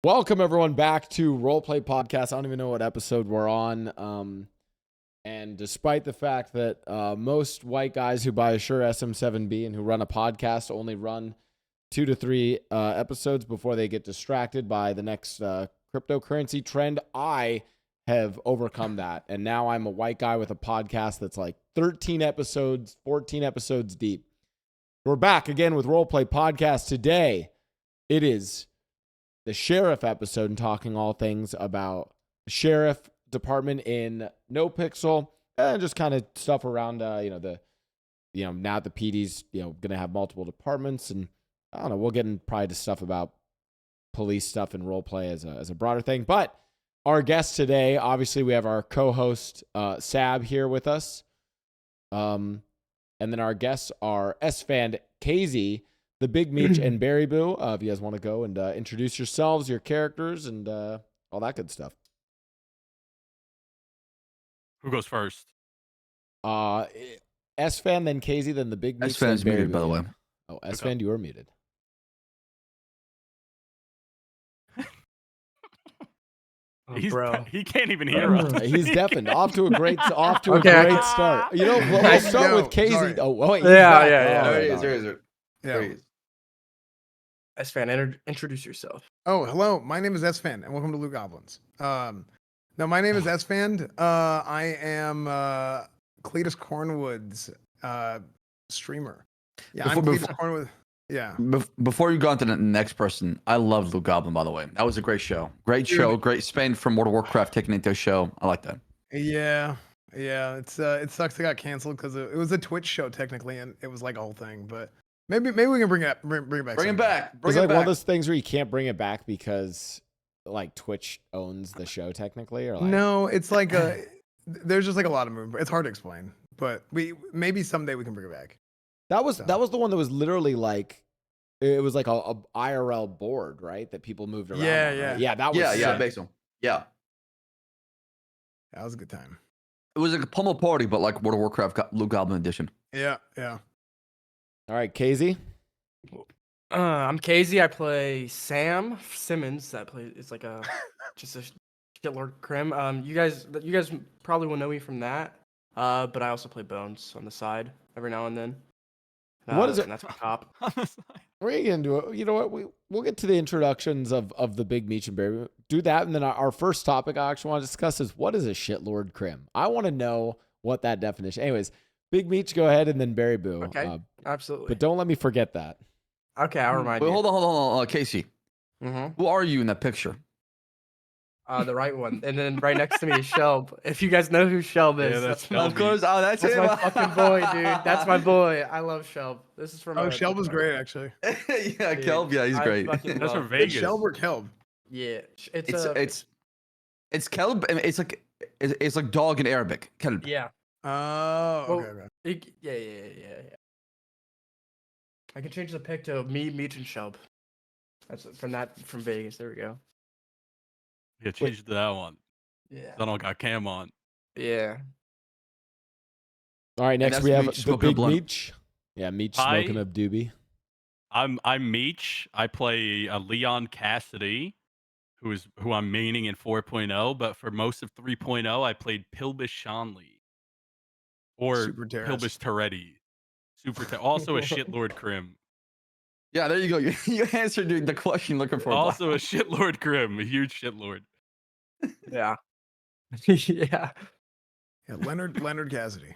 Welcome everyone back to Roleplay Podcast. I don't even know what episode we're on. And despite the fact that most white guys who buy a Shure SM7B and who run a podcast only run 2 to 3 episodes before they get distracted by the next cryptocurrency trend, I have overcome that. And now I'm a white guy with a podcast that's like 13 episodes, 14 episodes deep. We're back again with Roleplay Podcast. Today, it is the sheriff episode and talking all things about the sheriff department in NoPixel and just kind of stuff around, now the PD's, going to have multiple departments, and I don't know, we'll get in probably to stuff about police stuff and roleplay as a broader thing. But our guest today, obviously we have our co-host, Saab here with us. And then our guests are Esfand, Cazey, the Big Meech, and Berry Boo. If you guys want to go and introduce yourselves, your characters, and all that good stuff. Who goes first? Esfand, then Cazey, then the Big Meech. Esfand's muted, by the way. Oh, Esfand, you are muted. He can't even hear us. He's deafened. Off to a great start. You know, we'll start with Cazey. Sorry. Oh, wait. Yeah. There he is. There he is. Esfand, introduce yourself. Oh, hello. My name is Esfand, and welcome to Blue Goblins. No, my name is Esfand. I am Cletus Cornwood's streamer. Yeah, I'm Cletus Cornwood. Yeah. Before you go on to the next person, I love Blue Goblin, by the way. That was a great show. Great show. Great spin from World of Warcraft taking it to a show. I like that. Yeah. It's it sucks it got canceled because it was a Twitch show technically, and it was like a whole thing. But maybe we can bring it back. Bring it back. Bring it back. It's like one of those things where you can't bring it back because like Twitch owns the show technically, or like no, it's like there's just like a lot of movement. It's hard to explain, but maybe someday we can bring it back. That was the one that was literally like, it was like a IRL board, right? That people moved around. Yeah. That was basically. Yeah. That was a good time. It was like a pummel party, but like World of Warcraft Blue Goblin edition. Yeah. All right, Cazey. I'm Cazey. I play Sam Simmons. It's like just a shitlord crim. You guys probably will know me from that. But I also play Bones on the side every now and then. What is it? And that's my top. We're gonna do it. You know what? We'll get to the introductions of the Big Meech and Berry. Do that, and then our first topic I actually want to discuss is what is a shitlord crim. I want to know what that definition. Anyways, Big Meech, go ahead, and then Berry Boo. Okay, absolutely. But don't let me forget that. Okay, I'll remind Wait, you. hold on, Casey. Mm-hmm. Who are you in that picture? The right one, and then right next to me is Shelb. If you guys know who Shelb is, that's that's Of course. Oh, that's my him. fucking boy, dude. That's my boy. I love Shelb. This is from. Shelb was great actually. Yeah, Kelb. Yeah, he's great. That's from It's Vegas. Shelb or Kelb? Yeah, It's Kelb. I mean, it's like dog in Arabic. Kelb. Yeah. Oh, Well, okay. Yeah. I can change the pic to me, Meech, and Shelb. That's from Vegas. There we go. Yeah, change it to that one. Yeah. I don't got cam on. Yeah. All right, next that's we have Meech the smoking a Big blunt. Meech. Yeah, Meech Hi. smoking a doobie. I'm Meech. I play Leon Cassidy, who I'm maining in 4.0, but for most of 3.0, I played Pilbish Shanley. Or Super Terrace. Pilbish Toretti. Also a shitlord crim. Yeah, there you go. You answered the question looking for. Also a shitlord crim, a huge shitlord. Yeah. Yeah. Yeah, Leonard Cassidy.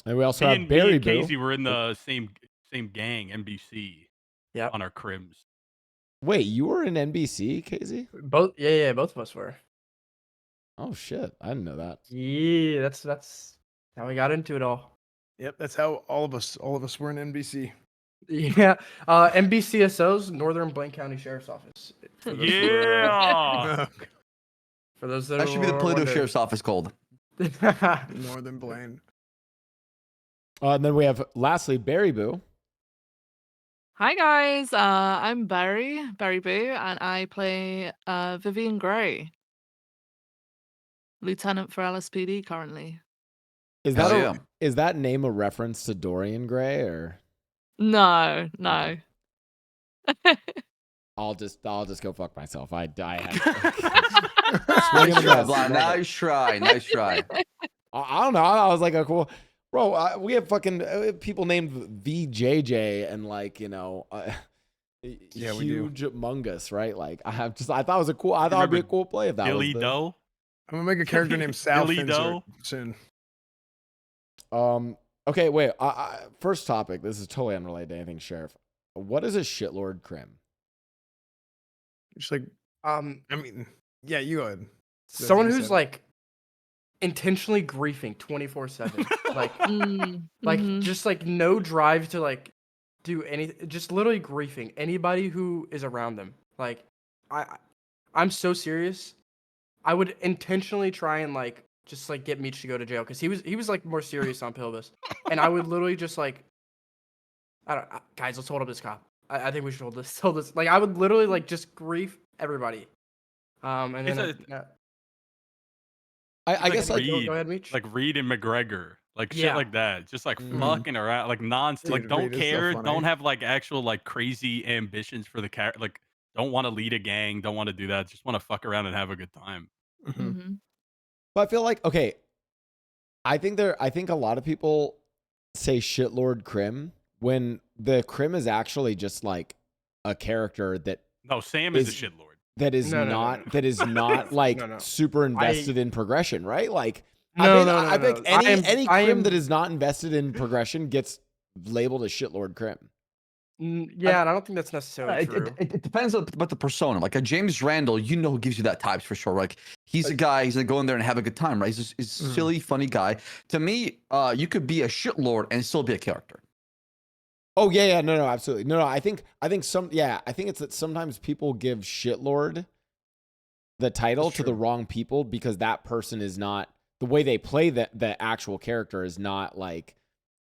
And we also Me have and Berry Boo. Casey were in the same gang, NBC. Yeah. On our crims. Wait, you were in NBC, Cazey? Both of us were. Oh shit, I didn't know that. Yeah, that's how we got into it all. Yep, that's how all of us were in NBC. Yeah. NBCSO's Northern Blaine County Sheriff's Office. Yeah. For those that That should be the Plato Sheriff's Office called. Northern Blaine. And then we have lastly Berry Boo. Hi guys, I'm Berry Boo, and I play Vivian Gray, Lieutenant for LSPD currently. Is that name a reference to Dorian Gray or? No. I'll just go fuck myself. I had. Nice try, Blau. Nice try. Nice try. I don't know. I was like a cool bro. We have fucking people named VJJ and like Yeah, huge Mungus, right? Like I thought it was a cool. I thought it'd be a cool play if that Dilly was. Doe. I'm gonna make a character named Sal Billy Finzer Doe. soon. Okay, wait. First topic. This is totally unrelated to anything, Sheriff. What is a shitlord crim? Just like, I mean, yeah, you go ahead. someone you who's said. like intentionally griefing 24/7, like Mhm. just like no drive to like do anything, just literally griefing anybody who is around them. Like I'm so serious. I would intentionally try and like just like get Meech to go to jail because he was like more serious on Pilbus, and I would literally just like, guys, let's hold up this cop. I think we should hold this. Like I would literally like just grief everybody. And It's then I guess like Reed, go ahead, Meech. like Reed and McGregor, like shit Yeah. like that. Just like Mhm. fucking around, like like Dude, don't Reed is so care, funny. don't have like actual like crazy ambitions for the character. Like don't want to lead a gang, don't want to do that. Just want to fuck around and have a good time. Mhm. Mhm. But I feel like okay. I think a lot of people say shitlord crim when the crim is actually just like a character that No, Sam is a Is- shitlord. not like No. super invested in progression, right? Like No, I think any I crim am- that is not invested in progression gets labeled as shitlord crim. Yeah, and I don't think that's necessarily true. It depends about the persona. Like a James Randall, who gives you that types for sure. Like he's a guy, he's gonna go in there and have a good time, right? He's a silly, funny guy. To me, you could be a shitlord and still be a character. Oh yeah, no, absolutely. No, I think it's that sometimes people give shitlord the title That's to the true. wrong people because that person is not the way they play the actual character is not like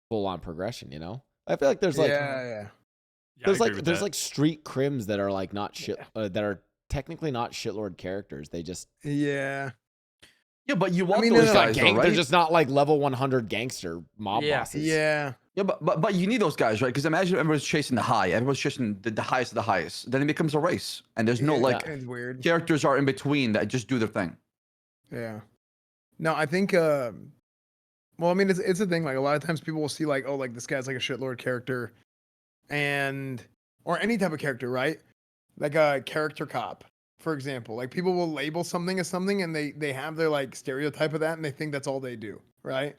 full on progression, I feel like there's like yeah. Yeah, I agree with there's that. like street crims that are like not shit that are technically not shitlord characters. They just Yeah. Yeah, but you want mean, those no, guys, though, right? they're just not like level 100 gangster mob Yeah. bosses. Yeah. Yeah, but you need those guys, right? Because imagine everyone's chasing the high, everyone's chasing the highest of the highest. Then it becomes a race, and there's no Yeah, like it's weird. characters are in between that just do their thing. Yeah. No, I think well, I mean it's a thing. Like a lot of times people will see like, oh, like this guy's like a shitlord character or any type of character, right? Like a character cop, for example. Like people will label something as something and they have their like stereotype of that and they think that's all they do, right?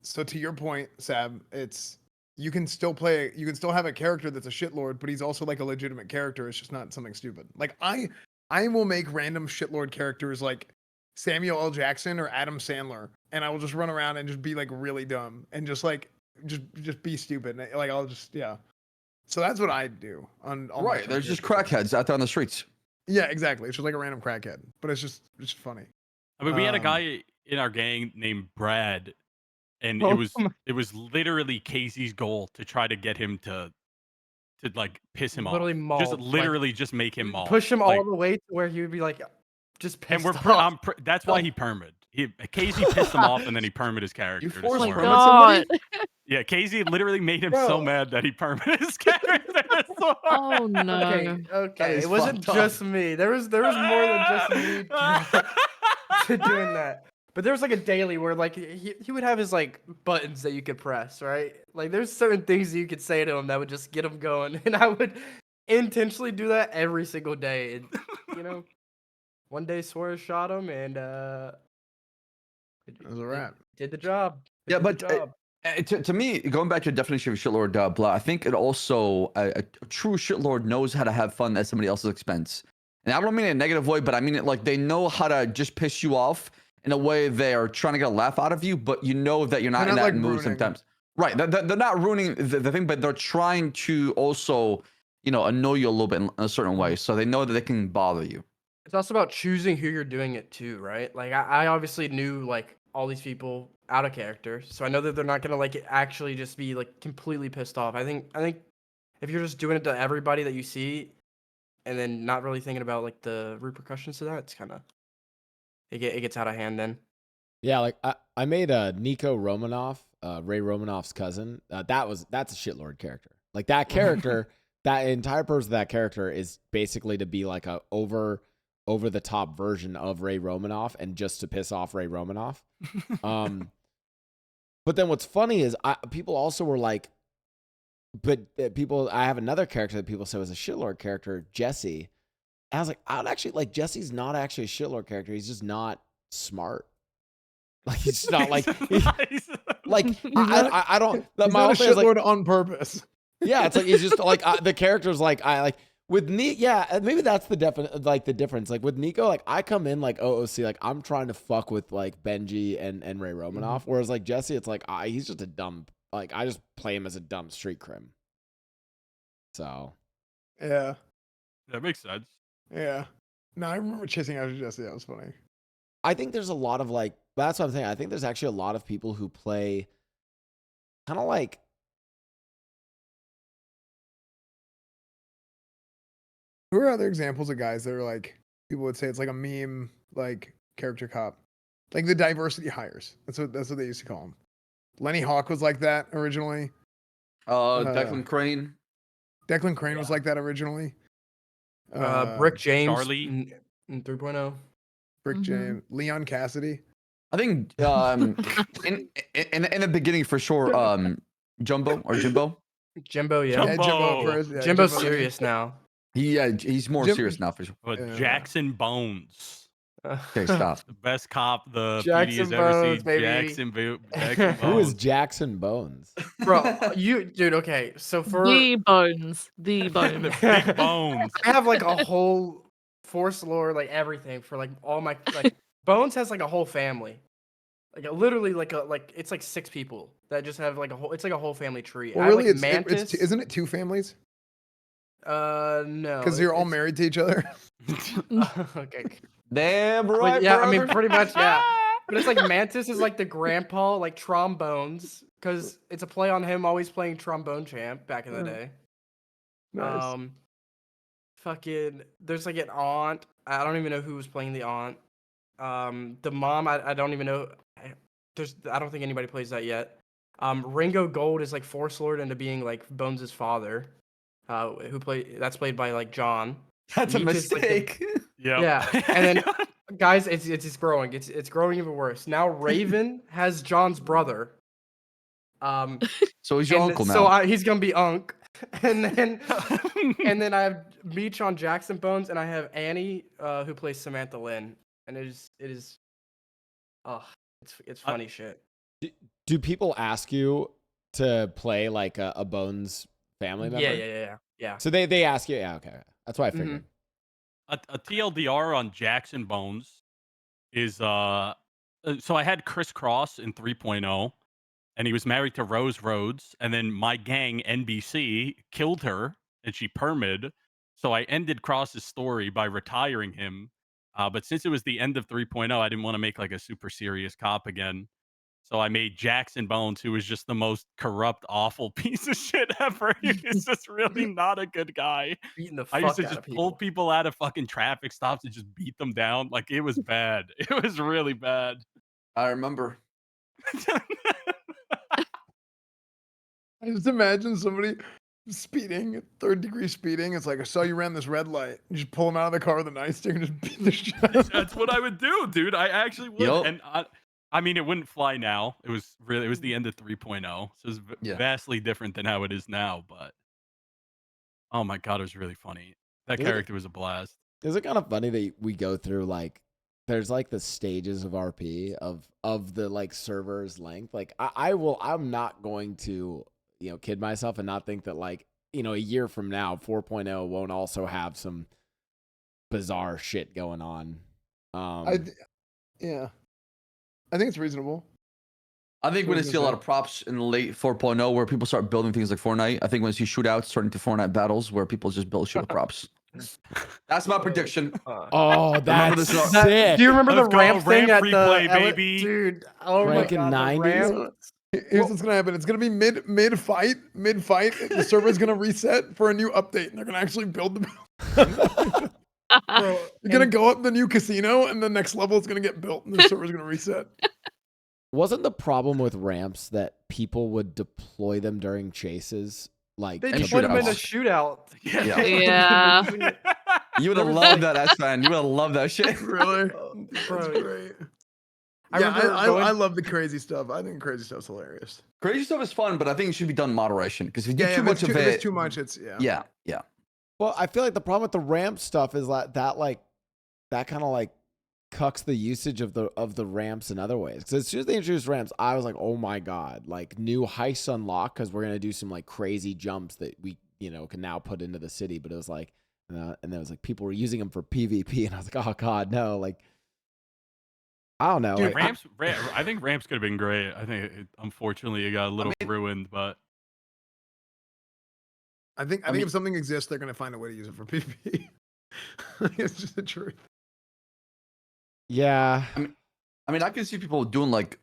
So to your point, Saab, it's you can still have a character that's a shitlord, but he's also like a legitimate character. It's just not something stupid. Like I will make random shitlord characters like Samuel L. Jackson or Adam Sandler, and I will just run around and just be like really dumb and just be stupid. Like I'll just So that's what I do on all my Right, there's just characters. crackheads out there on the streets. Yeah, exactly. It's just like a random crackhead, but it's just funny. I mean, we had a Um, guy in our gang named Brad, and Oh it was literally Casey's goal to try to get him to like piss him Literally off. Just mauled, like, literally just make him maul. Push him Like, all the way to where he would be like, just pissed and off. that's why he permed. Casey pissed him off, and then he permed his character. to forced Oh my swear. permit god. Yeah, Casey literally made him so Bro. mad that he permitted his character. to swear. Oh no. Okay. is It wasn't fucked up. just me. There was more than just me to doing that. But there was like a daily where like he would have his like buttons that you could press, right? Like there's certain things that you could say to him that would just get him going, and I would intentionally do that every single day. And one day Suarez shot him, and That was a wrap. Did the job. Yeah, Did the but job. to me, going back to the definition of shitlord, Blah, I think it also a true shitlord knows how to have fun at somebody else's expense. And I don't mean it in a negative way, but I mean it like they know how to just piss you off in a way they are trying to get a laugh out of you, but you know that you're not They're in not, that like, mood ruining. sometimes. Right. They're not ruining the thing, but they're trying to also, annoy you a little bit in a certain way. So they know that they can bother you. It's also about choosing who you're doing it to, right? Like I obviously knew like all these people out of character, so I know that they're not gonna like actually just be like completely pissed off. I think if you're just doing it to everybody that you see, and then not really thinking about like the repercussions of that, it's kind of it gets out of hand then. Yeah, like I made Nico Romanoff, Ray Romanoff's cousin. That's a shitlord character. Like that character that entire purpose of that character is basically to be like a over the top version of Ray Romanoff and just to piss off Ray Romanoff. But then what's funny is people also were like, I have another character that people said was a shitlord character, Jesse. And I was like, I would actually like Jesse's not actually a shitlord character. He's just not smart. Like he's just not like I don't. He's my not a whole thing is like, shitlord on purpose. yeah, it's like he's just like the character's like I like with yeah, maybe that's the the difference. Like with Nico, like I come in like OOC, like I'm trying to fuck with like Benji and Ray Romanoff, whereas like Jesse, it's like he's just a dumb. Like I just play him as a dumb street crim. So, Yeah. That makes sense. Yeah. No, I remember chasing after Jesse. That was funny. I think there's a lot of like. That's what I'm saying. I think there's actually a lot of people who play kind of like. Who are other examples of guys that are like people would say it's like a meme like character cop, like the diversity hires. That's what they used to call him. Lenny Hawk was like that originally. Declan Crane. Declan Crane was like that originally. Brick James Charlie. in 3.0. Brick James, Leon Cassidy. I think in the beginning for sure, Jumbo or Jimbo. Jimbo, yeah. Jumbo. Yeah, Jimbo first. Yeah, Jimbo's Jimbo. serious now. He's more Jim- serious now for sure. But Yeah. Jackson Bones. Okay, stop. The best cop the Jackson PD has ever Bones, seen. baby. Jackson Who Bones. is Jackson Bones? Bro, dude, okay. So for The bones. The The bones. big bones. I have like a whole force lore, like everything for like all my like Bones has like a whole family. Like literally like it's like 6 people that just have like a whole it's like a whole family tree. Well, I have, really, like, Mantis. isn't it 2 families? No. Because you're all it's- married to each other. Okay. Damn But right, yeah, I mean brother. pretty much, yeah. But it's like Mantis is like the grandpa, like trombones, because it's a play on him always playing trombone champ back in the day. Nice. Fucking, there's like an aunt. I don't even know who was playing the aunt. The mom, I don't even know. I don't think anybody plays that yet. Ringo Gold is like Force Lord into being like Bones' father. That's played by like John. That's a Meech is, like, the- mistake. Yep. Yeah, and then guys, it's growing. It's growing even worse. Now Raven has John's brother. So he's your and uncle now. so he's gonna be Unk, and then I have Meech on Jackson Bones, and I have Annie, who plays Samantha Lynn, and it is, it's funny shit. Do people ask you to play like a Bones family member? Yeah. So they ask you, yeah, okay. That's why I figured. A TLDR on Jackson Bones is so I had Chris Cross in 3.0, and he was married to Rose Rhodes, and then my gang NBC killed her and she permid. So I ended Cross's story by retiring him. But since it was the end of 3.0, I didn't want to make like a super serious cop again. So I made Jackson Bones, who was just the most corrupt, awful piece of shit ever. He's just really not a good guy. Beating the I fuck used to out just of pull people. people out of fucking traffic stops and just beat them down. Like it was bad. It was really bad. I remember. I just imagine somebody speeding, 3rd-degree speeding. It's like, I saw you ran this red light. You just pull them out of the car with a nightstick and just beat the shit out of them. That's what I would do, dude. I actually would. Yup. And I mean, it wouldn't fly now. It was the end of 3.0. So it was Yeah. vastly different than how it is now. But oh my God, it was really funny. That Is it- character was a blast. Is it kind of funny that we go through like there's like the stages of RP of the like server's length? Like I'm not going to, kid myself and not think that like, a year from now 4.0 won't also have some bizarre shit going on. Yeah. I think it's reasonable. I think we're What gonna was see a I lot say? of props in the late 4.0 where people start building things like Fortnite. I think we're gonna see shootouts turn into Fortnite battles where people just build shit with props. That's my prediction. Oh, that's this up. sick. Do you remember Let's the go, ramp thing ramp at the replay, Ele- baby. dude? Oh Ranking my God, 90s? the ramp. Here's what's gonna happen. It's gonna be mid fight. The server's gonna reset for a new update, and they're gonna actually build the. Bro, You're gonna go up the new casino, and the next level is gonna get built, and the server's gonna reset. Wasn't the problem with ramps that people would deploy them during chases like They And to just put him in a shootouts. shootout. Yeah. Yeah. You would have loved that, S-Fan. You would have loved that shit. Really? That's Bro. great. I Yeah, remember I going. love the crazy stuff. I think crazy stuff's hilarious. Crazy stuff is fun, but I think it should be done in moderation. Because if you do Yeah, too much of if it's it, too much, it's yeah. Well, I feel like the problem with the ramp stuff is that kind of like cucks the usage of the ramps in other ways. Because as soon as they introduced ramps, I was like, oh my god, like new heists unlock because we're gonna do some like crazy jumps that we can now put into the city. But it was like, and then it was like people were using them for PvP, and I was like, oh god, no, like. I don't know. Dude, like, I think ramps could have been great. I think unfortunately it got a little ruined, but I think mean- if something exists, they're gonna find a way to use it for PvP. It's just the truth. yeah. I mean, I can see people doing like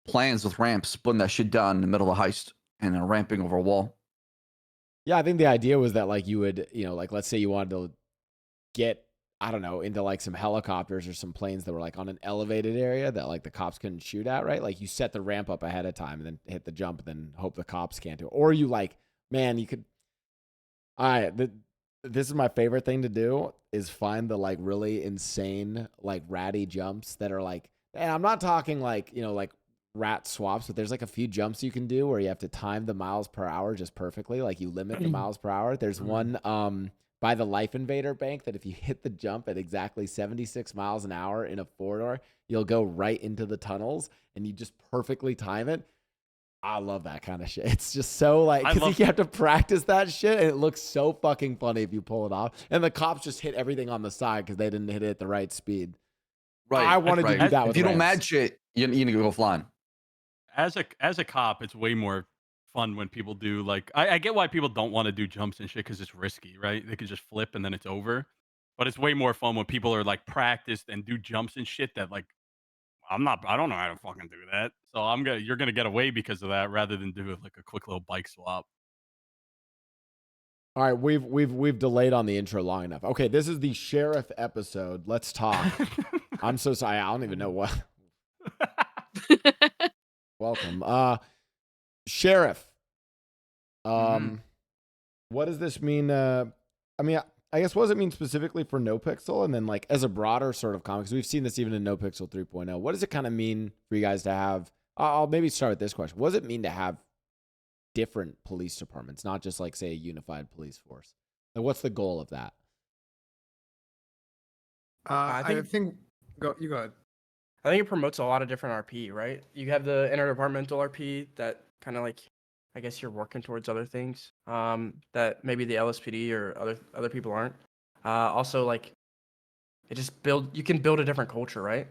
plans with ramps, putting that shit down in the middle of a heist and then ramping over a wall. Yeah, I think the idea was that like you would, like let's say you wanted to get, I don't know, into like some helicopters or some planes that were like on an elevated area that like the cops couldn't shoot at, right? Like you set the ramp up ahead of time and then hit the jump and then hope the cops can't do it. Or you like, man, you could, this is my favorite thing to do is find the like really insane, like ratty jumps that are like, and I'm not talking like, like rat swaps, but there's like a few jumps you can do where you have to time the miles per hour just perfectly. Like you limit the miles per hour. There's one, by the Life Invader Bank that if you hit the jump at exactly 76 miles an hour in a four-door, you'll go right into the tunnels and you just perfectly time it. I love that kind of shit. It's just so like, because you have to practice that shit and it looks so fucking funny if you pull it off. And the cops just hit everything on the side because they didn't hit it at the right speed. Right. I wanted to do that with If you don't ramps. match it, you need to go flying. as a cop, it's way more fun when people do like I get why people don't want to do jumps and shit because it's risky, right? They could just flip and then it's over. But it's way more fun when people are like practiced and do jumps and shit that like I don't know how to fucking do that. So you're gonna get away because of that rather than do like a quick little bike swap. All right, we've delayed on the intro long enough. Okay, this is the sheriff episode. Let's talk. I'm so sorry. I don't even know what. Welcome. Sheriff. What does this mean? I mean, I guess what does it mean specifically for NoPixel? And then like as a broader sort of comic, because we've seen this even in NoPixel 3.0. What does it kind of mean for you guys to have? I'll maybe start with this question. What does it mean to have different police departments, not just like say a unified police force? Like, what's the goal of that? I think go ahead. I think it promotes a lot of different RP, right? You have the interdepartmental RP that kind of like, I guess you're working towards other things that maybe the LSPD or other people aren't. Also, like, you can build a different culture, right?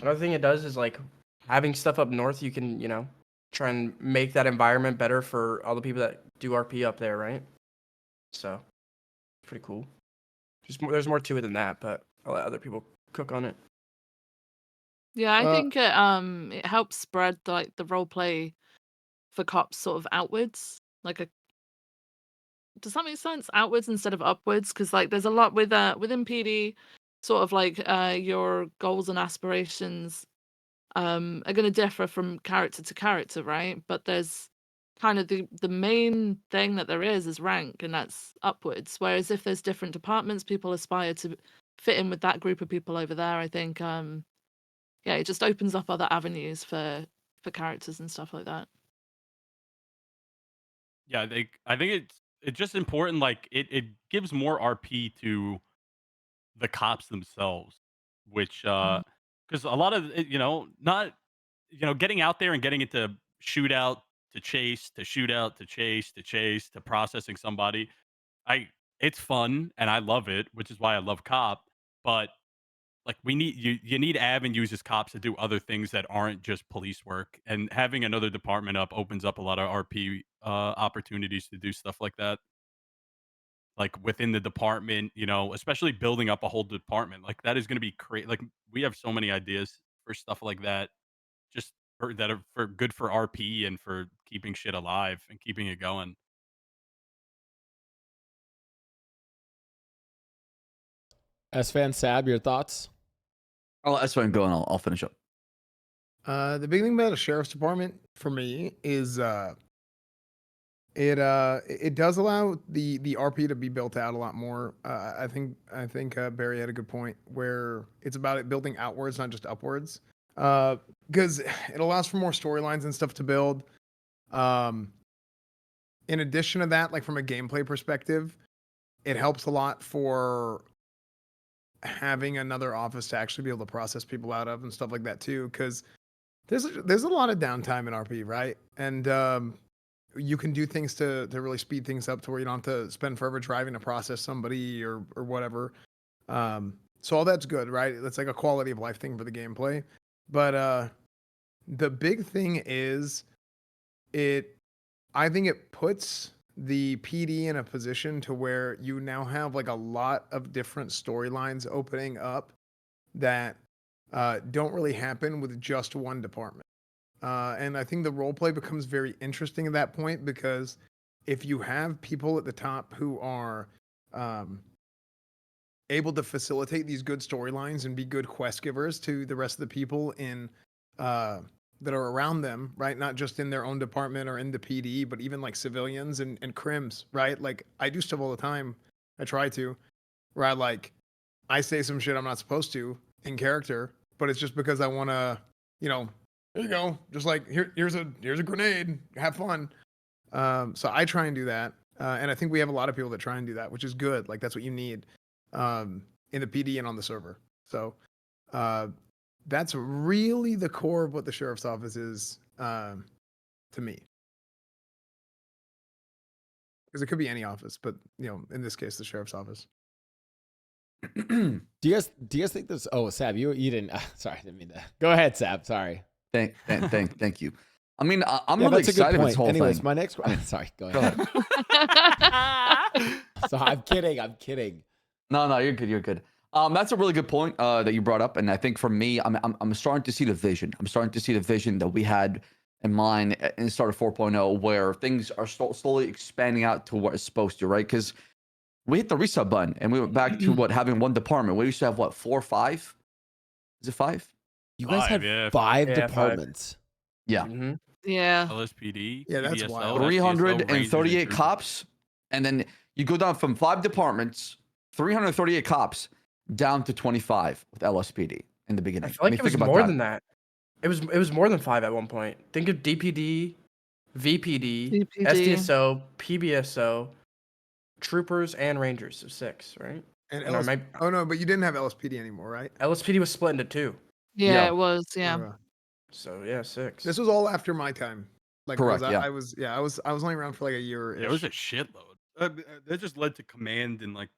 Another thing it does is like having stuff up north. You can try and make that environment better for all the people that do RP up there, right? So, it's pretty cool. There's more to it than that, but I'll let other people cook on it. Yeah, I think it helps spread the role play for cops sort of outwards. Does that make sense? Outwards instead of upwards, because like there's a lot within PD, sort of like your goals and aspirations are going to differ from character to character, right? But there's kind of the main thing that there is rank, and that's upwards. Whereas if there's different departments, people aspire to fit in with that group of people over there. I think yeah, it just opens up other avenues for characters and stuff like that. Yeah, I think it's just important. Like it gives more RP to the cops themselves, which because a lot of not getting out there and getting into shootout to chase to shootout to chase to chase to processing somebody. It's fun and I love it, which is why I love cop. But like you need avenues as cops to do other things that aren't just police work, and having another department up opens up a lot of RP opportunities to do stuff like that, like within the department, especially building up a whole department like that is going to be great. Like we have so many ideas for stuff like that, just that are for good for RP and for keeping shit alive and keeping it going. Esfand, Saab, your thoughts? Oh, that's fine. Go and I'll finish up. The big thing about a sheriff's department for me is it does allow the RP to be built out a lot more. I think Barry had a good point where it's about it building outwards, not just upwards. Because it allows for more storylines and stuff to build. In addition to that, like from a gameplay perspective, it helps a lot for having another office to actually be able to process people out of and stuff like that too. Because there's a lot of downtime in RP, right? And you can do things to really speed things up to where you don't have to spend forever driving to process somebody or whatever. So all that's good, right? That's like a quality of life thing for the gameplay. But the big thing is I think it puts the PD in a position to where you now have like a lot of different storylines opening up that don't really happen with just one department. And I think the role play becomes very interesting at that point because if you have people at the top who are able to facilitate these good storylines and be good quest givers to the rest of the people in that are around them, right? Not just in their own department or in the PD, but even like civilians and crims, right? Like I do stuff all the time. I try to, where I say some shit I'm not supposed to in character, but it's just because I want to, here you go. Just like here's a grenade. Have fun. So I try and do that, and I think we have a lot of people that try and do that, which is good. Like that's what you need in the PD and on the server. So that's really the core of what the sheriff's office is to me. Because it could be any office, but in this case, the sheriff's office. Do you guys think this? Oh, Saab, you didn't. Sorry, I didn't mean that. Go ahead, Saab. Sorry. Thank you. I mean, I'm Yeah, really that's a good excited with this point. whole Anyways, thing. my next question. Sorry, go Go ahead. ahead. So I'm kidding. No, you're good. That's a really good point that you brought up, and I think for me, I'm starting to see the vision. I'm starting to see the vision that we had in mind in the start of 4.0, where things are slowly expanding out to what it's supposed to, right? Because we hit the reset button, and we went back to having one department. We used to have 4 or 5? Is it 5? You guys had yeah. 5 Yeah, 5. departments. Yeah. Mm-hmm. Yeah. LSPD, Yeah, that's PDSO, wild. SDSO, Rangers, and 338 troopers. cops, and then you go down from 5 departments, 338 cops, down to 25 with LSPD in the beginning. I feel like it was more than that. It was more than 5 at one point. Think of DPD, VPD, SDSO, PBSO, troopers, and rangers. So 6, right? And And oh no, but you didn't have LSPD anymore, right? LSPD was split into 2. Yeah, Yeah. it was. Yeah. So yeah, 6. This was all after my time. Like, Correct, I yeah. was only around for like a year. It was a shitload. That just led to command and like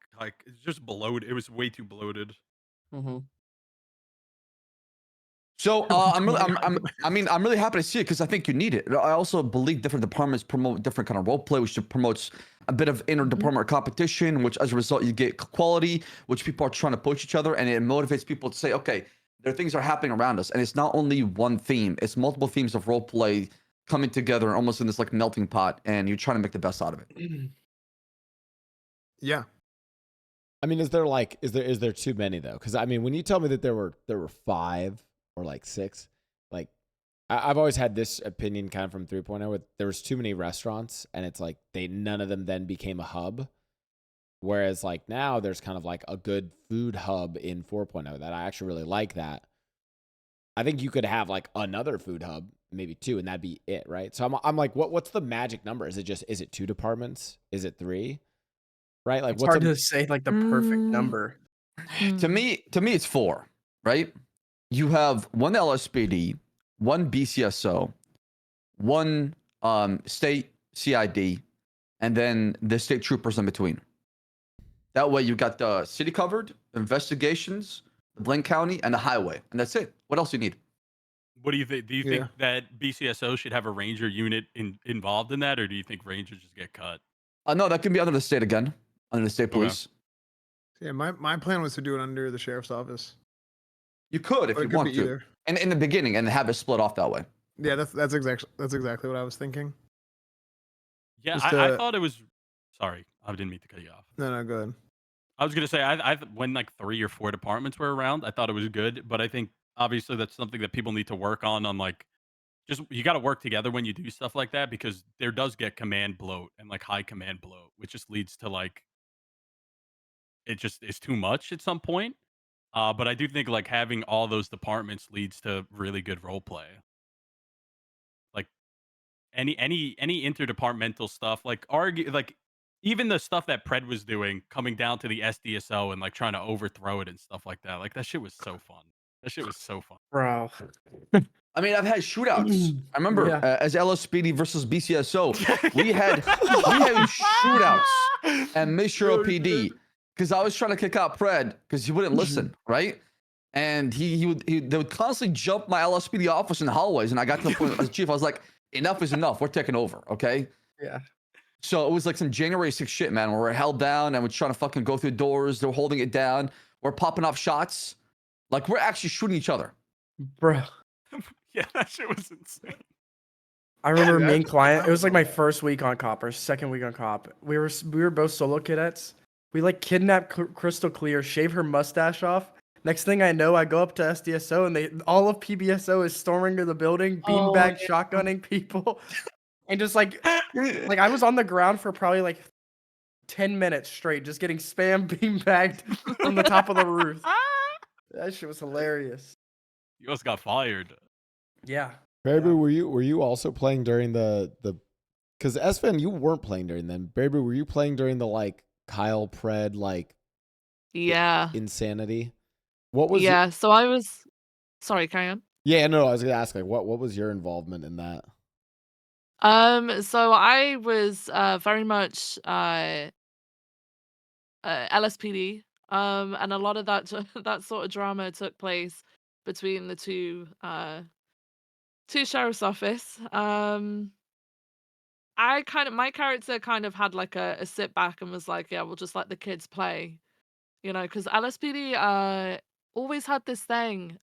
it's just bloated. It was way too bloated. Mm-hmm. So I'm really happy to see it because I think you need it. I also believe different departments promote different kind of role play, which promotes a bit of inter-department competition, which as a result you get quality, which people are trying to push each other, and it motivates people to say, okay, there are things that are happening around us, and it's not only one theme; it's multiple themes of role play coming together, almost in this like melting pot, and you're trying to make the best out of it. Yeah. I mean, is there too many though? Because I mean, when you tell me that there were 5 or like 6, like I've always had this opinion kind of from 3.0 with there was too many restaurants, and it's like none of them then became a hub. Whereas like now there's kind of like a good food hub in 4.0 that I actually really like that. I think you could have like another food hub, maybe 2, and that'd be it, right? So I'm like, what's the magic number? Is it 2 departments? Is it 3? Right? Like It's hard to say like the perfect number. To me, it's 4, right? You have 1 LSPD, 1 BCSO, 1 state CID, and then the state troopers in between. That way you got the city covered, investigations, the Blaine County, and the highway. And that's it. What else do you need? What do you think? Do you think that BCSO should have a ranger unit involved in that, or do you think rangers just get cut? No, that can be under the state again, under the state police. Okay. Yeah, my plan was to do it under the sheriff's office. You could if you want to. Either. And in the beginning, and have it split off that way. Yeah, that's exactly what I was thinking. Yeah, I thought it was. Sorry, I didn't mean to cut you off. No, go ahead. I was gonna say when like 3 or 4 departments were around, I thought it was good, but I think obviously that's something that people need to work on like just you got to work together when you do stuff like that, because there does get command bloat and like high command bloat, which just leads to like it just is too much at some point. But I do think like having all those departments leads to really good role play. Like any interdepartmental stuff, like argue like even the stuff that Pred was doing, coming down to the SDSO and like trying to overthrow it and stuff like that. Like that shit was so fun. That shit was so fun. Bro. I mean, I've had shootouts. I remember Yeah. as LSPD versus BCSO, we had shootouts and Mission PD because I was trying to kick out Pred because he wouldn't listen, right? And they would constantly jump my LSPD office in the hallways, and I got to the point as chief, I was like, enough is enough. We're taking over, okay? Yeah. So it was like some January 6th shit, man, where we're held down and we're trying to fucking go through doors. They're holding it down. We're popping off shots. Like we're actually shooting each other. Bro. Yeah, that shit was insane. I remember Yeah, me and that's client. It was like my phenomenal. first week on cop or second week on cop. We were both solo cadets. We like kidnapped Crystal Clear, shave her mustache off. Next thing I know, I go up to SDSO and all of PBSO is storming to the building, beanbag shotgunning people, and just like I was on the ground for probably like 10 minutes straight, just getting spam beanbagged from the top of the roof. That shit was hilarious. You almost got fired. Yeah. Baby, Yeah. were you also playing during the because Esfand, you weren't playing during them. Baby, were you playing during the like Kyle Pred like Yeah. insanity? What was Yeah. So I was. Sorry, carry on. Yeah, no, I was gonna ask like what was your involvement in that? So I was very much LSPD. And a lot of that that sort of drama took place between the two sheriff's office. My character kind of had like a sit back and was like, yeah, we'll just let the kids play, because LSPD always had this thing.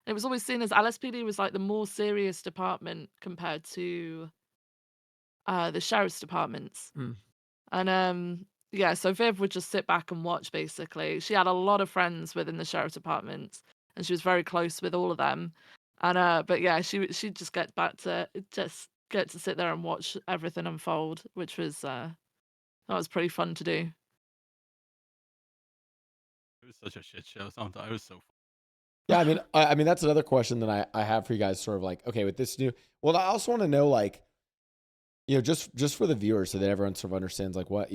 It was always seen as LSPD was like the more serious department compared to the sheriff's departments. Hmm. And yeah, so Viv would just sit back and watch basically. She had a lot of friends within the sheriff's department and she was very close with all of them. And but yeah, she'd just get to sit there and watch everything unfold, which was that was pretty fun to do. It was such a shit show. Sometimes it was so fun. Yeah, I mean that's another question that I have for you guys. Sort of like, okay, with this new. Well, I also want to know like, just for the viewers, so that everyone sort of understands like what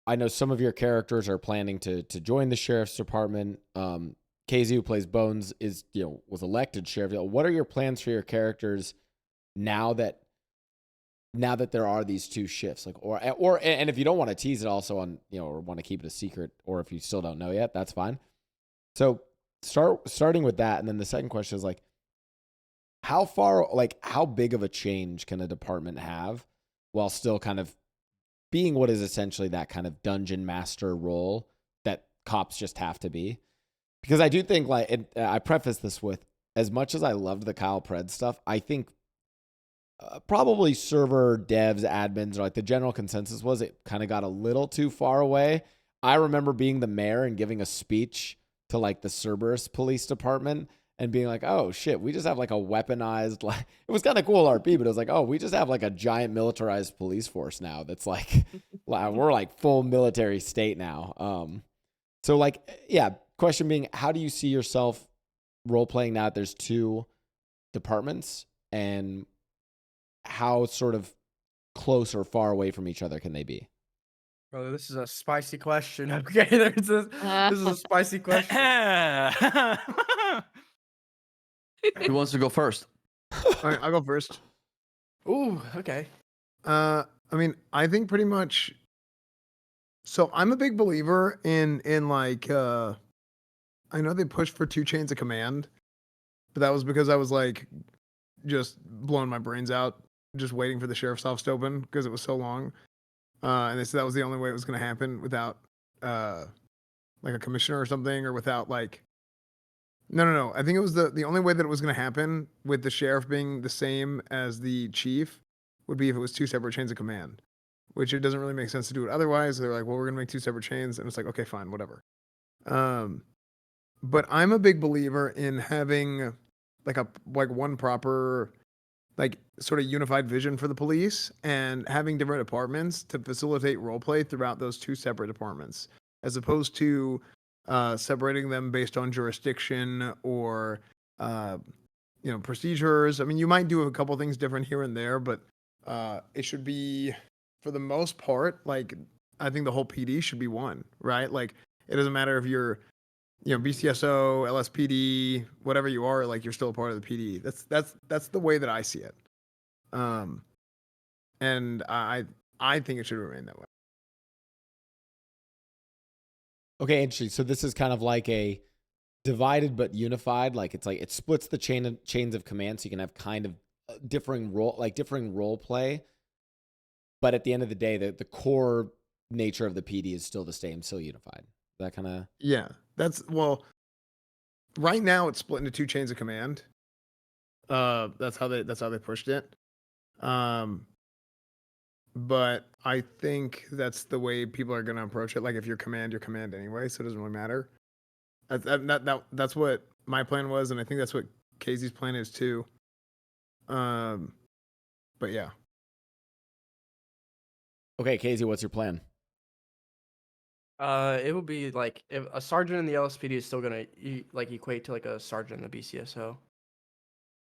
I know some of your characters are planning to join the sheriff's department. Cazey, who plays Bones, was elected sheriff. What are your plans for your characters now that there are these two shifts? Like, and if you don't want to tease it also on, or want to keep it a secret, or if you still don't know yet, that's fine. So starting with that, and then the second question is like, how big of a change can a department have while still kind of being what is essentially that kind of dungeon master role that cops just have to be? Because I do think I preface this with, as much as I loved the Kyle Pred stuff, I think probably server devs, admins, or like the general consensus was it kind of got a little too far away. I remember being the mayor and giving a speech to like the Cerberus police department and being like, oh shit, we just have like a weaponized, like, it was kind of cool RP, but it was like, oh, we just have like a giant militarized police force now that's like, we're like full military state now. So like, yeah, question being, how do you see yourself role playing now that there's two departments, and how sort of close or far away from each other can they be? Bro, this is a spicy question. Okay, this is a spicy question. Who wants to go first? All right, I'll go first. Ooh, okay. I mean, I think pretty much. So I'm a big believer in like I know they pushed for 2 chains of command, but that was because I was like just blowing my brains out, just waiting for the sheriff's office to open because it was so long. And they said that was the only way it was going to happen without like a commissioner or something, or without like. No. I think it was the only way that it was going to happen with the sheriff being the same as the chief would be if it was 2 separate chains of command, which it doesn't really make sense to do it otherwise. They're like, well, we're going to make 2 separate chains. And it's like, okay, fine, whatever. But I'm a big believer in having one proper like sort of unified vision for the police and having different departments to facilitate roleplay throughout those two separate departments, as opposed to separating them based on jurisdiction or procedures. I mean, you might do a couple things different here and there, but it should be, for the most part, like I think the whole PD should be one, right? Like it doesn't matter if you're BCSO, LSPD, whatever you are, like you're still a part of the PD. That's the way that I see it. And I think it should remain that way. Okay, interesting. So this is kind of like a divided but unified. Like it's like it splits the chains of command, so you can have kind of differing role play. But at the end of the day, the core nature of the PD is still the same, still unified. That kind of right now it's split into two chains of command. That's how they pushed it. But I think that's the way people are going to approach it. Like if you're command anyway, so it doesn't really matter. That's what my plan was, and I think that's what Cazey's plan is too. But yeah. Okay, Cazey, what's your plan? It would be like if a sergeant in the LSPD is still gonna equate to like a sergeant in the BCSO.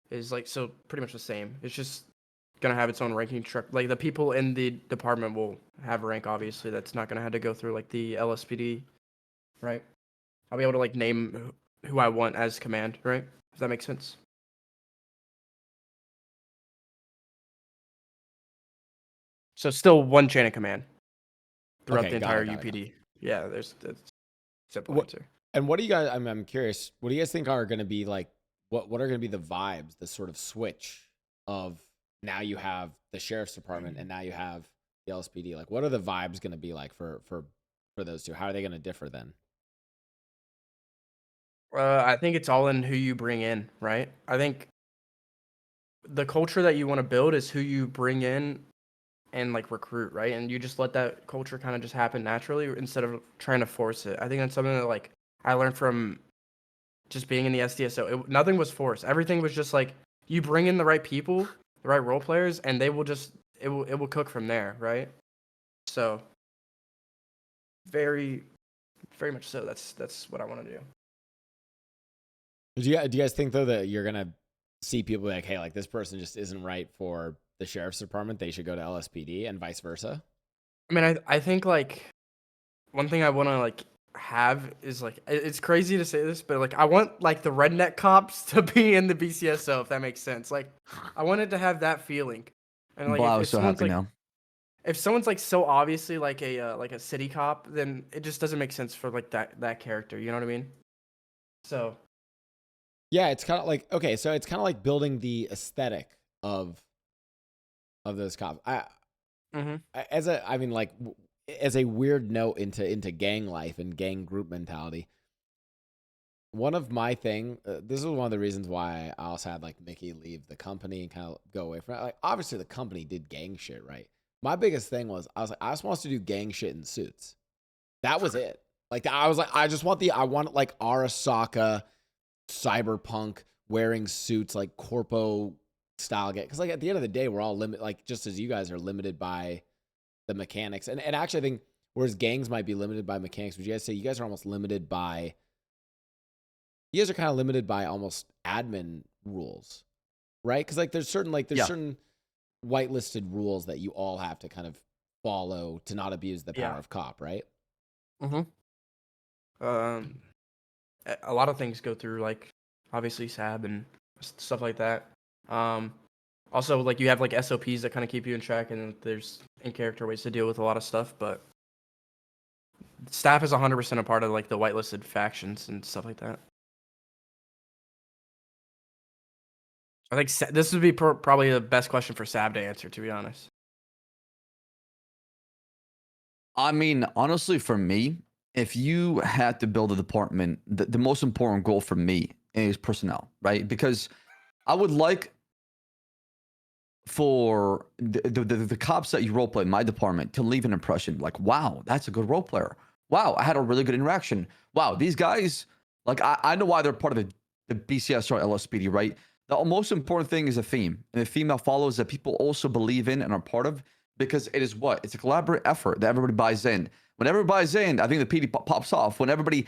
Is like so pretty much the same. It's just gonna have its own ranking structure. Like the people in the department will have a rank. Obviously, that's not gonna have to go through like the LSPD, right? I'll be able to like name who I want as command, right? If that makes sense. So still one chain of command throughout the entire UPD. Yeah, that's simple answer. And what do you guys? I'm curious. What do you guys think are going to be like? What are going to be the vibes? The sort of switch of now you have the sheriff's department and now you have the LSPD. Like, what are the vibes going to be like for those two? How are they going to differ then? I think it's all in who you bring in, right? I think the culture that you want to build is who you bring in and like recruit, right? And you just let that culture kind of just happen naturally instead of trying to force it. I think that's something that like I learned from just being in the SDSO. Nothing was forced. Everything was just like you bring in the right people, the right role players, and they will just it will cook from there, right? So very much so. That's what I want to do. Do you guys think though that you're gonna see people like, hey, like this person just isn't right for the sheriff's department, they should go to LSPD, and vice versa? I mean, I think like one thing I want to like have is like it's crazy to say this, but like I want like the redneck cops to be in the BCSO, if that makes sense. Like I wanted to have that feeling. And like Blau is so happy now. If someone's like so obviously like a city cop, then it just doesn't make sense for like that character. You know what I mean? So yeah, it's kind of like okay, so it's kind of like building the aesthetic of those cops. As a weird note into gang life and gang group mentality. One of my this is one of the reasons why I also had like Mickey leave the company and kind of go away from it. Like obviously the company did gang shit, right? My biggest thing was I was like, I just want us to do gang shit in suits. That was it. Like I was like, I want like Arasaka cyberpunk wearing suits like corpo style get, because like at the end of the day we're all limited, like just as you guys are limited by the mechanics, and actually I think whereas gangs might be limited by mechanics, would you guys say you guys are almost limited by, you guys are kind of limited by almost admin rules, right? Because like there's certain whitelisted rules that you all have to kind of follow to not abuse the power of cop, right? A lot of things go through like obviously Saab and stuff like that. Also like you have like SOPs that kind of keep you in track, and there's in character ways to deal with a lot of stuff, but staff is 100% a part of like the whitelisted factions and stuff like that. I think this would be probably the best question for Saab to answer, to be honest. I mean, honestly, for me, if you had to build a department, the most important goal for me is personnel, right? Because I would like for the cops that you roleplay in my department to leave an impression like, wow, that's a good role player. Wow, I had a really good interaction. Wow, these guys, like, I know why they're part of the BCS or LSPD, right? The most important thing is a theme, and the theme that follows that people also believe in and are part of, because it is what? It's a collaborative effort that everybody buys in. When everybody buys in, I think the PD pops off. When everybody,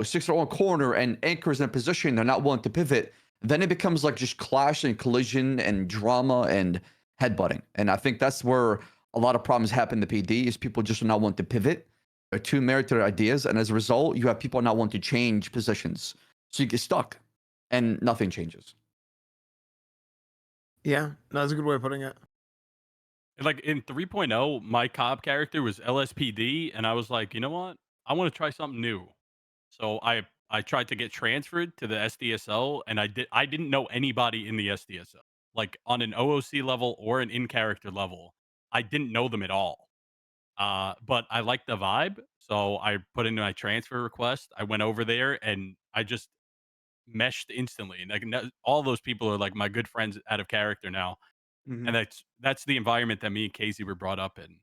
sticks their own corner and anchors in a position, they're not willing to pivot, then it becomes like just clash and collision and drama and headbutting. And I think that's where a lot of problems happen in the PD is people just not want to pivot. They're too married to their ideas. And as a result, you have people not want to change positions. So you get stuck and nothing changes. Yeah, that's a good way of putting it. Like in 3.0, my cop character was LSPD, and I was like, you know what? I want to try something new. So I tried to get transferred to the SDSO, and I didn't know anybody in the SDSO, like on an OOC level or an in character level. I didn't know them at all. But I liked the vibe, so I put in my transfer request. I went over there, and I just meshed instantly. And like all those people are like my good friends out of character now, and that's the environment that me and Cazey were brought up in.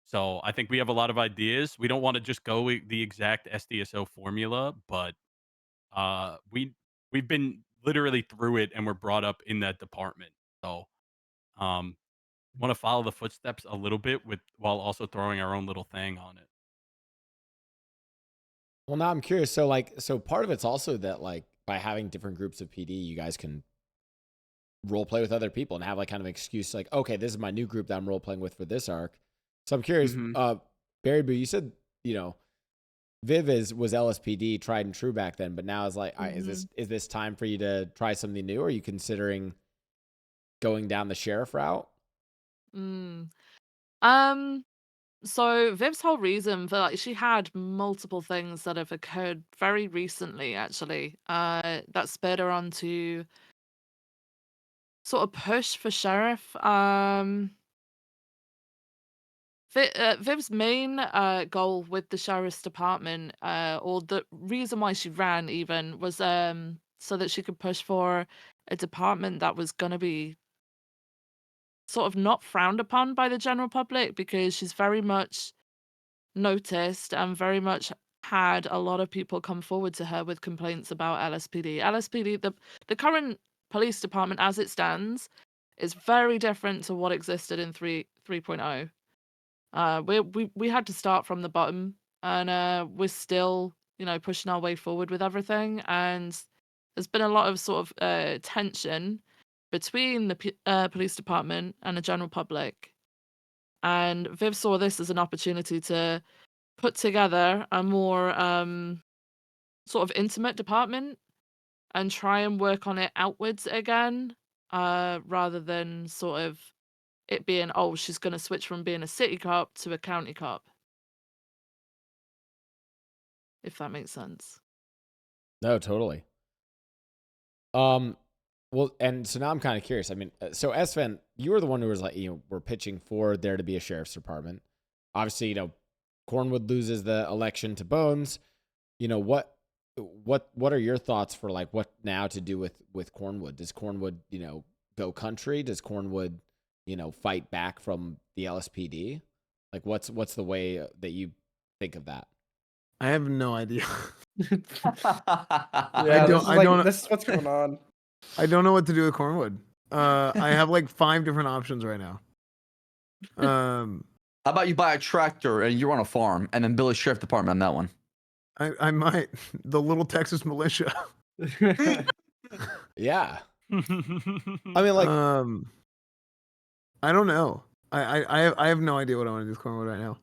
So I think we have a lot of ideas. We don't want to just go the exact SDSO formula, but we've been literally through it, and we're brought up in that department. So um, want to follow the footsteps a little bit while also throwing our own little thing on it. Well, now I'm curious. So part of it's also that like by having different groups of PD, you guys can role play with other people and have like kind of an excuse like, okay, this is my new group that I'm role playing with for this arc. So I'm curious, Barry Boo, you said, Viv was LSPD tried and true back then, but now it's like, is this time for you to try something new? Or are you considering going down the sheriff route? So Viv's whole reason for like she had multiple things that have occurred very recently, actually, that spurred her on to sort of push for sheriff. Viv's main goal with the sheriff's department, or the reason why she ran even, was so that she could push for a department that was gonna be sort of not frowned upon by the general public, because she's very much noticed and very much had a lot of people come forward to her with complaints about LSPD. LSPD, the current police department as it stands, is very different to what existed in 3.0. We had to start from the bottom, and we're still, pushing our way forward with everything. And there's been a lot of sort of tension between the police department and the general public. And Viv saw this as an opportunity to put together a more sort of intimate department and try and work on it outwards again, rather than sort of it being, oh, she's going to switch from being a city cop to a county cop. If that makes sense. No, totally. Well, and so now I'm kind of curious. I mean, so Esfand, you were the one who was like, we're pitching for there to be a sheriff's department. Obviously, Cornwood loses the election to Bones. What are your thoughts for like what now to do with Cornwood? Does Cornwood, go country? Does Cornwood, fight back from the LSPD? Like what's the way that you think of that? I have no idea. I don't. This is what's going on. I don't know what to do with Cornwood. I have like 5 different options right now. How about you buy a tractor and you're on a farm and then build a sheriff department on that one? I might. The little Texas militia. Yeah. I mean, like, I don't know. I have no idea what I want to do with Cornwood right now.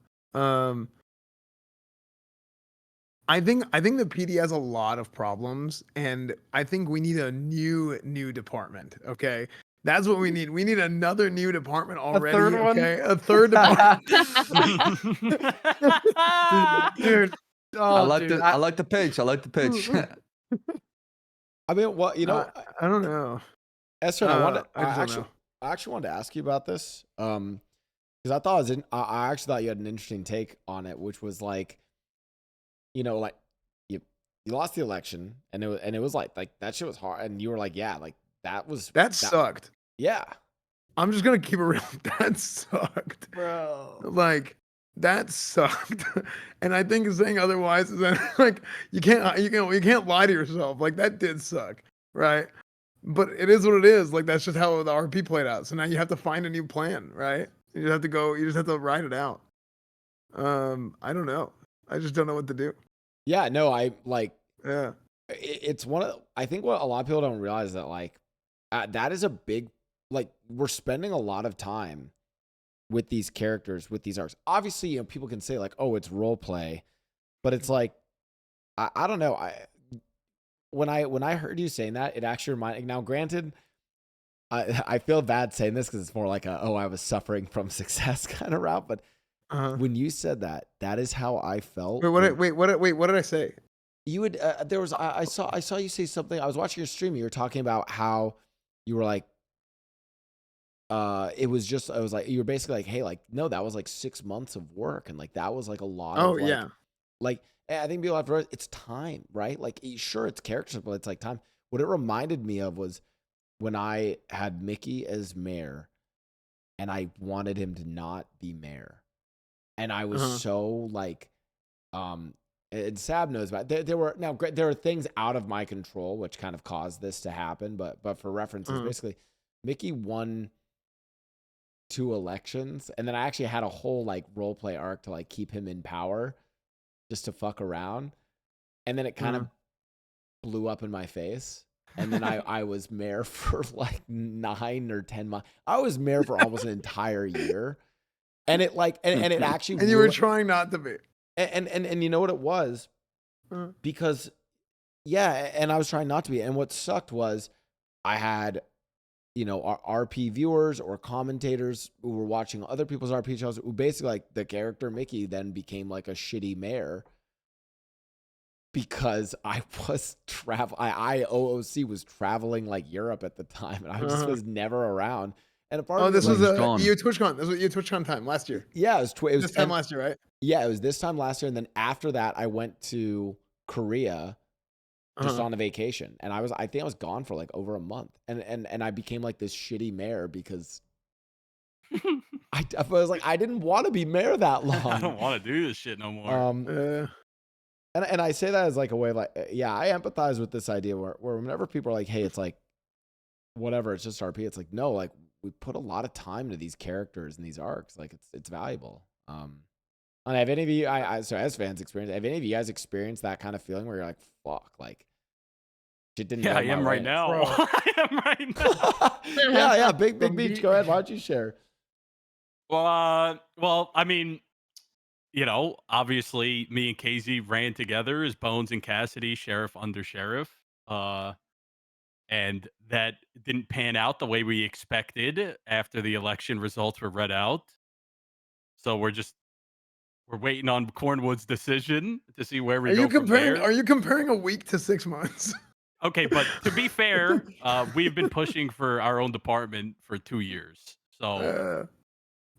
I think the PD has a lot of problems, and I think we need a new department. Okay, that's what we need. We need another new department already. A third one? Okay, a third department. Dude. Oh, I like the pitch. I like the pitch. I mean, well, I don't know. Esther, I actually wanted to ask you about this, because I thought I actually thought you had an interesting take on it, which was like, like you lost the election, and it was like that shit was hard, and you were like, yeah, like that sucked. Yeah, I'm just gonna keep it real. That sucked, bro. Like that sucked, and I think saying otherwise is that like you can't lie to yourself. Like that did suck. right? But it is what it is. Like that's just how the RP played out. So now you have to find a new plan, right? You just have to go. You just have to ride it out. I don't know. I just don't know what to do. Yeah, no, I like. Yeah. It's one of. I think what a lot of people don't realize that like that is a big like we're spending a lot of time with these characters, with these arcs. Obviously, you know, people can say like, oh, it's role play, but it's like I don't know. When I heard you saying that, it actually reminded. Now, granted, I feel bad saying this because it's more like a I was suffering from success kind of route. But when you said that, that is how I felt. Wait, what did I say? You would there was I saw you say something. I was watching your stream. You were talking about how you were like it was just I was like you were basically like, hey, like no, that was like 6 months of work, and like that was like a lot of like I think people have to realize it's time, right? Like sure it's characters, but it's like time. What it reminded me of was when I had Mickey as mayor and I wanted him to not be mayor. And I was so like and Saab knows about it. There are things out of my control which kind of caused this to happen, but for references, basically Mickey won 2 elections, and then I actually had a whole like role play arc to like keep him in power just to fuck around. And then it kind of blew up in my face. And then I was mayor for like 9 or 10 months. I was mayor for almost an entire year. And it like and it actually and you were trying not to be. And you know what it was? Because and I was trying not to be. And what sucked was I had you know, our RP viewers or commentators who were watching other people's RP shows who basically like the character Mickey then became like a shitty mayor because I was OOC was traveling like Europe at the time and I just was never around. And a part of this was gone. EU TwitchCon. This was EU TwitchCon time last year. Yeah, it was this time last year, right? Yeah, it was this time last year. And then after that, I went to Korea just on a vacation, and I think I was gone for like over a month, and I became like this shitty mayor because I was like I didn't want to be mayor that long. I don't want to do this shit no more. And I say that as like a way of like I empathize with this idea where whenever people are like, hey, it's like whatever, it's just RP. It's like no, like we put a lot of time into these characters and these arcs, like it's valuable. And have any of you, so as fans experience, have any of you guys experienced that kind of feeling where you're like, fuck, like. I am right now. I am right now. yeah. Big Meech. Go ahead. Why don't you share? Well, I mean, you know, obviously, me and Cazey ran together as Bones and Cassidy, sheriff under sheriff, and that didn't pan out the way we expected after the election results were read out. So we're waiting on Cornwood's decision to see where we go from there. Are you comparing a week to 6 months? Okay, but to be fair, we've been pushing for our own department for 2 years. So,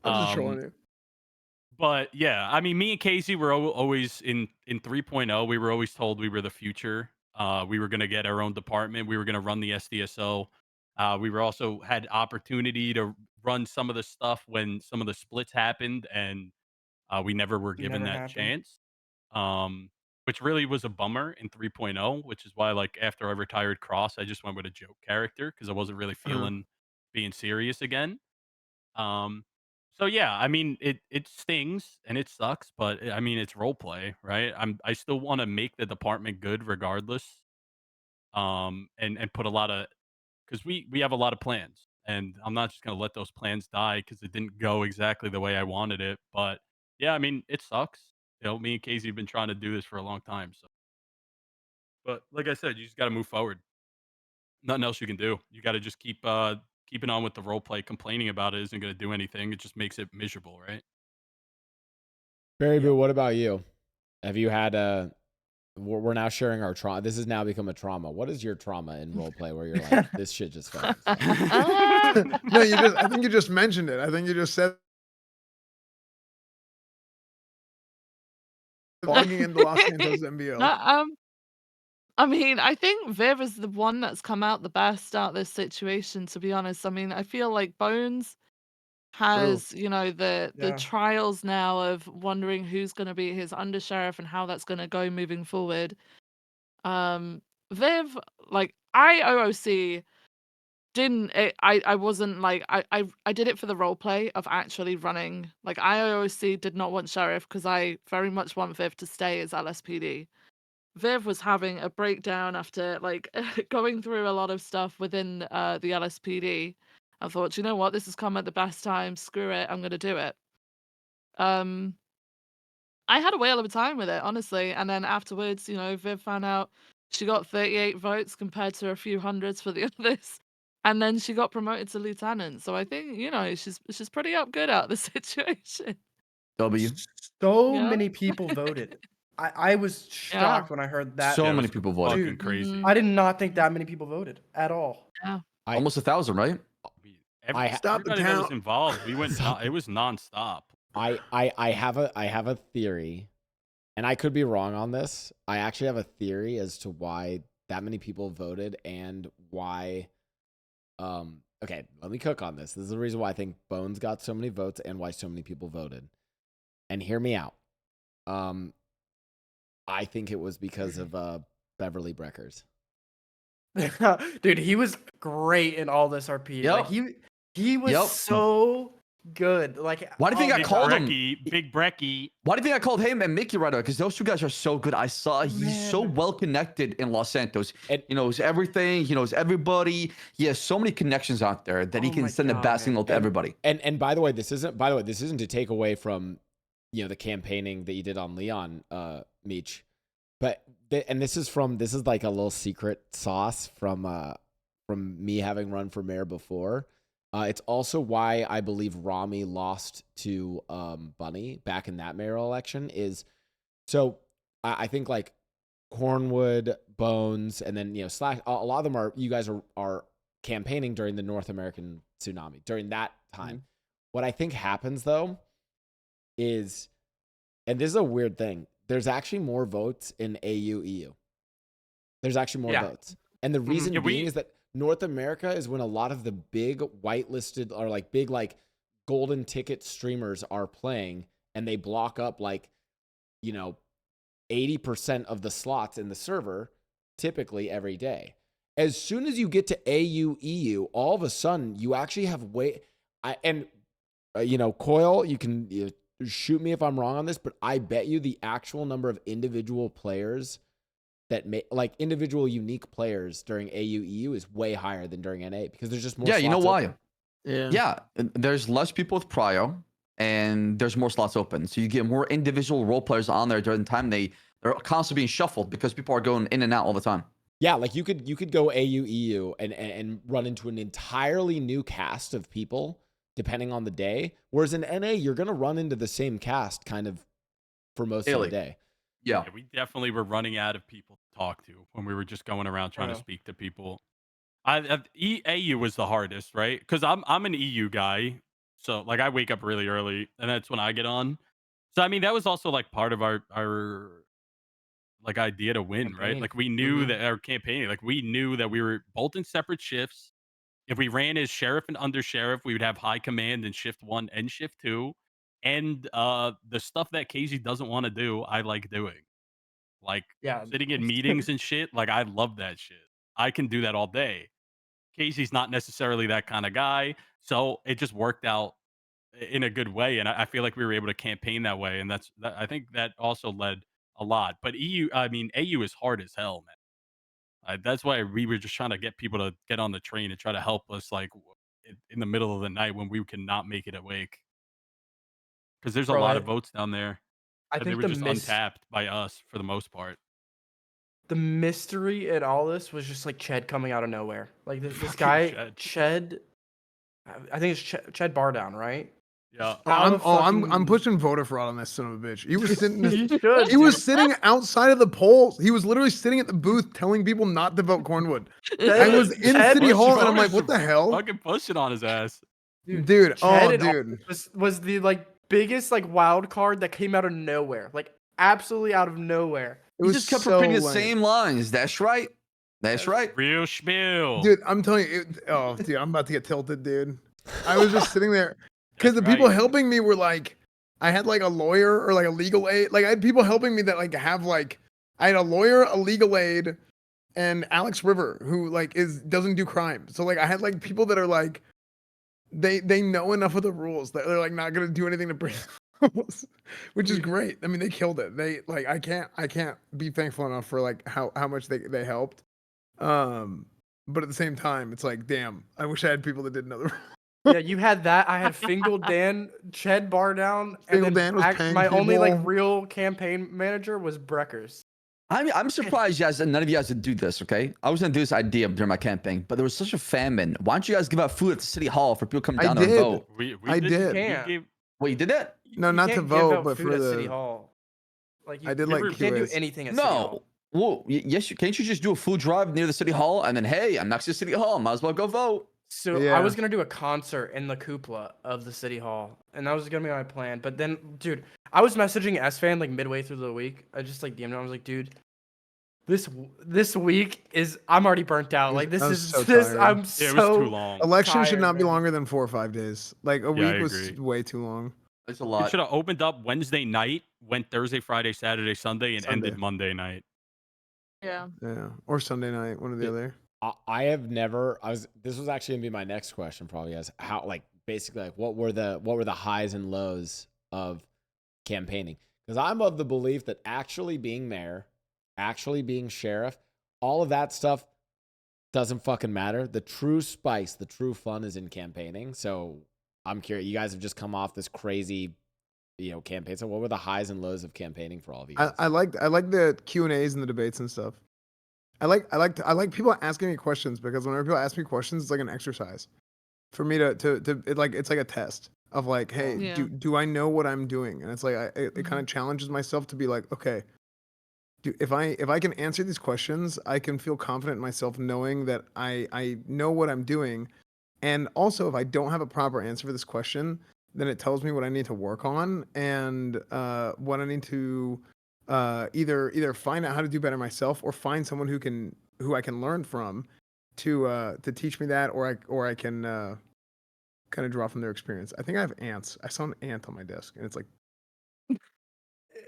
I'm just trolling you. But yeah, I mean, me and Cazey were always in 3.0. We were always told we were the future. We were going to get our own department. We were going to run the SDSO. We were also had opportunity to run some of the stuff when some of the splits happened, and we never were given that chance. Which really was a bummer in 3.0, which is why, like, after I retired Cross, I just went with a joke character because I wasn't really feeling being serious again. So yeah, I mean, it stings and it sucks, but I mean, it's role play, right? I still want to make the department good regardless. And put a lot of because we have a lot of plans, and I'm not just gonna let those plans die because it didn't go exactly the way I wanted it. But yeah, I mean, it sucks. You know, me and Casey have been trying to do this for a long time. So, but like I said, you just got to move forward. Nothing else you can do. You got to just keeping on with the role play. Complaining about it isn't going to do anything. It just makes it miserable, right? Barry Boo, what about you? Have you had we're now sharing our trauma. This has now become a trauma. What is your trauma in role play where you're like, this shit just fell? No, I think you just mentioned it. I think you just said logging into Los Santos MBO. I mean, I think Viv is the one that's come out the best out of this situation, to be honest. I mean, I feel like Bones has, you know, the trials now of wondering who's going to be his undersheriff and how that's going to go moving forward. Viv, like I OOC didn't I wasn't like I did it for the role play of actually running. Like I OOC did not want Sheriff because I very much want Viv to stay as LSPD. Viv was having a breakdown after like going through a lot of stuff within the LSPD. I thought, you know what, this has come at the best time. Screw it, I'm gonna do it. I had a whale of a time with it, honestly. And then afterwards, Viv found out she got 38 votes compared to a few hundreds for the others. And then she got promoted to lieutenant. So I think, she's pretty up good out of the situation. W. So Yeah. many people voted. I was shocked when I heard that. So Yeah, it many was people voted. Fucking Dude, crazy. Mhm. I did not think that many people voted at all. Yeah. Almost 1,000, right? Stop the Everybody that was count. involved, we went. It was nonstop. I have a theory, and I could be wrong on this. I actually have a theory as to why that many people voted and why. Okay, let me cook on this. This is the reason why I think Bones got so many votes and why so many people voted. And hear me out. I think it was because of Beverly Breckers. Dude, he was great in all this RP. Yep. Like he was Yep. so good. Like Why do you think I Big called him? Big Brecky. Why do you think I called him and Mickey right away? Because those two guys are so good. I saw he's so Man. well connected in Los Santos. And- He knows everything. He knows everybody. He has so many connections out there that he Oh can my send a God, bad man. signal to everybody. And by the way, this isn't to take away from the campaigning that you did on Leon, Meech, but this is like a little secret sauce from me having run for mayor before. It's also why I believe Rami lost to Bunny back in that mayoral election. So I think like Cornwood, Bones, and then Slash. A lot of them you guys are campaigning during the North American tsunami during that time. Mm-hmm. What I think happens though is, and this is a weird thing, there's actually more votes in AU-EU. There's actually more votes. And the reason being is that North America is when a lot of the big whitelisted or like big like golden ticket streamers are playing, and they block up 80% of the slots in the server typically every day. As soon as you get to AU-EU, all of a sudden you actually have Coil, you can shoot me if I'm wrong on this, but I bet you the actual number of individual players that individual unique players during AU-EU is way higher than during NA because there's just more. Yeah, you know why? Open. Yeah, there's less people with prio, and there's more slots open, so you get more individual role players on there during the time. They're constantly being shuffled because people are going in and out all the time. Yeah, like you could go AU-EU and run into an entirely new cast of people depending on the day, whereas in NA you're gonna run into the same cast kind of for most of the day. Yeah, we definitely were running out of people to talk to when we were just going around trying to speak to people. AU was the hardest, right? Because I'm an EU guy, so like I wake up really early, and that's when I get on. So I mean, that was also like part of our like idea to win, right? Like we knew that our campaign, like we knew that we were both in separate shifts. If we ran as sheriff and under sheriff, we would have high command in shift 1 and shift 2. And the stuff that Cazey doesn't want to do, I like doing. Like sitting in meetings and shit. Like I love that shit. I can do that all day. Cazey's not necessarily that kind of guy. So it just worked out in a good way. And I feel like we were able to campaign that way. And I think that also led a lot. But AU is hard as hell, man. That's why we were just trying to get people to get on the train and try to help us like in the middle of the night when we cannot make it awake. Because there's a lot of votes down there. I They think were just untapped by us for the most part. The mystery in all this was just like Ched coming out of nowhere. Like this guy, Ched, I think it's Ched Bardown, right? Yeah. I'm pushing voter fraud on this son of a bitch. He was sitting. He was sitting outside of the polls. He was literally sitting at the booth telling people not to vote Cornwood. I was in City Hall, and I'm like, what the hell? Fucking pushing on his ass. Dude. Dude. Was the like biggest like wild card that came out of nowhere, like absolutely out of nowhere. He just kept repeating the same lines. That's right. That's right. Real spiel. Dude, I'm telling you. Dude, I'm about to get tilted, dude. I was just sitting there because the people helping me were like, I had like a lawyer or like a legal aid. Like I had people helping me that like have like, I had a lawyer, a legal aid, and Alex River, who like doesn't do crime. So like I had like people that are like they know enough of the rules that they're like not gonna do anything to break the rules, which is great. I mean, they killed it. They like I can't be thankful enough for like how much they helped. But at the same time, it's like, damn, I wish I had people that didn't know the rules. Yeah, you had that. I had Fingal Dan, Ched Bar Down, and Fingal Dan was paying my only like people. real campaign manager was Breckers. I'm surprised you guys, none of you guys would do this, okay? I was gonna do this idea during my camping, but there was such a famine. Why don't you guys give out food at the city hall for people to come I down there and did. vote? We did. we Can't. gave- Wait, you did that? No, You not to can't give vote, out but food for at City the. Hall. Like I did like you can't do QAs. anything at City Hall. No. Well, yes, can't you just do a food drive near the city hall and then, hey, I'm next to City Hall, might as well go vote. So Yeah. I was gonna do a concert in the cupola of the City Hall, and that was gonna be my plan. But then, dude, I was messaging Esfand like midway through the week. I just like DM'd him. I was like, dude, this week I'm already burnt out. Like this I was is so this. tired. I'm Yeah, so it was too long. Election should tired, not be man. longer than 4 or 5 days. Like a Yeah, I week was agree. way too long. It's a It lot. should have opened up Wednesday night, went Thursday, Friday, Saturday, Sunday, and Sunday. ended Monday night. Yeah. Yeah, or Sunday night, one or the Yeah. other. I have never. This was actually gonna be my next question, probably, as how like basically like what were the highs and lows of campaigning? Because I'm of the belief that actually being mayor, actually being sheriff, all of that stuff doesn't fucking matter. The true spice, the true fun is in campaigning. So I'm curious. You guys have just come off this crazy, campaign. So what were the highs and lows of campaigning for all of you guys? I like the Q&As and the debates and stuff. I like people asking me questions, because whenever people ask me questions, it's like an exercise for me to it's like a test of like, hey, Yeah. do I know what I'm doing? And it's like it kind of challenges myself to be like, okay, if I can answer these questions, I can feel confident in myself knowing that I know what I'm doing. And also, if I don't have a proper answer for this question, then it tells me what I need to work on and what I need to either find out how to do better myself, or find someone who I can learn from to teach me that, or I can kind of draw from their experience. I think I have ants. I saw an ant on my desk, and it's like,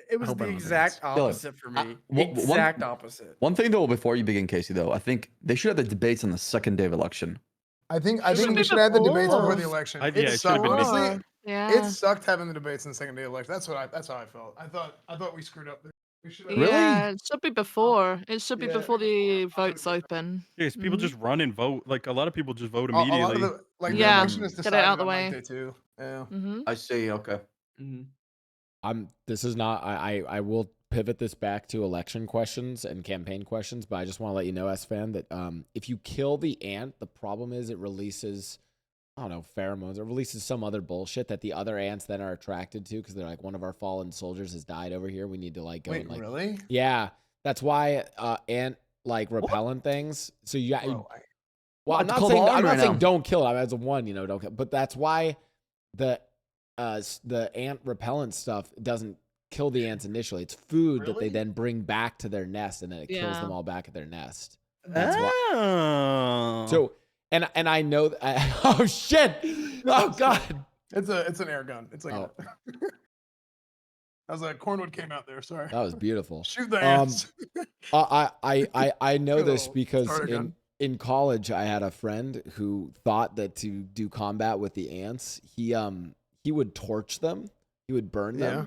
It was hope I the don't have exact ants. opposite for me. one- Exact opposite. One thing though, before you begin, Casey, though, I think they should have the debates on the second day of election. I think Should we be should have the debates before before. the election. Yeah, it should've sucked. been Honestly, before. Yeah. it sucked having the debates in the second day of election. That's how I felt. I thought we screwed up there. We should have. Really? Yeah, it should be before. It should be Yeah. before the votes open. Yeah, 'cause people Mhm. just run and vote. Like a lot of people just vote A lot immediately. of the the Yeah, election is get it decided out the on way. like day 2. Yeah. Mm-hmm. I see. Okay. This is not. I will pivot this back to election questions and campaign questions, but I just want to let you know, Esfand, that if you kill the ant, the problem is it releases, I don't know, pheromones. It releases some other bullshit that the other ants then are attracted to, because they're like, one of our fallen soldiers has died over here. We need to like go Wait, and like. really? Yeah, that's why ant like repellent things. So you. Bro, Well, I'm It's not called saying alarm right now. don't kill it. As a one, don't kill. But that's why the ant repellent stuff doesn't kill the ants initially. It's food that they Really? then bring back to their nest, and then it kills Yeah. them all back at their nest. That's why. Oh. So and I know oh shit! Oh god! it's an air gun. It's like Oh. I was like, Cornwood came out there. Sorry. That was beautiful. Shoot the ants. I know this Little because starter gun. in college I had a friend who thought that to do combat with the ants, he would torch them, he would burn them, Yeah.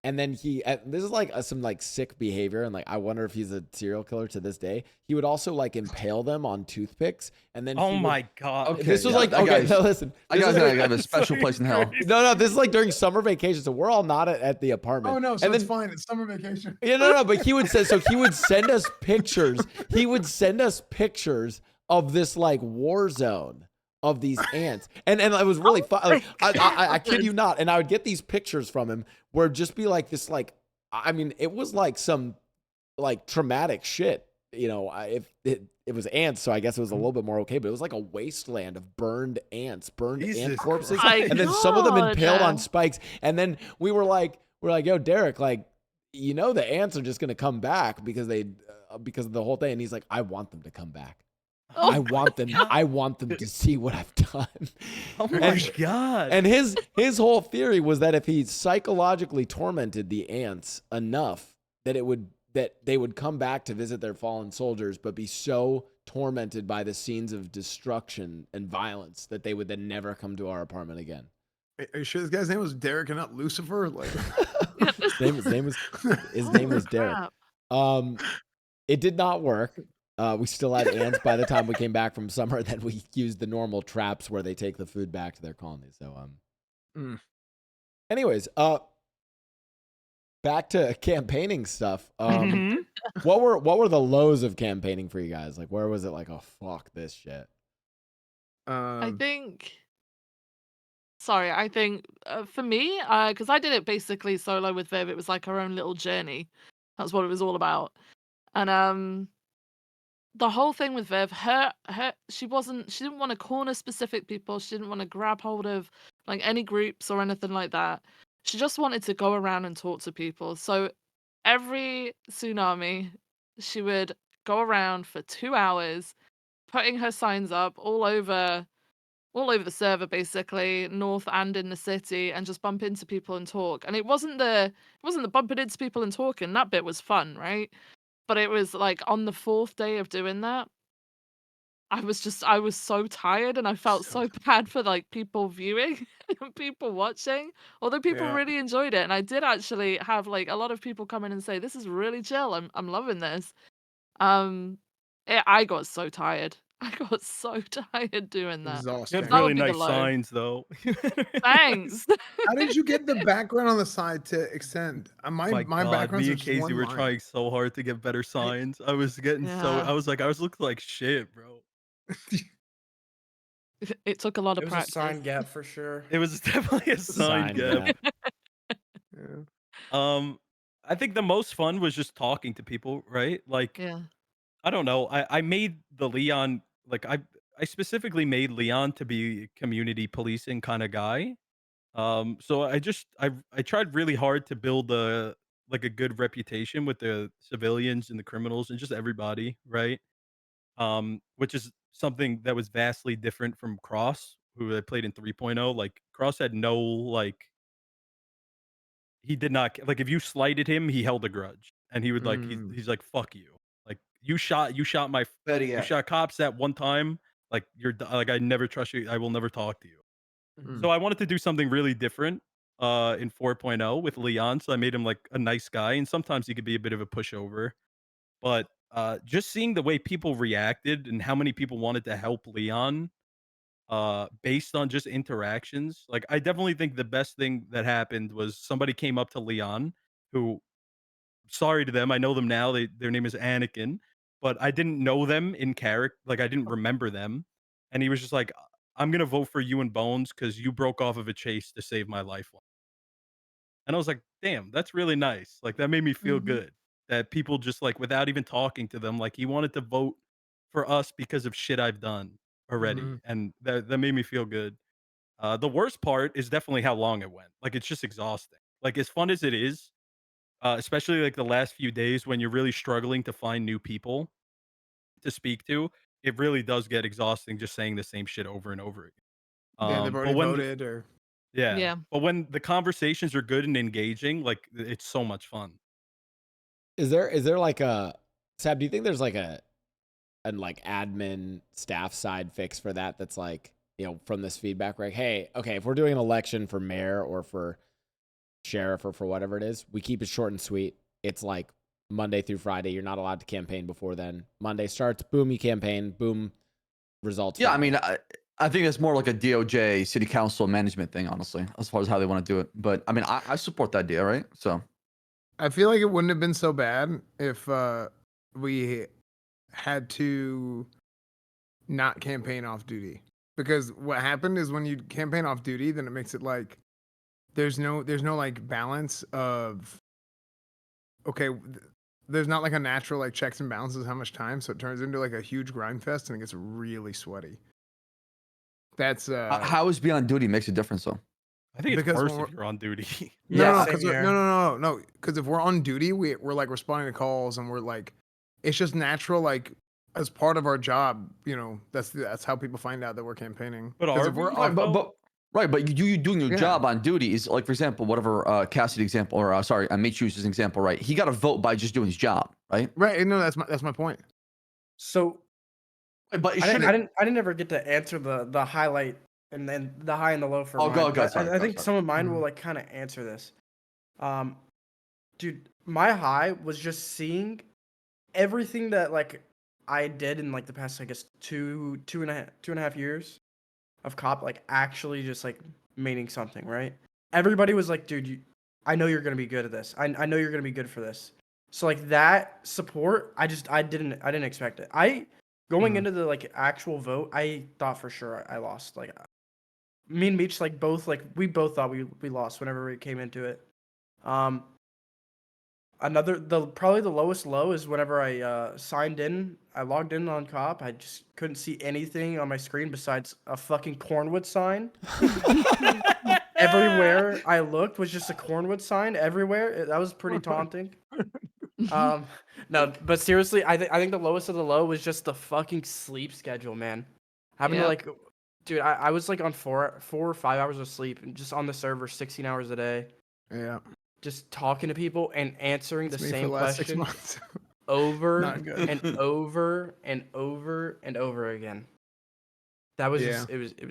and then this is like some like sick behavior, and like I wonder if he's a serial killer to this day. He would also like impale them on toothpicks, and then Oh he would- my god. Okay. This was yeah, like that okay. guy's- No, listen. I This got is- have a special place in hell. no, this is like during summer vacation, so we're all not at the apartment. Oh no, so and it's then, fine. It's summer vacation. Yeah, no, but he would send us pictures. He would send us pictures of this like war zone of these ants, and it was really fun. Like, I kid you not, and I would get these pictures from him where it'd just be like this, like I mean, it was like some like traumatic shit. If it was ants, so I guess it was a little bit more okay. But it was like a wasteland of burned ants, burned ant Jesus corpses, Christ. and then some of them God. impaled on spikes. And then we're like, yo, Derek, like, the ants are just gonna come back because of the whole thing. And he's like, I want them to come back. Oh I want them to see what I've done. Oh my And- god. And his whole theory was that if he psychologically tormented the ants enough, that it would that they would come back to visit their fallen soldiers, but be so tormented by the scenes of destruction and violence that they would then never come to our apartment again. Are you sure this guy's name was Derek and not Lucifer? Like, his name was Derek. It did not work. We still had ants by the time we came back from summer. That we used the normal traps where they take the food back to their colony. So, anyways, back to campaigning stuff. What were the lows of campaigning for you guys? Like, where was it like, oh fuck this shit? I think for me, because I did it basically solo with Viv, it was like our own little journey. That's what it was all about. And the whole thing with Viv, she didn't want to corner specific people. She didn't want to grab hold of like any groups or anything like that. She just wanted to go around and talk to people. So every tsunami, she would go around for 2 hours, putting her signs up all over the server, basically, north and in the city, and just bump into people and talk. And it wasn't the bumping into people and talking. That bit was fun, right? But it was like on the 4th day of doing that, I was so tired, and I felt so bad for like people viewing and people watching. Although people really enjoyed it, and I did actually have like a lot of people come in and say, "This is really chill. I'm loving this." I got so tired. I got so tired doing that. You Exhausting. had That would really be the nice low. signs, though. Thanks. How did you get the background on the side to extend? My God, background's me and just Cazey one were line. trying so hard to get better signs. I was getting Yeah. I was looking like shit, bro. It took a lot It of was a practice. sign gap for sure. It was definitely a sign gap. Yeah. I think the most fun was just talking to people, right? Like, Yeah. I don't know. I made the Leon like I specifically made Leon to be community policing kind of guy. So I tried really hard to build a like a good reputation with the civilians and the criminals and just everybody, right? Which is something that was vastly different from Cross, who I played in 3.0. Like Cross had no like he did not like if you slighted him, he held a grudge, and he would like he's like fuck you, like you shot my Better you yet. shot cops that one time, like like I never trust you, I will never talk to you. Mm. So I wanted to do something really different in 4.0 with Leon, so I made him like a nice guy, and sometimes he could be a bit of a pushover, but just seeing the way people reacted and how many people wanted to help Leon based on just interactions. Like I definitely think the best thing that happened was somebody came up to Leon, who sorry to them, I know them now. Their name is Anakin, but I didn't know them in character. Like I didn't remember them, and he was just like, "I'm gonna vote for you and Bones because you broke off of a chase to save my life." And I was like, "Damn, that's really nice." Like that made me feel Mhm. good that people just like without even talking to them, like he wanted to vote for us because of shit I've done already, and that made me feel good. The worst part is definitely how long it went. Like it's just exhausting. Like as fun as it is, especially like the last few days when you're really struggling to find new people to speak to, it really does get exhausting just saying the same shit over and over again. Yeah, they've already But when voted or yeah, Yeah. but when the conversations are good and engaging, like it's so much fun. Is there like a Sab? Do you think there's like a like admin staff side fix for that? That's like, you know, from this feedback, right? Hey, okay, if we're doing an election for mayor or for sheriff or for whatever it is, we keep it short and sweet. It's like Monday through Friday. You're not allowed to campaign before then. Monday starts, boom, you campaign, boom, results. Yeah, I Friday. mean, I think it's more like a DOJ, city council management thing, honestly, as far as how they want to do it. But I mean, I support that idea, right? So I feel like it wouldn't have been so bad if we had to not campaign off duty. Because what happened is when you campaign off duty, then it makes it like there's no like balance of okay, there's not like a natural like checks and balances how much time, so it turns into like a huge grind fest and it gets really sweaty. That's how is beyond duty makes a difference, though. I think it's Because worse when if you're on duty. no, same because here. no, because if we're on duty, we're like responding to calls and we're like, it's just natural, like as part of our job, you know, that's how people find out that we're campaigning. But 'Cause are if we're we, off, though? But Right, but you doing your Yeah. job on duty is like, for example, whatever Cassidy example, or sorry, Meech used his example, right? He got a vote by just doing his job, right? Right. No, that's my point. So But it I didn't, shouldn't. I didn't ever get to answer the highlight and then the high and the low for Oh, mine. go, but sorry, I think sorry. some of mine will Mhm. like kind of answer this. Dude, my high was just seeing everything that like I did in like the past, I guess, two and a half years of cop, like actually just like meaning something, right? Everybody was like, dude, I know you're gonna be good at this. I know you're gonna be good for this. So like that support, I didn't expect it. Going Mhm. into the like actual vote, I thought for sure I lost. Like me and Meech like both like we both thought we lost whenever we came into it. Probably the lowest low is whenever I signed in. I logged in on cop. I just couldn't see anything on my screen besides a fucking Cornwood sign. Everywhere I looked was just a Cornwood sign everywhere. That was pretty taunting. No, but seriously, I think the lowest of the low was just the fucking sleep schedule, man. Having to Yep. like, dude, I was like on 4 or 5 hours of sleep and just on the server 16 hours a day, Yeah. just talking to people and answering It's the me for same the last 6 question months. over Not good. and over and over and over again. That was Yeah. just it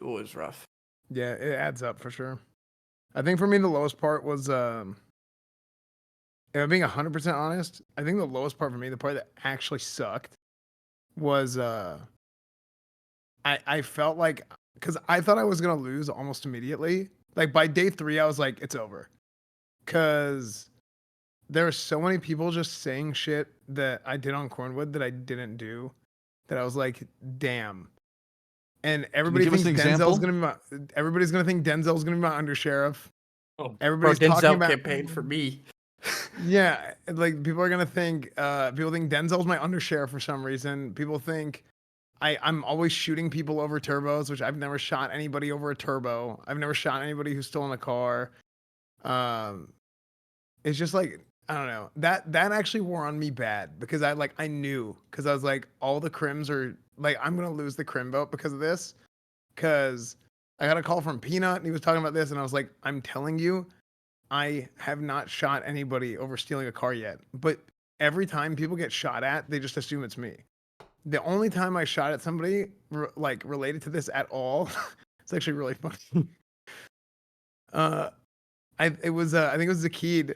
was rough. Yeah, it adds up for sure. I think for me the lowest part was if I'm being 100% honest, I think the lowest part for me, the part that actually sucked, was I felt like, because I thought I was gonna lose almost immediately. Like by day 3, I was like, it's over, because there are so many people just saying shit that I did on Cornwood that I didn't do, that I was like, damn. And everybody give us thinks an Denzel's example? gonna be everybody's gonna think Denzel's gonna be my undersheriff. Oh, bro, Everybody's talking Denzel about campaigned for me. Yeah, like people are gonna think people think Denzel's my undersheriff for some reason. People think I'm always shooting people over turbos, which I've never shot anybody over a turbo. I've never shot anybody who's stolen a car. Um, it's just like, I don't know. That actually wore on me bad, because I knew, because I was like, all the crims are like, I'm gonna lose the crim vote because of this. Because I got a call from Peanut and he was talking about this, and I was like, I'm telling you, I have not shot anybody over stealing a car yet. But every time people get shot at, they just assume it's me. The only time I shot at somebody like related to this at all, it's actually really funny. I think it was Zakid.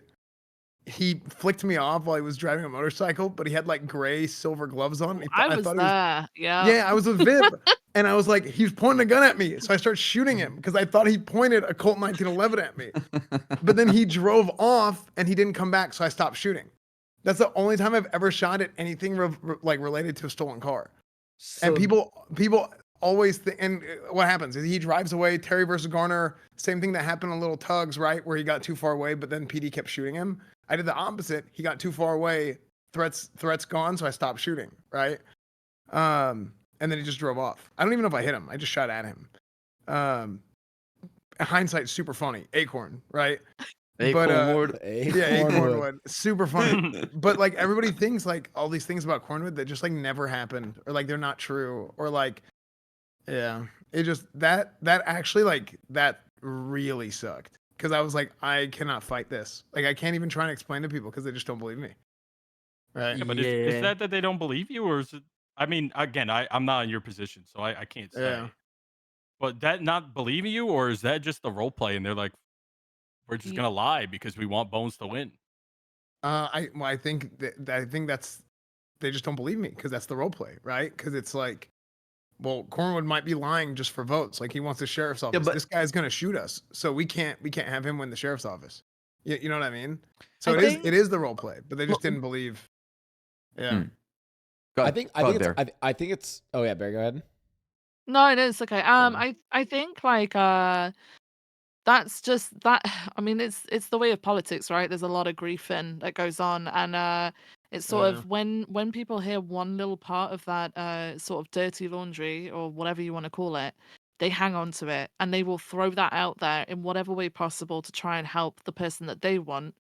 He flicked me off while he was driving a motorcycle, but he had like gray silver gloves on. I I was thought he was, there. Yeah. yeah, I was with Viv, and I was like, he's pointing a gun at me, so I start shooting him because I thought he pointed a Colt 1911 at me. But then he drove off and he didn't come back, so I stopped shooting. That's the only time I've ever shot at anything like related to a stolen car. So And people always and what happens is he drives away. Terry versus Garner, same thing that happened on Little Tugs, right, where he got too far away, but then PD kept shooting him. I did the opposite. He got too far away. Threats gone, so I stopped shooting, right? And then he just drove off. I don't even know if I hit him. I just shot at him. Hindsight's super funny. Acorn, right? Acorn Ward. Yeah, Acorn Wood. Super funny. But like everybody thinks like all these things about Cornwood that just like never happened, or like they're not true, or like, yeah, it just that actually like that really sucked, because I was like, I cannot fight this. Like I can't even try and explain to people because they just don't believe me. Right? Yeah, but is that they don't believe you, or is it? I mean, again, I'm not in your position, so I can't say. Yeah. But that not believing you, or is that just the role play, and they're like, we're just gonna lie because we want Bones to win? I think that's, they just don't believe me because that's the role play, right? Because it's like, well, Cornwood might be lying just for votes. Like he wants the sheriff's office. but- This guy's gonna shoot us, so we can't have him win the sheriff's office. You know what I mean? So I think- it is the role play, but they just didn't believe. Yeah. Go I ahead. think Go ahead, it's Bear. I think it's. Oh yeah, Barry, go ahead. No, it is okay. I think like that's just that. I mean, it's the way of politics, right? There's a lot of griefing that goes on, and it's sort Yeah. of when people hear one little part of that sort of dirty laundry or whatever you want to call it, they hang on to it and they will throw that out there in whatever way possible to try and help the person that they want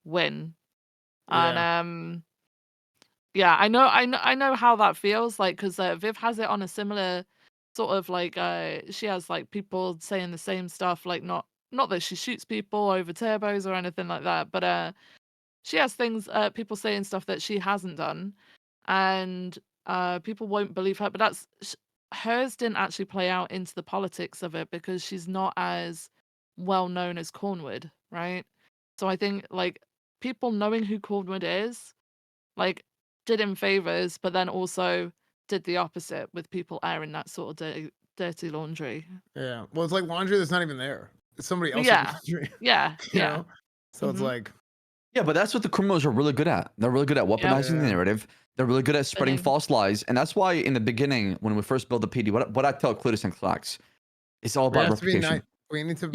win. Yeah. And yeah, I know how that feels like, because Viv has it on a similar sort of like she has like people saying the same stuff, like not that she shoots people over turbos or anything like that, but she has things, people saying stuff that she hasn't done, and people won't believe her. But hers didn't actually play out into the politics of it because she's not as well known as Cornwood, right? So I think like people knowing who Cornwood is, like, did him favors, but then also did the opposite with people airing that sort of dirty laundry. Yeah. Well, it's like laundry that's not even there. It's somebody else's Yeah. laundry. Yeah, You yeah. know? So it's Mhm. like, Yeah, but that's what the criminals are really good at. They're really good at weaponizing the Yeah. narrative. They're really good at spreading Spinning. false lies, and that's why in the beginning, when we first build the PD, what I tell Cletus and Clax, it's all we about have to be reputation. nice. We need to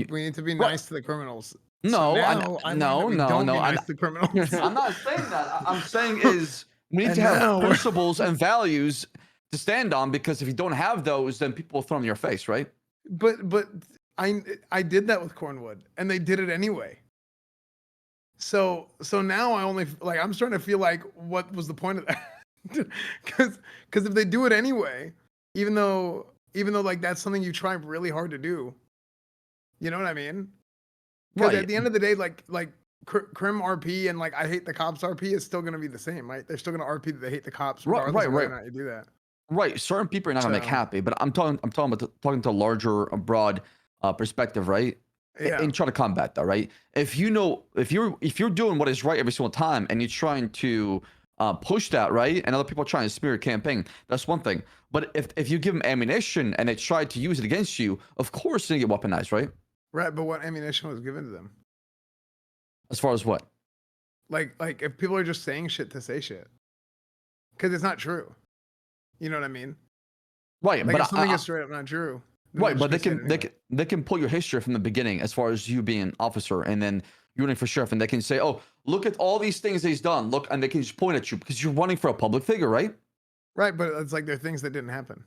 be Right. nice to the criminals. No, so now I no, learned that we no, don't no, be I'm nice to the criminals. I'm not saying that. I'm saying is we need And to have now we're- principles and values to stand on, because if you don't have those, then people will throw them in your face, right? but I did that with Cornwood, and they did it anyway. So now I only like I'm starting to feel like what was the point of that? Because if they do it anyway, even though like that's something you try really hard to do, you know what I mean? Because Right. at the end of the day, like Crim RP and like I hate the cops RP is still gonna be the same, right? They're still gonna RP that they hate the cops, Right, regardless of whether right. or not you do that. Right, certain people are not gonna make So- happy, but I'm talking to a larger, a broad perspective, right? Yeah. And try to combat that, right? If you're doing what is right every single time, and you're trying to push that, right, and other people are trying to smear your campaign, that's one thing. But if you give them ammunition and they try to use it against you, of course they're gonna get weaponized, right? Right, but what ammunition was given to them? As far as what? Like if people are just saying shit to say shit, because it's not true. You know what I mean? Right, Like but if something is straight up not true. then right, they're but just gonna say it anyway. they can pull your history from the beginning, as far as you being an officer and then you're running for sheriff, and they can say, "Oh, look at all these things that he's done." Look, and they can just point at you because you're running for a public figure, right? Right, but it's like there are things that didn't happen.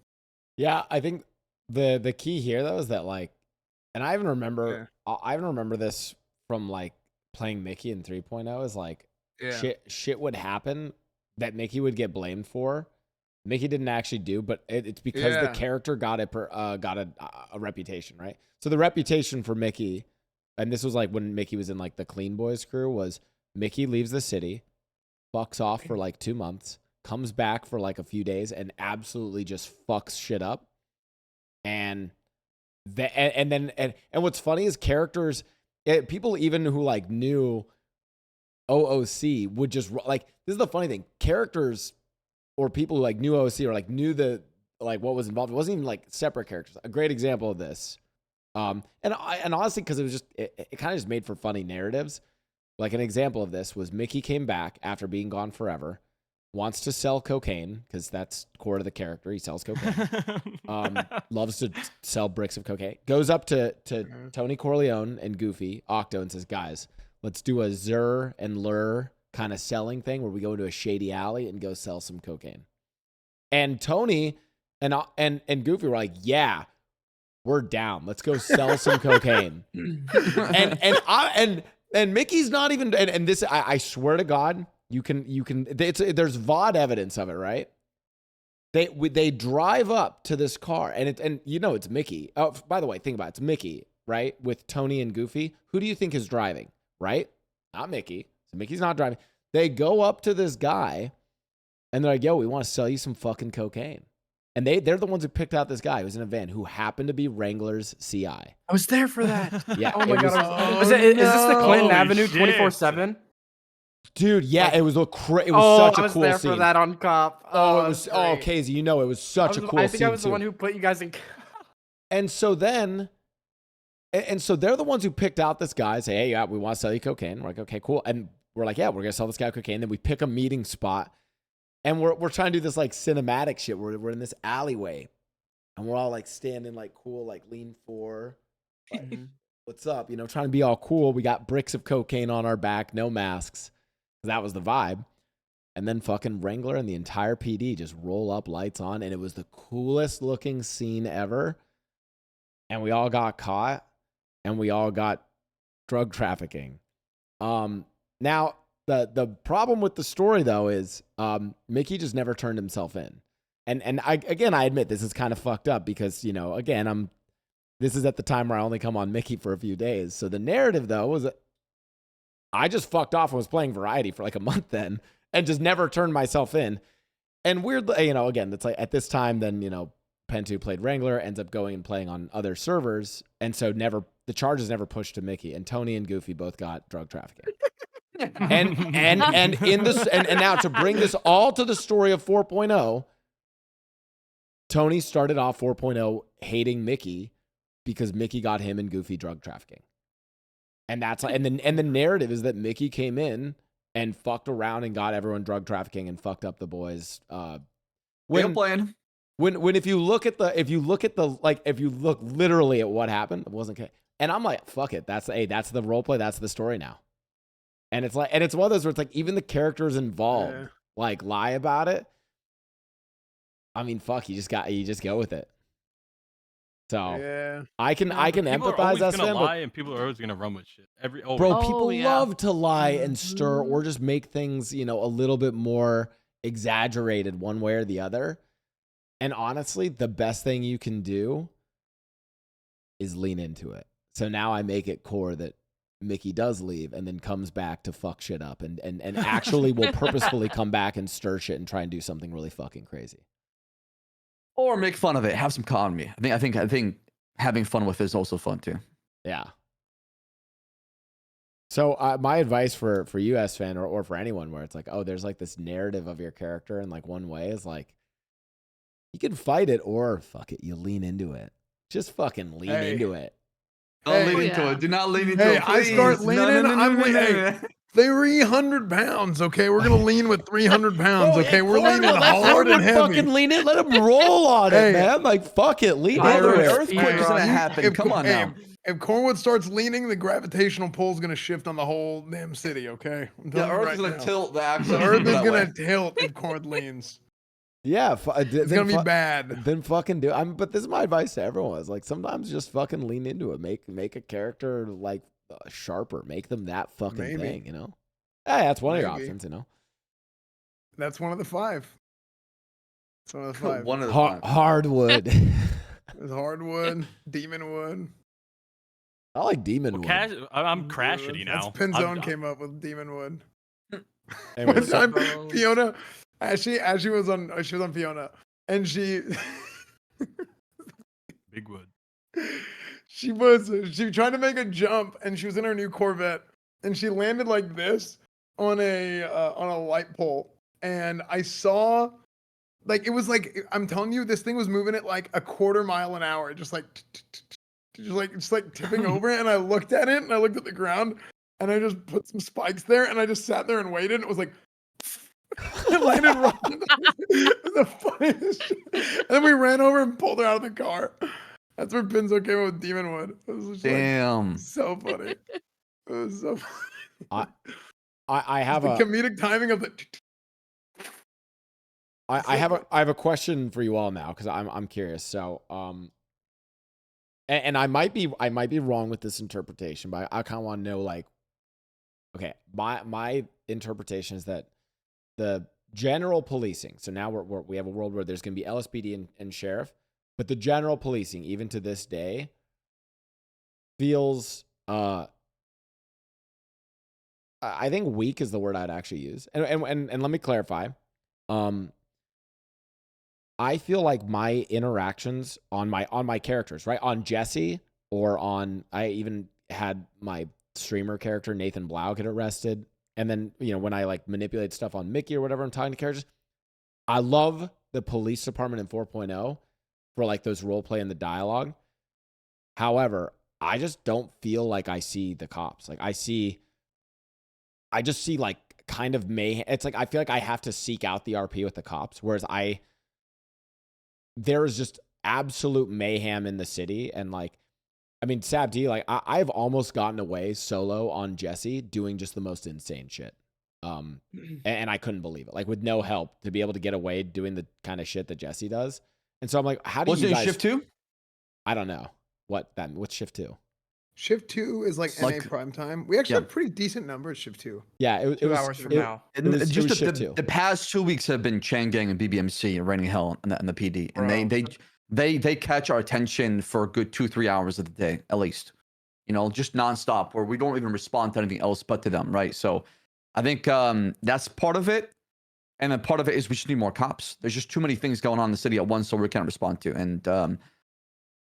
Yeah, I think the key here though is that like, and I even remember this from like playing Mickey in 3.0 is like Yeah. shit would happen that Mickey would get blamed for. Mickey didn't actually do, but it's because the Yeah. character got a reputation, right? So the reputation for Mickey, and this was like when Mickey was in like the Clean Boys crew, was Mickey leaves the city, fucks off for like 2 months, comes back for like a few days, and absolutely just fucks shit up. And what's funny is characters, people even who like knew OOC would just like, this is the funny thing, characters or people who like knew OOC or like knew the like what was involved, it wasn't even like separate characters. A great example of this, and honestly, because it was just it kind of just made for funny narratives. Like an example of this was Mickey came back after being gone forever, wants to sell cocaine because that's core to the character. He sells cocaine. Loves to sell bricks of cocaine. Goes up to Tony Corleone and Goofy, Octo, and says, "Guys, let's do a Zur and Lure kind of selling thing where we go into a shady alley and go sell some cocaine." And Tony and Goofy were like, "Yeah, we're down. Let's go sell some cocaine." and Mickey's not even. And this, I swear to God, you can. There's VOD evidence of it, right? They drive up to this car, and you know it's Mickey. Oh, by the way, think about it. It's Mickey, right? With Tony and Goofy. Who do you think is driving? Right? Not Mickey. So Mickey's not driving. They go up to this guy, and they're like, "Yo, we want to sell you some fucking cocaine." And they're the ones who picked out this guy who was in a van who happened to be Wrangler's CI. I was there for that. Yeah. Oh my it was- god. Is this the Clinton Holy Avenue shit. 24/7? Dude, yeah, Like- it was it was Oh, such I a was cool there scene. for that on Cop. Oh, it that's was oh, great. Cazey, you know it was such a cool I think scene I was the too. one who put you guys in. And so then, and so they're the ones who picked out this guy. Say, "Hey, yeah, we want to sell you cocaine." We're like, "Okay, cool." And we're like, "Yeah, we're gonna sell this guy cocaine." Then we pick a meeting spot, and we're trying to do this like cinematic shit. We're in this alleyway, and we're all like standing like cool, like lean forward. Like, what's up? You know, trying to be all cool. We got bricks of cocaine on our back, no masks. That was the vibe. And then fucking Wrangler and the entire PD just roll up, lights on, and it was the coolest looking scene ever. And we all got caught, and we all got drug trafficking. Now the problem with the story though is Mickey just never turned himself in. and I admit this is kind of fucked up because, you know, again, this is at the time where I only come on Mickey for a few days. So the narrative though was that I just fucked off and was playing variety for like a month then and just never turned myself in. And weirdly, you know, again, it's like at this time, then, you know, Pentu played Wrangler, ends up going and playing on other servers. And so the charges never pushed to Mickey, and Tony and Goofy both got drug trafficking. and in this, and now to bring this all to the story of 4.0, Tony started off 4.0 hating Mickey because Mickey got him and Goofy drug trafficking. And that's like, and the narrative is that Mickey came in and fucked around and got everyone drug trafficking and fucked up the boys. When if you look literally at what happened, it wasn't okay. And I'm like, fuck it. That's the role play. That's the story now. And it's like, and it's one of those where it's like, even the characters involved, like lie about it. I mean, fuck, you just go with it. So I can empathize. That's gonna lie, and people are always gonna run with shit. People love to lie and stir or just make things, you know, a little bit more exaggerated one way or the other. And honestly, the best thing you can do is lean into it. So now I make it core that Mickey does leave and then comes back to fuck shit up and actually will purposefully come back and stir shit and try and do something really fucking crazy. Or make fun of it. Have some comedy. I think having fun with it is also fun too. Yeah. So my advice for you, Esfand, or for anyone where it's like, oh, there's like this narrative of your character in like one way is like, you can fight it or fuck it, you lean into it. Just fucking lean into it. Don't lean into it. Do not lean into it. I start leaning. I'm like, 300 pounds. Okay, we're gonna lean with 300 pounds. Okay, we're leaning hard and heavy. Fucking lean it. Let him roll on it, man. Like fuck it, lean into it. Earthquake is gonna happen. Come on now. If Cornwood starts leaning, the gravitational pull is gonna shift on the whole damn city. Okay, the Earth is gonna tilt. The Earth is gonna tilt if Cornwood leans. Yeah, it's gonna be bad. Then fucking do. But this is my advice to everyone: is like sometimes just fucking lean into it. Make a character like sharper. Make them that fucking thing. You know. Hey, that's one of your options. You know. That's one of the 5. It's one of the 5. One of the 5. Hardwood. There's hardwood, demon wood. I like demon wood. I'm crashing now. That's Penzone came up with demon wood. Anyway, One time, Fiona. She was on Fiona, and she Big wood. She was trying to make a jump, and she was in her new Corvette, and she landed like this on a light pole, and I saw, like, it was like, I'm telling you, this thing was moving at like a quarter mile an hour, just like tipping over, and I looked at it, and I looked at the ground, and I just put some spikes there, and I just sat there and waited, and it was like. I landed wrong. The funniest shit. And then we ran over and pulled her out of the car. That's where Pinzo came up with Demon Wood. It was just damn, like, so funny. It was so funny. I have the comedic timing of the. I have a question for you all now because I'm curious. So and I might be wrong with this interpretation, but I kind of want to know, like, okay, my interpretation is that the general policing. So now we have a world where there's going to be LSPD and sheriff, but the general policing, even to this day, feels I think weak is the word I'd actually use. And let me clarify. I feel like my interactions on my characters, right? On Jesse or I even had my streamer character Nathan Blau get arrested. And then, you know, when I like manipulate stuff on Mickey or whatever, I'm talking to characters. I love the police department in 4.0 for like those role play and the dialogue. However, I just don't feel like I see the cops. Like I just see like kind of mayhem. It's like I feel like I have to seek out the RP with the cops, whereas there is just absolute mayhem in the city. And like, I mean, Saab D, like I've almost gotten away solo on Jesse doing just the most insane shit. And I couldn't believe it. Like with no help to be able to get away doing the kind of shit that Jesse does. And so I'm like, how do you guys... Shift 2? I don't know. What's shift 2? Shift 2 is like NA prime time. We actually have pretty decent numbers. Shift 2. Yeah, it 2 was hours from it- now. And It was just shift 2. the past 2 weeks have been Chain Gang and BBMC raining hell in the PD, and Bro. they catch our attention for a good 2-3 hours of the day at least. You know, just nonstop, where we don't even respond to anything else but to them, right? So, I think that's part of it, and then part of it is we just need more cops. There's just too many things going on in the city at once, so we can't respond to. And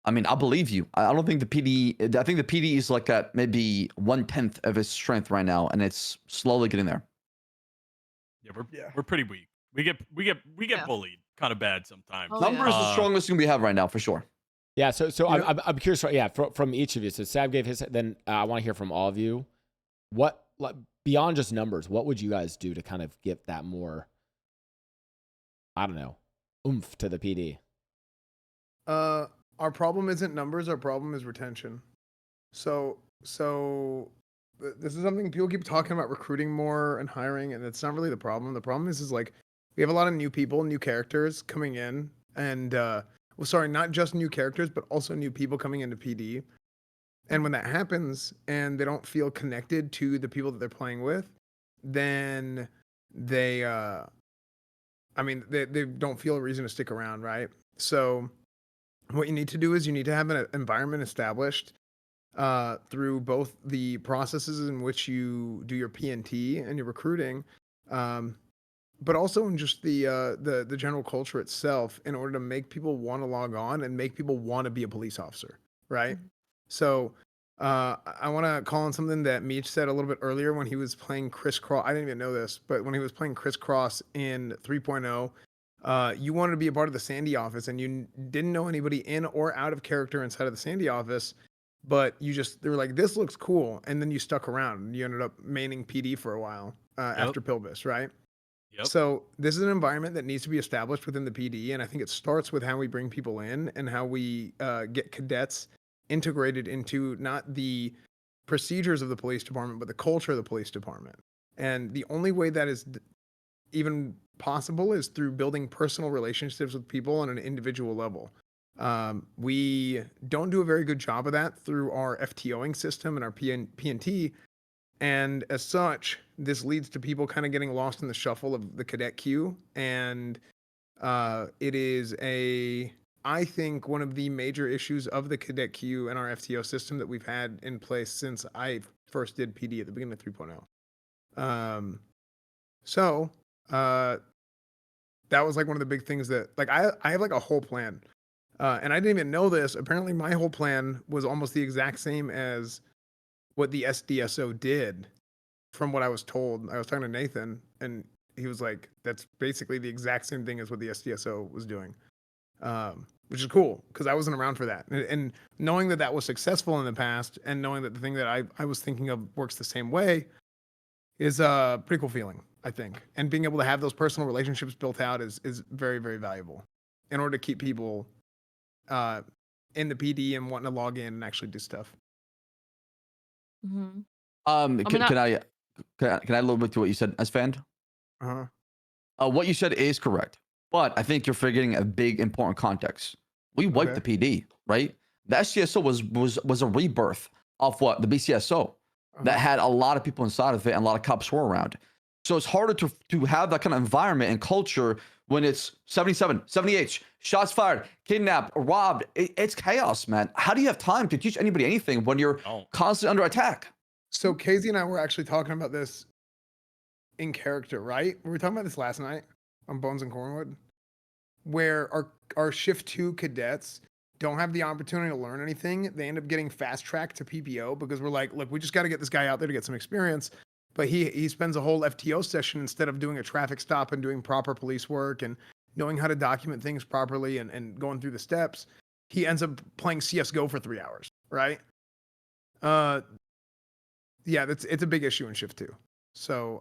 I mean, I believe you. I don't think the PD. I think the PD is like at maybe 1/10 of its strength right now, and it's slowly getting there. Yeah, we're pretty weak. We get Yeah. bullied kind of bad sometimes. Oh, Numbers is yeah. the strongest thing we have right now for sure. Yeah, so You know- I'm curious. Yeah, from each of you. So Saab gave his. Then I want to hear from all of you. What, like, beyond just numbers, what would you guys do to kind of get that more, I don't know, oomph to the PD? Our problem isn't numbers. Our problem is retention. So this is something people keep talking about, recruiting more and hiring, and it's not really the problem. The problem is like we have a lot of new people, new characters coming in, and well, sorry, not just new characters, but also new people coming into PD. And when that happens, and they don't feel connected to the people that they're playing with, then they they don't feel a reason to stick around, right? So what you need to do is you need to have an environment established through both the processes in which you do your PNT and your recruiting, but also in just the general culture itself, in order to make people want to log on and make people want to be a police officer, right? So I want to call on something that Meech said a little bit earlier when he was playing Crisscross. I didn't even know this, but when he was playing Crisscross in 3.0, you wanted to be a part of the Sandy office, and you didn't know anybody in or out of character inside of the Sandy office, but they were like, this looks cool. And then you stuck around, and you ended up maining PD for a while after Pilbus, right? Yep. So this is an environment that needs to be established within the PD, and I think it starts with how we bring people in and how we get cadets integrated into not the procedures of the police department, but the culture of the police department. And the only way that is even possible is through building personal relationships with people on an individual level. We don't do a very good job of that through our FTOing system and our PNT. And as such, this leads to people kind of getting lost in the shuffle of the cadet queue. And it is I think one of the major issues of the cadet queue and our FTO system that we've had in place since I first did PD at the beginning of 3.0. So that was like one of the big things that, like, I have like a whole plan. And I didn't even know this. Apparently my whole plan was almost the exact same as what the SDSO did, from what I was told. I was talking to Nathan, and he was like, that's basically the exact same thing as what the SDSO was doing. Which is cool, because I wasn't around for that. And knowing that that was successful in the past, and knowing that the thing that I was thinking of works the same way, is a pretty cool feeling, I think. And being able to have those personal relationships built out is very, very valuable in order to keep people in the PD and wanting to log in and actually do stuff. Mm-hmm. Can I add a little bit to what you said, Esfand? What you said is correct, but I think you're forgetting a big important context. We wiped the PD, right? The SCSO was a rebirth of what the BCSO that had a lot of people inside of it and a lot of cops were around. So it's harder to have that kind of environment and culture when it's 77, 78, shots fired, kidnapped, robbed. It's chaos, man. How do you have time to teach anybody anything when you're constantly under attack? So Cazey and I were actually talking about this in character, right? We were talking about this last night on Bones and Cornwood, where our Shift 2 cadets don't have the opportunity to learn anything. They end up getting fast tracked to PPO because we're like, look, we just got to get this guy out there to get some experience. But he spends a whole FTO session instead of doing a traffic stop and doing proper police work and knowing how to document things properly and going through the steps. He ends up playing CSGO for 3 hours, right? Yeah, it's a big issue in Shift 2. So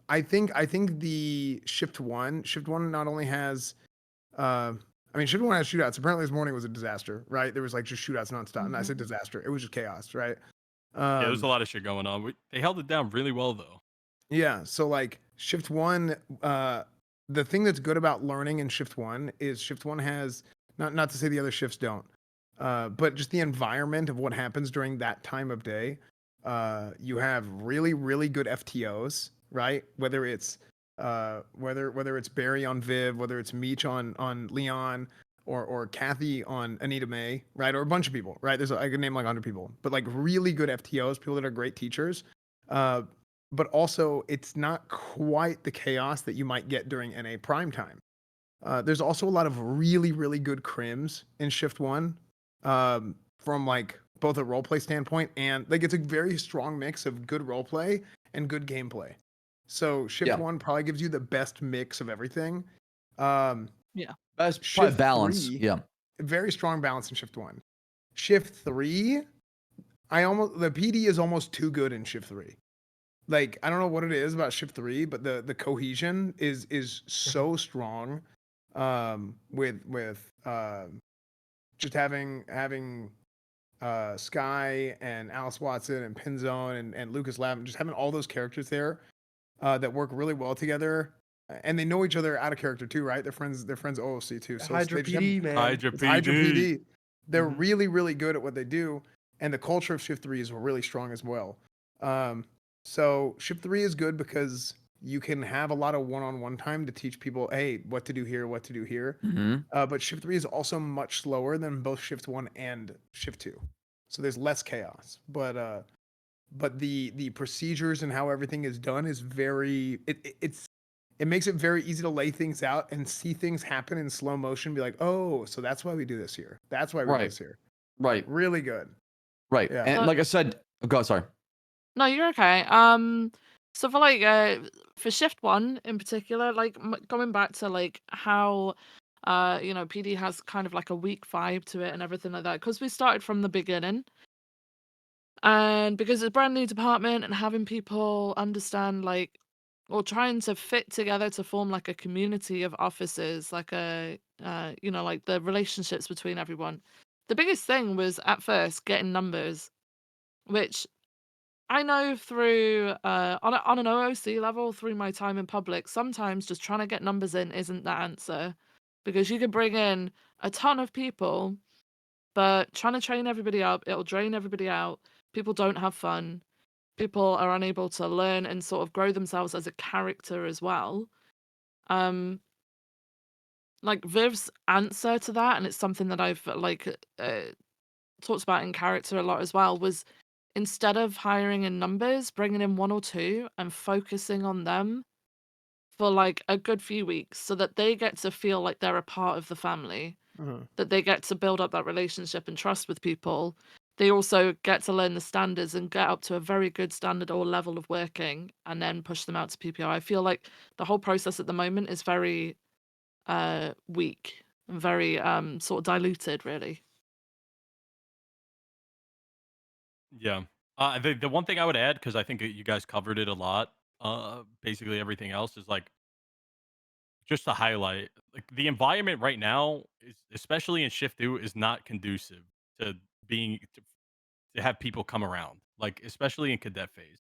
I think the Shift 1 not only has Shift 1 has shootouts. Apparently this morning was a disaster, right? There was like just shootouts nonstop. Mm-hmm. And I said disaster. It was just chaos, right? Yeah, there's a lot of shit going on. They held it down really well, though. Yeah, so like Shift 1, the thing that's good about learning in Shift 1 is Shift 1 has, not to say the other shifts don't, But just the environment of what happens during that time of day, you have really, really good FTOs, right? Whether it's Barry on Viv, whether it's Meech on Leon, or Kathy on Anita May, right? Or a bunch of people, right? I could name like 100 people, but like really good FTOs, people that are great teachers. But also it's not quite the chaos that you might get during NA prime time. There's also a lot of really, really good crims in Shift 1, from like both a roleplay standpoint and like it's a very strong mix of good roleplay and good gameplay. So Shift 1 probably gives you the best mix of everything. Best Shift balance. 3, Yeah. very strong balance in Shift 1. Shift 3, the PD is almost too good in Shift 3. Like I don't know what it is about Shift 3, but the cohesion is so strong. With just having Sky and Alice Watson and Pinzone and Lucas Lavin, just having all those characters there that work really well together, and they know each other out of character too, right? They're friends OOC too. So Hydra PD, man. Hydra it's Hydra PD. PD. They're really, really good at what they do, and the culture of Shift 3 is really strong as well. So Shift 3 is good because you can have a lot of one-on-one time to teach people, hey, what to do here, what to do here. But Shift 3 is also much slower than both Shift 1 and Shift 2. So there's less chaos. But the procedures and how everything is done is very it makes it very easy to lay things out and see things happen in slow motion, be like, oh, so that's why we do this here. That's why we do this here. Right. Really good. Right. Yeah. And like I said, sorry. No, you're okay. So for like for Shift 1 in particular, like going back to like how PD has kind of like a weak vibe to it and everything like that, because we started from the beginning. And because it's a brand new department and having people understand like or trying to fit together to form like a community of officers, like like the relationships between everyone. The biggest thing was at first getting numbers, which I know through on an OOC level through my time in public, sometimes just trying to get numbers in isn't the answer, because you can bring in a ton of people, but trying to train everybody up, it'll drain everybody out. People don't have fun. People are unable to learn and sort of grow themselves as a character as well. Like Viv's answer to that, and it's something that I've talked about in character a lot as well, was instead of hiring in numbers, bringing in one or two and focusing on them for like a good few weeks so that they get to feel like they're a part of the family, that they get to build up that relationship and trust with people. They also get to learn the standards and get up to a very good standard or level of working and then push them out to PPO. I feel like the whole process at the moment is very weak and very sort of diluted, really. Yeah. The one thing I would add, because I think you guys covered it a lot, basically everything else is like, just to highlight, like the environment right now is, especially in Shift 2, is not conducive to being to have people come around. Like especially in cadet phase,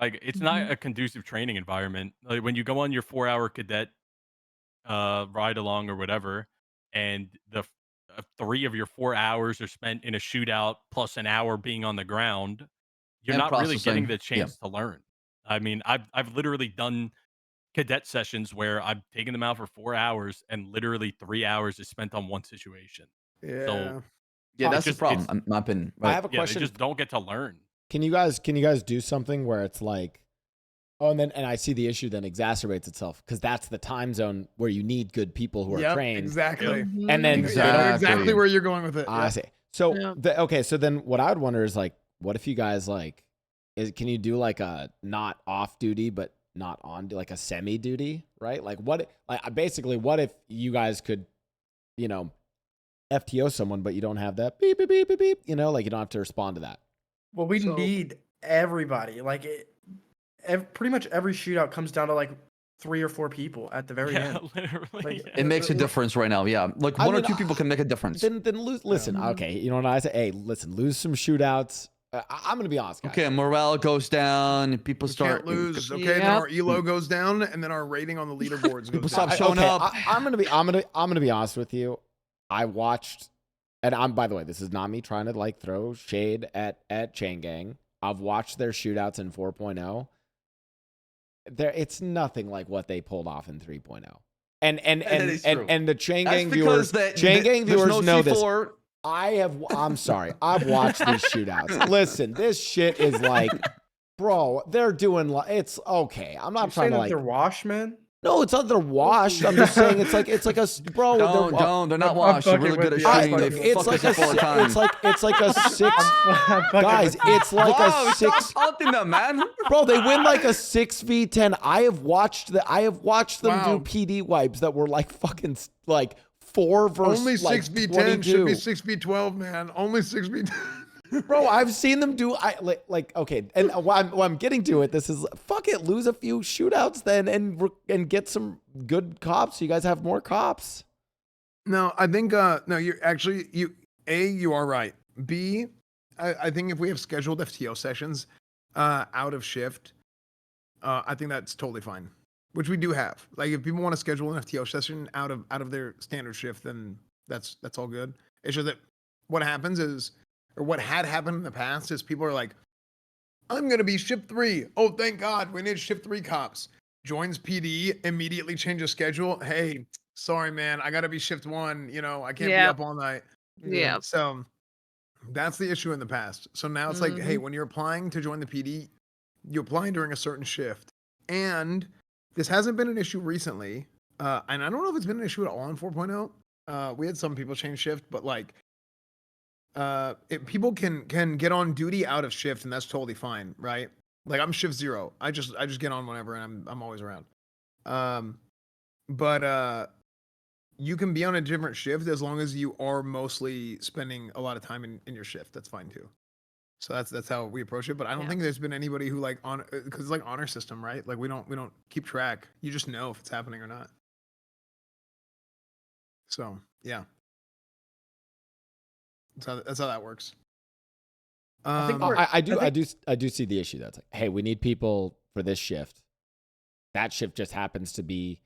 like it's not a conducive training environment. Like when you go on your 4-hour cadet ride along or whatever, and the 3 of your 4 hours are spent in a shootout plus an hour being on the ground, you're And not really getting processing. the chance to learn. I mean, I've literally done cadet sessions where I've taken them out for 4 hours and literally 3 hours is spent on one situation. Yeah. So Yeah, that's the just- problem. it's- In my opinion. I Right. have a yeah, they question. just don't get to learn. Can you guys do something where it's like, oh, and I see the issue then exacerbates itself because that's the time zone where you need good people who are Yep, trained. exactly. And then Yeah, Exactly. I know exactly where you're going with it. I Yeah. see. So Yeah. okay, so then what I would wonder is like, what if you guys like, can you do like a not off duty but not on, like a semi duty, right? Like what if you guys could, FTO someone but you don't have that beep beep beep beep beep, like you don't have to respond to that. Well, we So- need everybody. Like, pretty much every shootout comes down to like 3 or 4 people at the very Yeah, end. literally. Like, yeah. It makes a difference right now. Yeah. Like I one or mean, two people can make a difference. Then listen, okay, you know what I say? Hey, listen, lose some shootouts. I'm gonna be honest, guys. Okay, morale goes down. People We start. can't lose. Okay, then Yep. our elo goes down, and then our rating on the leaderboards People goes stop down. showing up. I'm gonna be honest with you. I watched and by the way, this is not me trying to like throw shade at Chain Gang. I've watched their shootouts in 4.0. It's nothing like what they pulled off in 3.0. And the Chain Gang viewers, know this. I'm sorry. I've watched these shootouts. Listen, this shit is like, bro, they're doing it's okay. I'm not trying to like they're washed, man. No, it's not they're washed. I'm just saying it's like a bro. They're not washed. They're really good at shooting. It's like a six. Guys, it's like a six. Stop taunting them, man. Bro, they win like a 6v10. I have watched them do PD wipes that were like fucking like 4 versus only 6v10 22. should be 6v12, man. Only 6v10. Bro, I've seen them do okay, and what I'm getting to it. This is fuck it, lose a few shootouts then, and get some good cops. So you guys have more cops. No, I think no, you're actually you are right. B, I think if we have scheduled FTO sessions out of shift, I think that's totally fine. Which we do have. Like if people want to schedule an FTO session out of their standard shift, then that's all good. It's just that what happens is, or what had happened in the past is people are like, I'm going to be shift 3. Oh, thank God. We need shift 3 cops. Joins PD, immediately changes schedule. Hey, sorry, man. I got to be shift 1. You know, I can't be up all night. Yeah. So that's the issue in the past. So now it's like, hey, when you're applying to join the PD, you apply during a certain shift. And this hasn't been an issue recently. And I don't know if it's been an issue at all in 4.0. We had some people change shift, but like, people can get on duty out of shift, and that's totally fine, right? Like I'm shift 0. I just get on whenever, and I'm always around. But you can be on a different shift as long as you are mostly spending a lot of time in your shift. That's fine too. So that's how we approach it. But I don't think there's been anybody who like because it's like honor system, right? Like we don't keep track. You just know if it's happening or not. So yeah. That's how that works. I think I do see the issue. That's like, hey, we need people for this shift. That shift just happens to be,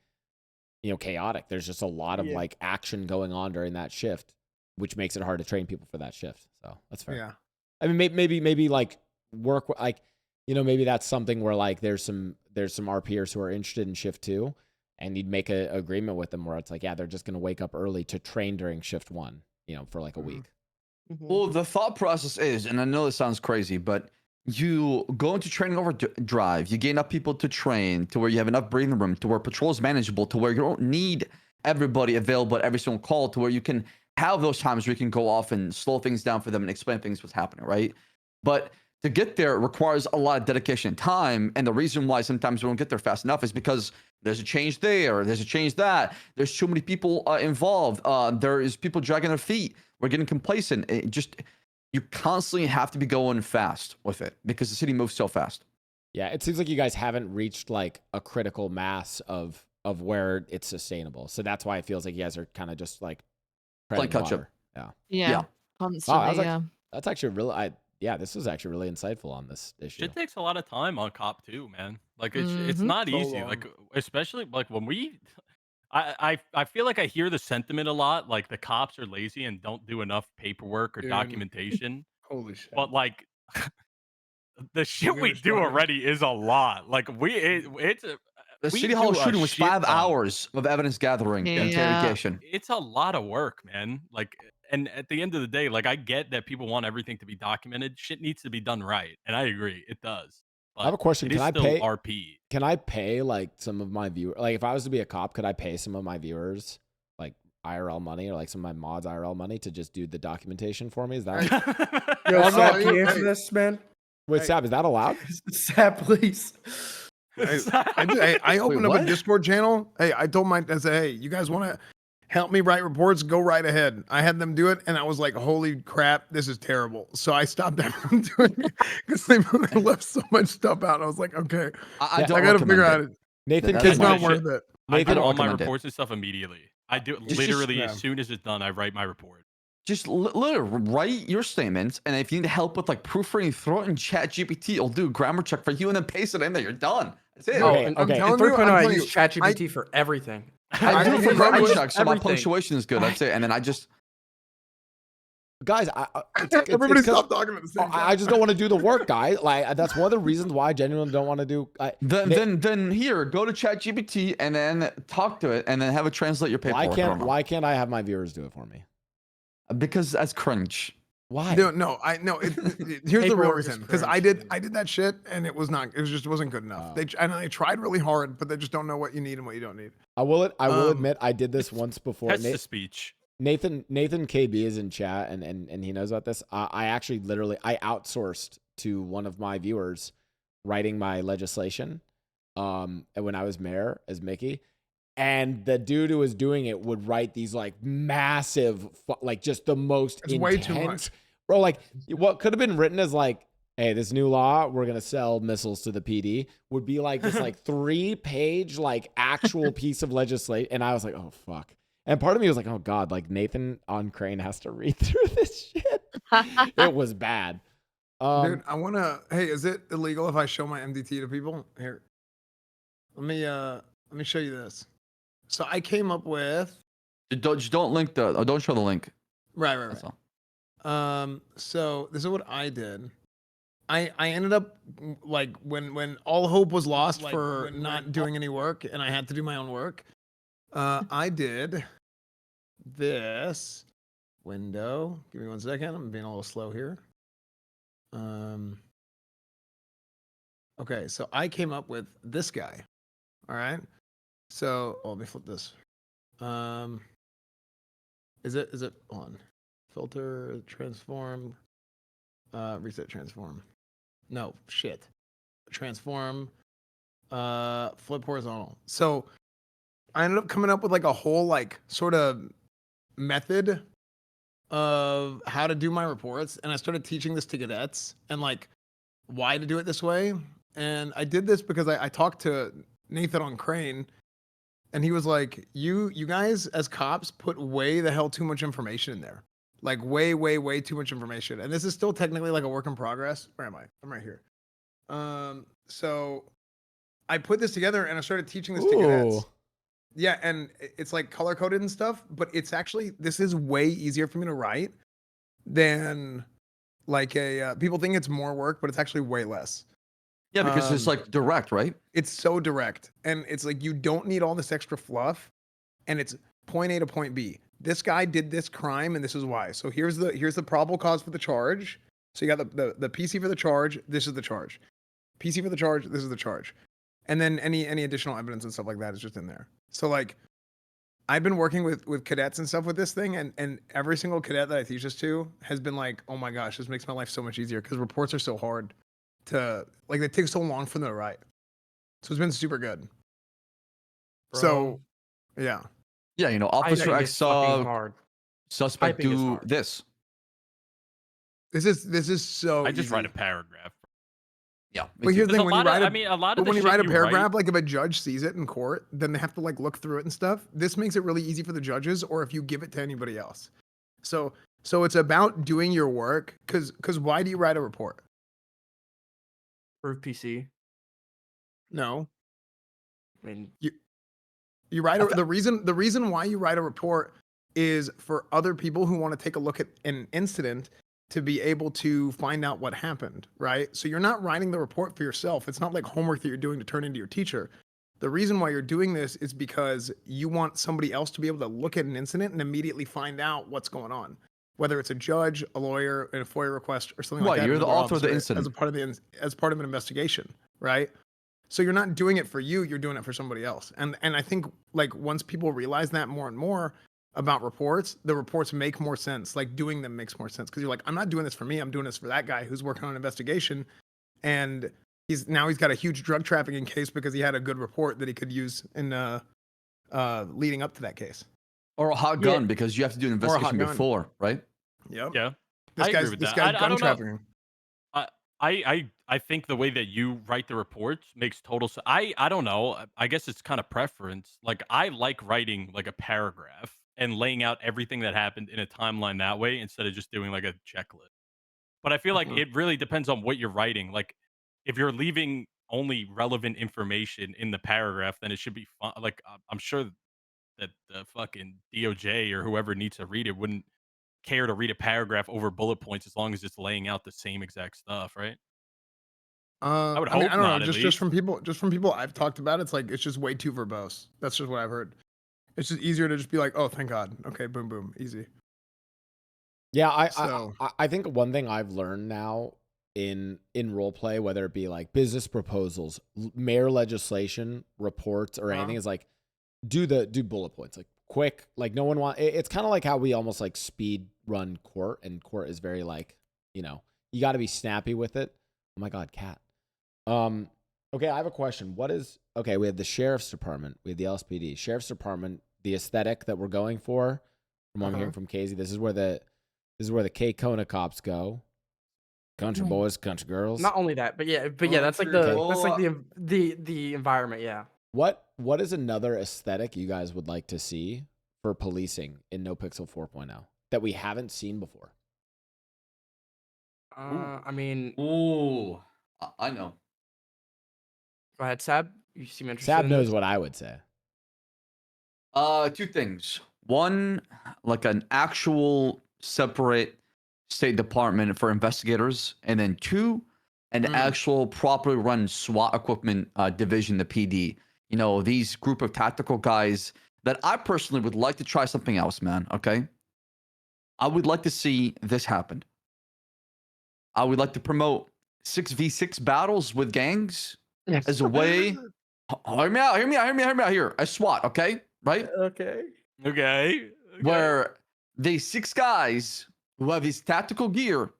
chaotic. There's just a lot of like action going on during that shift, which makes it hard to train people for that shift. So that's fair. Yeah. I mean, maybe like work like, maybe that's something where like there's some RPers who are interested in shift 2, and you'd make an agreement with them where it's like, yeah, they're just going to wake up early to train during shift 1, for like a week. Well, the thought process is, and I know this sounds crazy, but you go into training overdrive, you gain enough people to train to where you have enough breathing room, to where patrol is manageable, to where you don't need everybody available at every single call, to where you can have those times where you can go off and slow things down for them and explain things what's happening, right? But to get there requires a lot of dedication and time, and the reason why sometimes we don't get there fast enough is because there's a change there, there's a change that, there's too many people involved, there is people dragging their feet, we're getting complacent. You constantly have to be going fast with it because the city moves so fast. Yeah, it seems like you guys haven't reached like a critical mass of where it's sustainable. So that's why it feels like you guys are kind of just like playing catch up. Yeah. Constantly, that's actually really this was actually really insightful on this issue. It takes a lot of time on cop too, man. Like it's not easy. long. Like especially like when we I feel like I hear the sentiment a lot, like the cops are lazy and don't do enough paperwork or Dude. documentation. Holy shit. But like the shit we do already is a lot. Like it's The we City Hall do a shooting was shit 5 ton. hours of evidence gathering and interrogation. It's a lot of work, man. Like, and at the end of the day, like I get that people want everything to be documented. Shit needs to be done right, and I agree, it does. But I have a question. It is still RP. Can I pay like some of my viewers? Like, if I was to be a cop, could I pay some of my viewers like IRL money or like some of my mods IRL money to just do the documentation for me? Is that Yo, Oh, no, Saab, can you hey. answer this, man? wait, Saab? Is that allowed? Saab, please. I opened up a Discord channel. Hey, I told I said, hey, you guys want to help me write reports? Go right ahead. I had them do it, and I was like, holy crap, this is terrible. So I stopped them from doing it because they left so much stuff out. I was like, okay, I I got to figure out it. Nathan, That's It's can my not worth it. I do don't all my recommend it. reports and stuff immediately. I do Just- literally yeah. as soon as it's done, I write my report. Just literally write your statements, and if you need help with like proofreading, throw it in Chat GPT. It'll do a grammar check for you, and then paste it in there. You're done. That's it. Okay, I'm okay. telling In you, 3.0, I'm I telling use you, ChatGPT for everything. I do it for I grammar use checks, so my everything. punctuation is good. That's it. And then I just guys, Everybody stop talking at the same time. I just don't want to do the work, guy. Like that's one of the reasons why I genuinely don't want to do. Then here, go to ChatGPT and then talk to it and then have it translate your paperwork. Why can't I have my viewers do it for me? Because that's cringe. Why? No, here's the real Paperwork is reason. Because I did that shit and it just wasn't good enough. They tried really hard, but they just don't know what you need and what you don't need. I will admit I did this once before. That's the speech. Nathan KB is in chat and he knows about this. I actually literally outsourced to one of my viewers writing my legislation and when I was mayor as Mickey, and the dude who was doing it would write these like massive like just the most It's intense, way too much. bro. Like what could have been written as like, hey, this new law, we're gonna sell missiles to the PD, would be like this like 3-page like actual piece of legislation, and I was like, oh fuck. And part of me was like, oh God, like Nathan on Crane has to read through this shit. It was bad. Dude, hey, is it illegal if I show my MDT to people? Here. Let me show you this. So I came up with Just don't link don't show the link. Right. That's all. So this is what I did. I ended up like when all hope was lost for not doing any work and I had to do my own work. I did this window. Give me 1 second. I'm being a little slow here. Okay, so I came up with this guy. All right. So let me flip this. Is it on? Filter, transform, reset, transform. No, shit. Transform, flip horizontal. So I ended up coming up with like a whole like sort of method of how to do my reports, and I started teaching this to cadets and like why to do it this way. And I did this because I talked to Nathan on Crane, and he was like, you guys as cops put way the hell too much information in there. Like way too much information. And this is still technically like a work in progress. Where am I? I'm right here. So I put this together and I started teaching this to cadets. Yeah, and it's like color coded and stuff, but it's actually, this is way easier for me to write than like people think it's more work, but it's actually way less. Yeah, because it's like direct, right? It's so direct. And it's like, you don't need all this extra fluff, and it's point A to point B. This guy did this crime and this is why. So here's the probable cause for the charge. So you got the PC for the charge, this is the charge. PC for the charge, this is the charge. And then any additional evidence and stuff like that is just in there. So like I've been working with cadets and stuff with this thing, and every single cadet that I teach this to has been like, oh my gosh, this makes my life so much easier, because reports are so hard to like, they take so long for them to write. So it's been super good. Bro. So yeah. Yeah, you know, Officer X saw hard. suspect Typing is do hard. this. This is so I just easy. write a paragraph. Yeah. But here's the thing, when you write a lot of when the you shit write a you paragraph, like if a judge sees it in court, then they have to like look through it and stuff. This makes it really easy for the judges, or if you give it to anybody else. So it's about doing your work, because why do you write a report? Proof PC. No. I mean, You write the reason why you write a report is for other people who want to take a look at an incident to be able to find out what happened, right? So you're not writing the report for yourself. It's not like homework that you're doing to turn into your teacher. The reason why you're doing this is because you want somebody else to be able to look at an incident and immediately find out what's going on, whether it's a judge, a lawyer, a FOIA request, or something like that. You're the another author of the officer, incident. as part of an investigation, right? So you're not doing it for you, you're doing it for somebody else. And I think like once people realize that more and more about reports, the reports make more sense. Like doing them makes more sense, because you're like, I'm not doing this for me, I'm doing this for that guy who's working on an investigation, and he's got a huge drug trafficking case because he had a good report that he could use in leading up to that case. Or a hot gun, because you have to do an investigation before, right? Yep. Yeah. This I guy's agree with this that. guy's I gun don't know. trafficking. I think the way that you write the reports makes total sense. I don't know. I guess it's kind of preference. Like I like writing like a paragraph and laying out everything that happened in a timeline that way instead of just doing like a checklist. But I feel like it really depends on what you're writing. Like if you're leaving only relevant information in the paragraph, then it should be fun. Like I'm sure that the fucking DOJ or whoever needs to read it wouldn't care to read a paragraph over bullet points as long as it's laying out the same exact stuff, right? I would I mean, hope I don't know. not, at Just from least. people I've talked about, it's like it's just way too verbose. That's just what I've heard. It's just easier to just be like, oh, thank God. Okay, boom, boom, easy. Yeah, So- I think one thing I've learned now in role play, whether it be like business proposals, mayor legislation, reports, or anything, is like do bullet points, like quick. Like no one it's kind of like how we almost like speed run court, and court is very like, you got to be snappy with it. Oh my God, cat. Okay, I have a question. We have the sheriff's department, we have the LSPD, sheriff's department, the aesthetic that we're going for, from what I'm hearing from Cazey, this is where the K Kona cops go. Country boys, country girls. Not only that, but yeah, that's like the environment. Yeah. What is another aesthetic you guys would like to see for policing in NoPixel 4.0 that we haven't seen before? I mean, I know. go ahead, Saab. You seem interested. Saab in knows this? what I would say. Two things. One, like an actual separate State Department for investigators, and then two, an actual properly run SWAT equipment division, the PD. These group of tactical guys that I personally would like to try something else, man. Okay, I would like to see this happen. I would like to promote 6v6 battles with gangs as a way. Hear me out here. A SWAT, okay, right? Okay. Where these 6 guys who have these tactical gear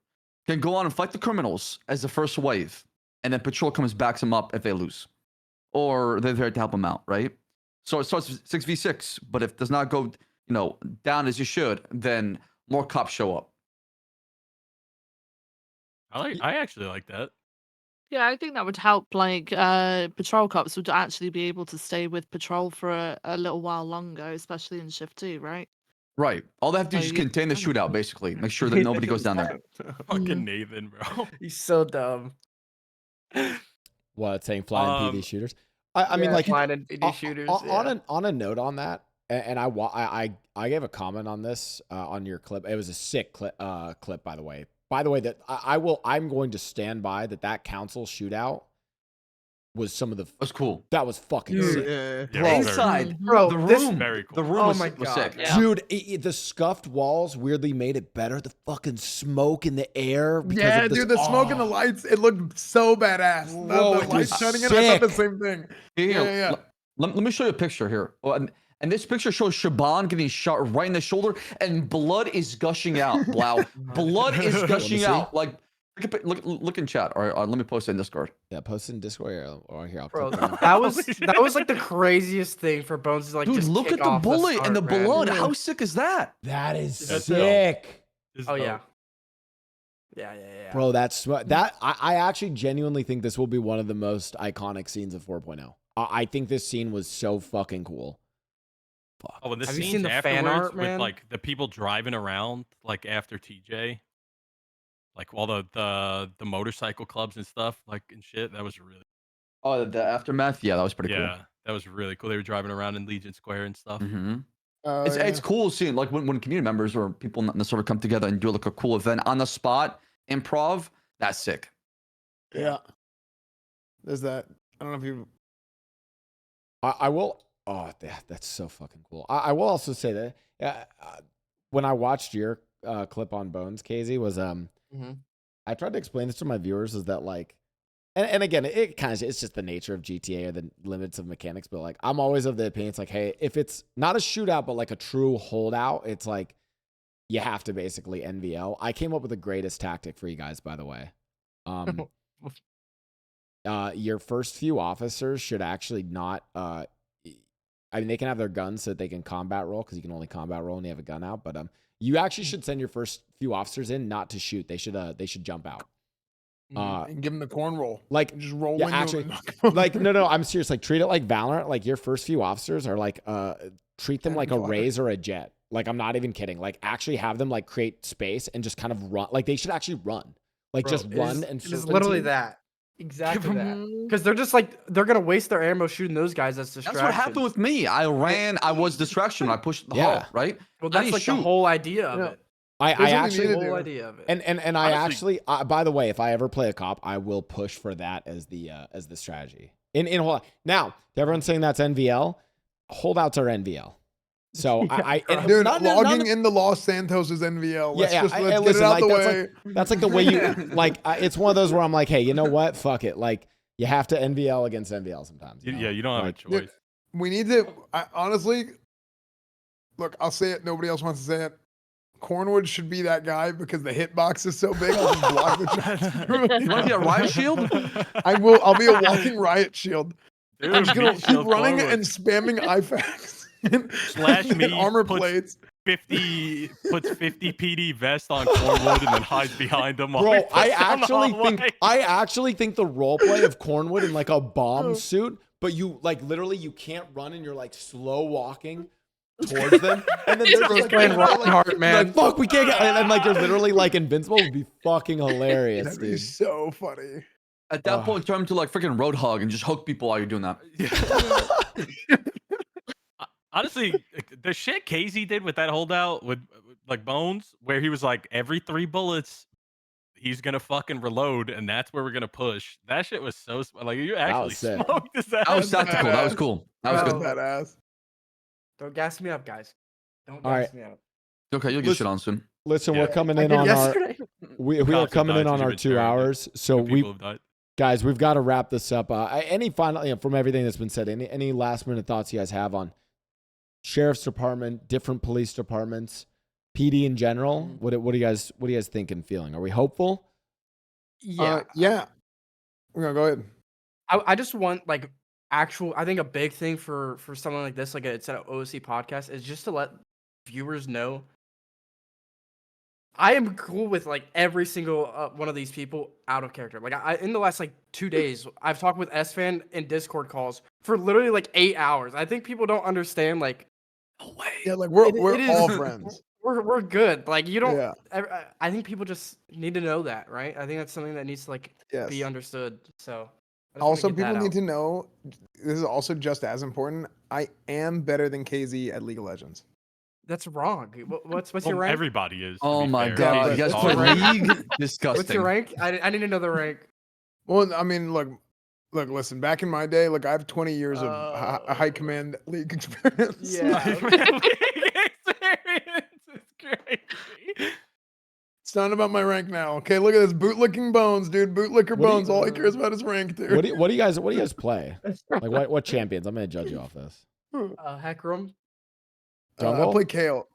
can go on and fight the criminals as the first wave, and then patrol comes, backs them up if they lose, or they're there to help them out, right? So it starts 6v6, but if it does not go, down as you should, then more cops show up. I actually like that. Yeah, I think that would help. Like, patrol cops would actually be able to stay with patrol for a little while longer, especially in shift 2, right? Right. All they have to do is just contain the shootout, basically. Make sure that nobody goes down there. Fucking Nathan, bro. He's so dumb. What, saying flying PD shooters? I mean, like flying and PD shooters. On a note on that, and I gave a comment on this on your clip. It was a sick clip, by the way. By the way, that I'm going to stand by that council shootout was some of the. That's cool. That was fucking sick. Yeah, Inside, Bro, the this- room, very cool. the room Oh was, my was God. sick. Yeah. Dude, the scuffed walls weirdly made it better. The fucking smoke in the air. because Yeah, of this- dude, the smoke and the lights, it looked so badass. Whoa, The it lights was shining in, I thought the sick. same thing. Here, Yeah. Let me show you a picture here. Oh, and this picture shows Shaban getting shot right in the shoulder, and blood is gushing out. Blau, blood is gushing see. out. Like, look in chat. All right, let me post it in Discord. Yeah, post it in Discord or here. I'll Bro, click on it. that was like the craziest thing for Bones to like. Dude, just look kick at the off bullet start, and the man. blood. How sick is that? That is That's sick. It's Oh dope. yeah. Yeah. Bro, I actually genuinely think this will be one of the most iconic scenes of 4.0. I think this scene was so fucking cool. Fuck. Oh, and the Have you scenes seen the fan afterwards art, with man? like the people driving around like after TJ, like all the motorcycle clubs and stuff, like and shit. That was really Oh, the aftermath. Yeah, that was pretty yeah, that was really cool. They were driving around in Legion Square and stuff. cool. Mm-hmm. Oh, It's cool seeing like when community members or people sort of come together and do like a cool event on the spot, improv. That's sick. Yeah. There's that. I don't know if you. I will. Oh, that's so fucking cool. I will also say that when I watched your clip on Bones, Cazey, was I tried to explain this to my viewers is that like, and again, it kind of it's just the nature of GTA or the limits of mechanics, but like I'm always of the opinion it's like, hey, if it's not a shootout but like a true holdout, it's like you have to basically NVL. I came up with the greatest tactic for you guys, by the way. Your first few officers should actually not. I mean, they can have their guns so that they can combat roll because you can only combat roll when you have a gun out. But you actually should send your first few officers in not to shoot. They should jump out. And give them the corn roll. Like Just roll yeah, into 'em actually, and knock 'em like over. no, I'm serious. Like treat it like Valorant. Like your first few officers are like treat them like a Fire. Raze or a Jet. Like I'm not even kidding. Like actually have them like create space and just kind of run. Like they should actually run. Like Bro, just it run is- and it is serpentine. literally that. Exactly that. Mm, Because they're just like they're gonna waste their ammo shooting those guys as distractions. That's what happened with me. I ran. I was distraction. I pushed the Yeah. halt, right? Well, I that's didn't like shoot. the whole idea of Yeah. it. I Here's what we actually need The to whole do. idea of it. and I Honestly- actually by the way, if I ever play a cop, I will push for that as the strategy. Now, everyone's saying that's NVL. Holdouts are NVL. So and Dude, not- logging into Los Santos is NVL. Let's Yeah, just yeah. let's get Listen, it out like, the that's way. That's like the way you like. It's one of those where I'm like, hey, you know what? Fuck it. Like you have to NVL against NVL sometimes. You know? Yeah, you don't have Like, a choice. We need to. Honestly, look, I'll say it. Nobody else wants to say it. Cornwood should be that guy because the hitbox is so big. I'll just block the shots. You want to be a riot shield? I will. I'll be a walking riot shield. Dude, I'm just gonna Meech keep shield running Cornwood. and spamming IFAKs and, Slash and me armor puts- plates. 50 PD vest on Cornwood and then hides behind him. while he bro, puts down the hallway. I actually think the roleplay of Cornwood in like a bomb suit, but you like literally you can't run and you're like slow walking towards them, and then they're just like, playing like, Reinhardt, you're man. like fuck, we can't get, and like you're literally like invincible. Would be fucking hilarious, That'd be dude. so funny. At that point, turn to like freaking Roadhog and just hook people while you're doing that. Honestly, the shit Cazey did with that holdout with like Bones, where he was like, every 3 bullets, he's gonna fucking reload, and that's where we're gonna push. That shit was so like you actually was sick. smoked his ass. That was tactical. That was cool. That was That good. was badass. Don't gas me up, guys. Don't All gas right. me up. Okay, you'll get shit on soon. Listen, Yeah. we're coming I in did on our yesterday. we are Cops have coming in died on since our you've 2 been terrored. hours, so Two we people have died. guys, we've got to wrap this up. Any final, from everything that's been said, any last minute thoughts you guys have on sheriff's department, different police departments, PD in general? What do you guys think and feeling? Are we hopeful? Yeah. Yeah. We're gonna go ahead. I just want like actual. I think a big thing for something like this, like it's an OC podcast, is just to let viewers know. I am cool with like every single one of these people out of character. Like I in the last like 2 days, I've talked with Esfand in Discord calls for literally like 8 hours. I think people don't understand like. No way. Yeah, like we're It is- all friends. We're good. Like you don't. Yeah. I think people just need to know that, right? I think that's something that needs to like Yes. be understood. So. I just wanna Also, get that people need out. to know this is also just as important. I am better than Cazey at League of Legends. That's wrong. What's your Well, rank? everybody is. to Oh be my fair. god, Cazey's you guys all play right. League? Disgusting. What's your rank? I need to know the rank. Well, I mean, look, listen. Back in my day, look, I have 20 years of high command league experience. Yeah. Experience is crazy. It's not about my rank now. Okay, look at this bootlicking Bones, dude. Bootlicker What do you- Bones. All he cares about is rank, dude. What do you guys play? Like what champions? I'm gonna judge you off this. Heckram. Jungle? I play Kale.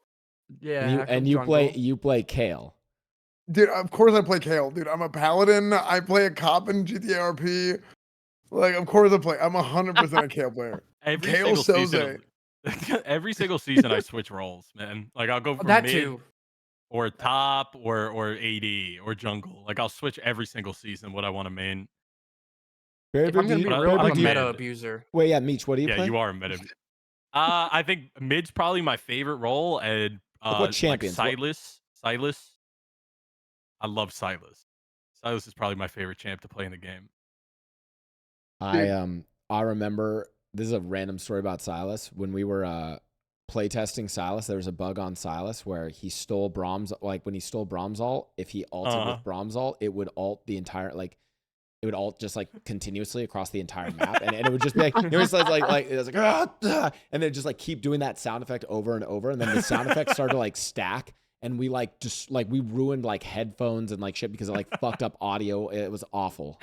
Yeah. And Heckram jungle. you play Kale. Dude, of course I play Kale, dude. I'm a paladin. I play a cop in GTA RP. Like, of course I play. I'm 100% a Kale player. Every Kale single Soze. season, every single season, I switch roles, man. Like I'll go from That mid too. or top or AD or jungle. Like I'll switch every single season what I want to main. Very If I'm gonna be But I- real, I'm I'm a a mid. meta abuser. Wait, yeah, Meech, what do you Yeah, play? you are a meta. I think mid's probably my favorite role, and what champions? What- Silas. I love Silas. Silas is probably my favorite champ to play in the game. I remember this is a random story about Silas. When we were playtesting Silas, there was a bug on Silas where he stole Brahms. Like when he stole Brahms ult, if he ulted with Brahms ult, it would ult the entire it would ult just like continuously across the entire map, and it would just be like it was like it was like and then just like keep doing that sound effect over and over, and then the sound effects started to like stack, and we like just like we ruined like headphones and like shit because it like fucked up audio. It was awful.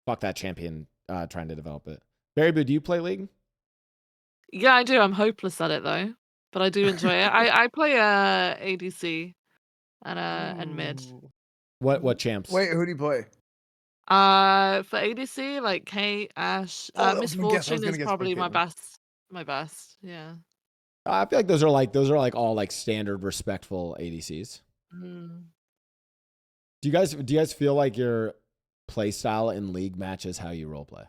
Fuck that champion trying to develop it. Barry Boo, do you play League? Yeah, I do. I'm hopeless at it though, but I do enjoy it. I play ADC and mid. Ooh. What champs? Wait, who do you play? For ADC, like Kate, Ash, Oh, I was gonna guess. I was Misfortune gonna is guess probably by my Caitlyn. best. My best, yeah. I feel like those are like all like standard respectful ADCs. Mm. Do you guys feel like your play style in League matches how you roleplay?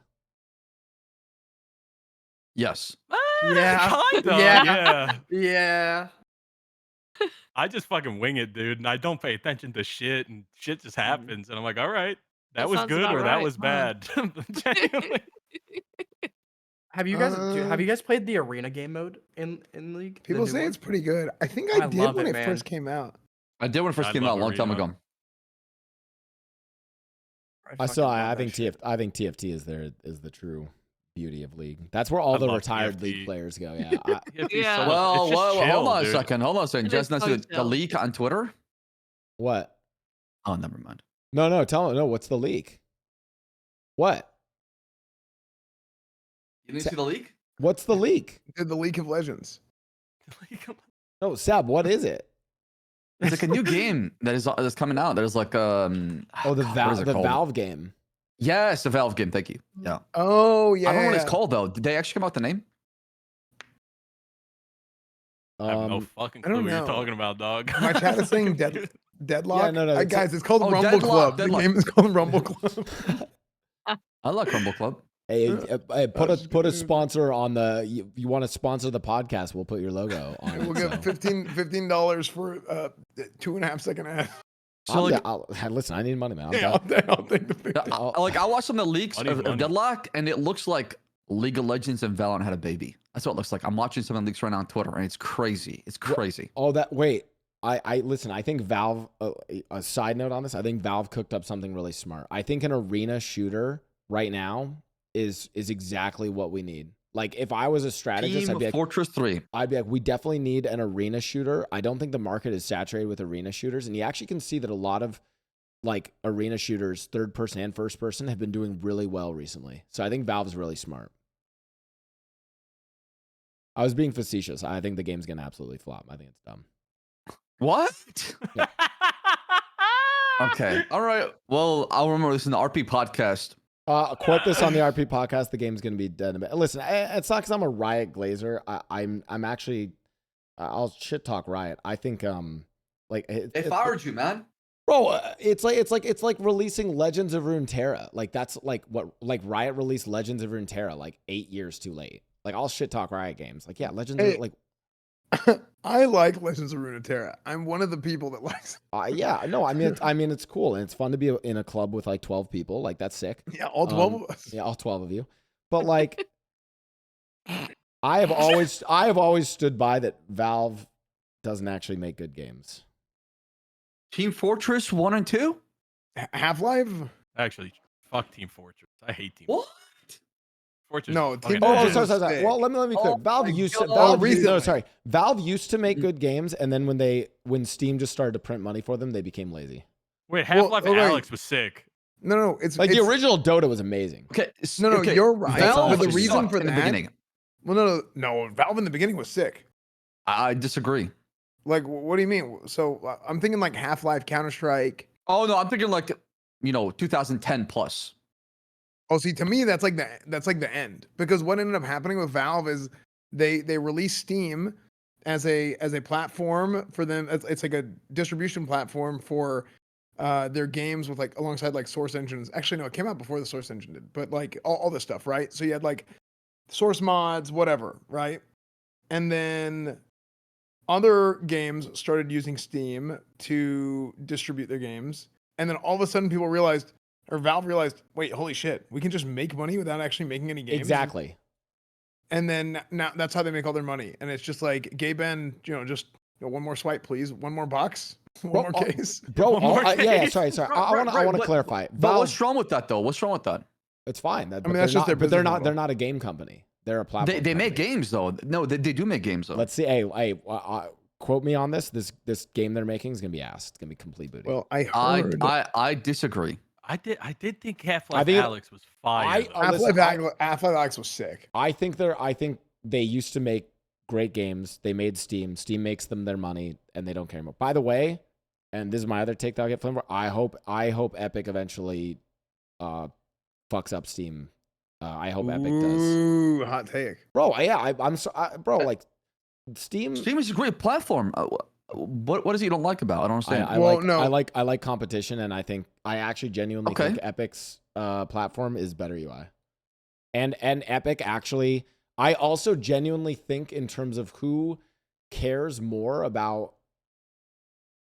Yes. Yeah. Kinda, Yeah. yeah. Yeah. I just fucking wing it, dude, and I don't pay attention to shit, and shit just happens, and I'm like, all right, that That was sounds good about or that right, was huh? bad. Genuinely. Have you guys played the arena game mode in League? The People new say one? it's pretty good. I think I I did love when it, it man. first came out. I did when it first I'd came love out a long time Arena. ago. I fucking think love that shit. I think TFT is the true beauty of League. That's where all I the love retired TFT. League players go. Yeah. I, TFT Yeah. so much, Well, it's just hold chill, on a dude. second. Hold on a second. It Just is not so the chill. leak on Twitter. what? Oh, never mind. No. Tell me. No. What's the leak? What? You didn't see the leak? What's the leak? Did the League of Legends. No, Sab. What is it? It's like a new game that's coming out. There's like Oh, the God, what is it called? Valve game. Yes, the Valve game. Thank you. Yeah. Oh yeah. I don't know what it's called though. Did they actually come out with the name? I have no fucking I clue don't what you're know. talking about, dog. My chat is saying Deadlock. no, it's guys, it's called Oh, Rumble Deadlock, Club. Deadlock. The game is called Rumble Club. I like Rumble Club. Hey, put That's a good. sponsor on the. You want to sponsor the podcast? We'll put your logo on it. We'll give so. $15 for 2.5 second ad. So like, Listen, I need money, man. I'm Yeah, down. I'll take the 15. I watched some of the leaks Money, of money. Deadlock, and it looks like League of Legends and Valorant had a baby. That's what it looks like. I'm watching some of the leaks right now on Twitter, and it's crazy. It's crazy. Oh, that wait. I listen. I think Valve. A side note on this. I think Valve cooked up something really smart. I think an arena shooter right now is exactly what we need. Like if I was a strategist, Team I'd be like, Fortress 3. we definitely need an arena shooter. I don't think the market is saturated with arena shooters, and you actually can see that a lot of like arena shooters, third person and first person, have been doing really well recently. So I think Valve's really smart. I was being facetious. I think the game's gonna absolutely flop. I think it's dumb. What? Yeah. Okay. All right. Well, I'll remember this in the RP podcast. Quote this on the RP podcast. The game's gonna be dead in a bit. Listen, it's not because I'm a Riot glazer. I'm actually, I'll shit talk Riot. I think like They fired you, man. bro, it's like releasing Legends of Runeterra. Like that's like what Riot released Legends of Runeterra like 8 years too late. Like I'll shit talk Riot games. Like yeah, Legends Hey. of, like I like Legends of Runeterra. I'm one of the people that likes. yeah, no, I mean it's cool and it's fun to be in a club with like 12 people. Like that's sick. Yeah, all 12 of us. Yeah, all 12 of you. But like I have always stood by that Valve doesn't actually make good games. Team Fortress 1 and 2? Half-Life? Actually, fuck Team Fortress. I hate Team What? Fortress. No, is fucking Team Oh, Fortress ass. is sorry. sick. Well, let me be clear. Oh Valve my used to God. Recently. Valve used to make good games, and then when Steam just started to print money for them, they became lazy. Wait, Half-Life well, wait. Alex was sick. No, it's Like it's, the original Dota was amazing. Okay. No, okay. you're right. Valve But the sucked reason for in the that- beginning. Well, no. Valve in the beginning was sick. I disagree. Like, what do you mean? So I'm thinking like Half-Life, Counter-Strike. Oh no, I'm thinking like 2010 plus. Oh, see, to me, that's like the end, because what ended up happening with Valve is they released Steam as a platform for them. It's like a distribution platform for their games with like alongside like source engines. Actually, no, it came out before the source engine did, but like all this stuff, right? So you had like source mods, whatever, right? And then other games started using Steam to distribute their games, and then all of a sudden people realized. Or Valve realized, wait, holy shit, we can just make money without actually making any games. Exactly. And then now that's how they make all their money. And it's just like, Gay Ben, just one more swipe, please. One more box. One more case. Bro, One more yeah, case. sorry. I want to clarify. But Valve, what's wrong with that though? What's wrong with that? it's fine. mean, that's just their but they're business not. They're model. not a game company. They're a platform. They make company. games though. No, they do make games though. Let's see. Hey, quote me on this. This game they're making is gonna be ass. It's gonna be complete booty. Well, I heard I disagree. I did think Half-Life think- Alex was fire. though. Half-Life Alex was sick. I think they used to make great games. They made Steam. Steam makes them their money, and they don't care anymore. By the way, and this is my other take that I'll get from. I hope Epic eventually fucks up Steam. I hope Epic does. Ooh, hot take. Bro, yeah, I'm so, bro, like Steam. Steam is a great platform. What is it you don't like about it? I don't understand. I like competition, and I actually genuinely Okay. think Epic's platform is better UI. And Epic actually, I also genuinely think in terms of who cares more about,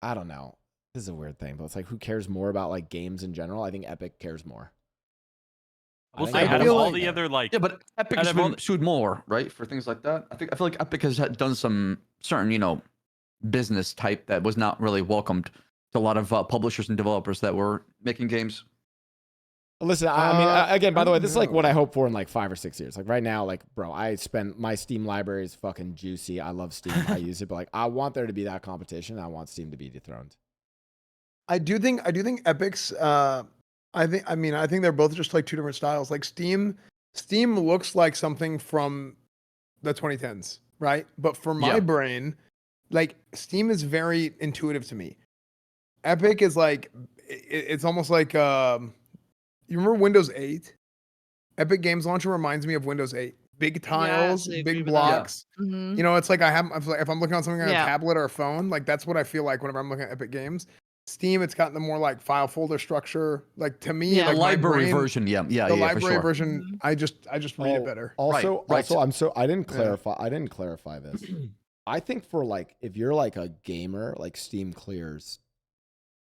I don't know, this is a weird thing, but it's like who cares more about like games in general? I think Epic cares more. We'll I say think out of feel all like- the other like Yeah, but Epic Out has of all- sued more, right, for things like that. I feel like Epic has done some certain, business type that was not really welcomed to a lot of publishers and developers that were making games. Listen, I mean, again, by the way, this is like what I know. hope for in like 5 or 6 years. Like right now, like, bro, I spend my Steam library is fucking juicy. I love Steam. I use it, but like, I want there to be that competition. I want Steam to be dethroned. I do think Epic's. I think they're both just like two different styles. Like Steam looks like something from the 2010s, right? But for my Yeah. brain, like Steam is very intuitive to me. Epic is like it's almost like you remember Windows 8? Epic Games Launcher reminds me of Windows 8. Big tiles, actually agree big with that. blocks. Mhm. You know, it's like if I'm looking on something on a Yeah. tablet or a phone, like that's what I feel like whenever I'm looking at Epic Games. Steam, it's got the more like file folder structure. Like to me, Yeah. like The my library brain, version, yeah, the for library sure. version, Mhm. I just read it better. Also, Right. I didn't Yeah. clarify. I didn't clarify this. I think for like, if you're like a gamer, like Steam clears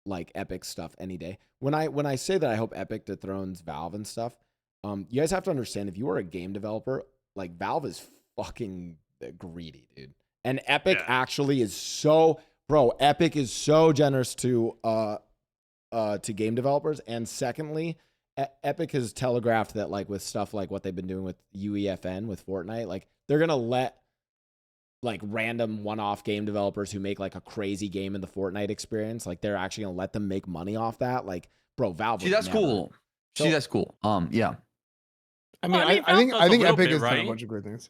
like Epic stuff any day. When I say that I hope Epic dethrones Valve and stuff, you guys have to understand if you are a game developer, like Valve is fucking greedy, dude. And Epic Yeah. actually is so, bro. Epic is so generous to game developers. And secondly, Epic has telegraphed that like with stuff like what they've been doing with UEFN with Fortnite, like they're gonna let like random one-off game developers who make like a crazy game in the Fortnite experience, like they're actually gonna let them make money off that. Like, bro, Valve. See, would that's never. cool. So- See, that's cool. Yeah. I mean, Well, I mean, I think Valve does a Epic little bit, has done a right? bunch of great things.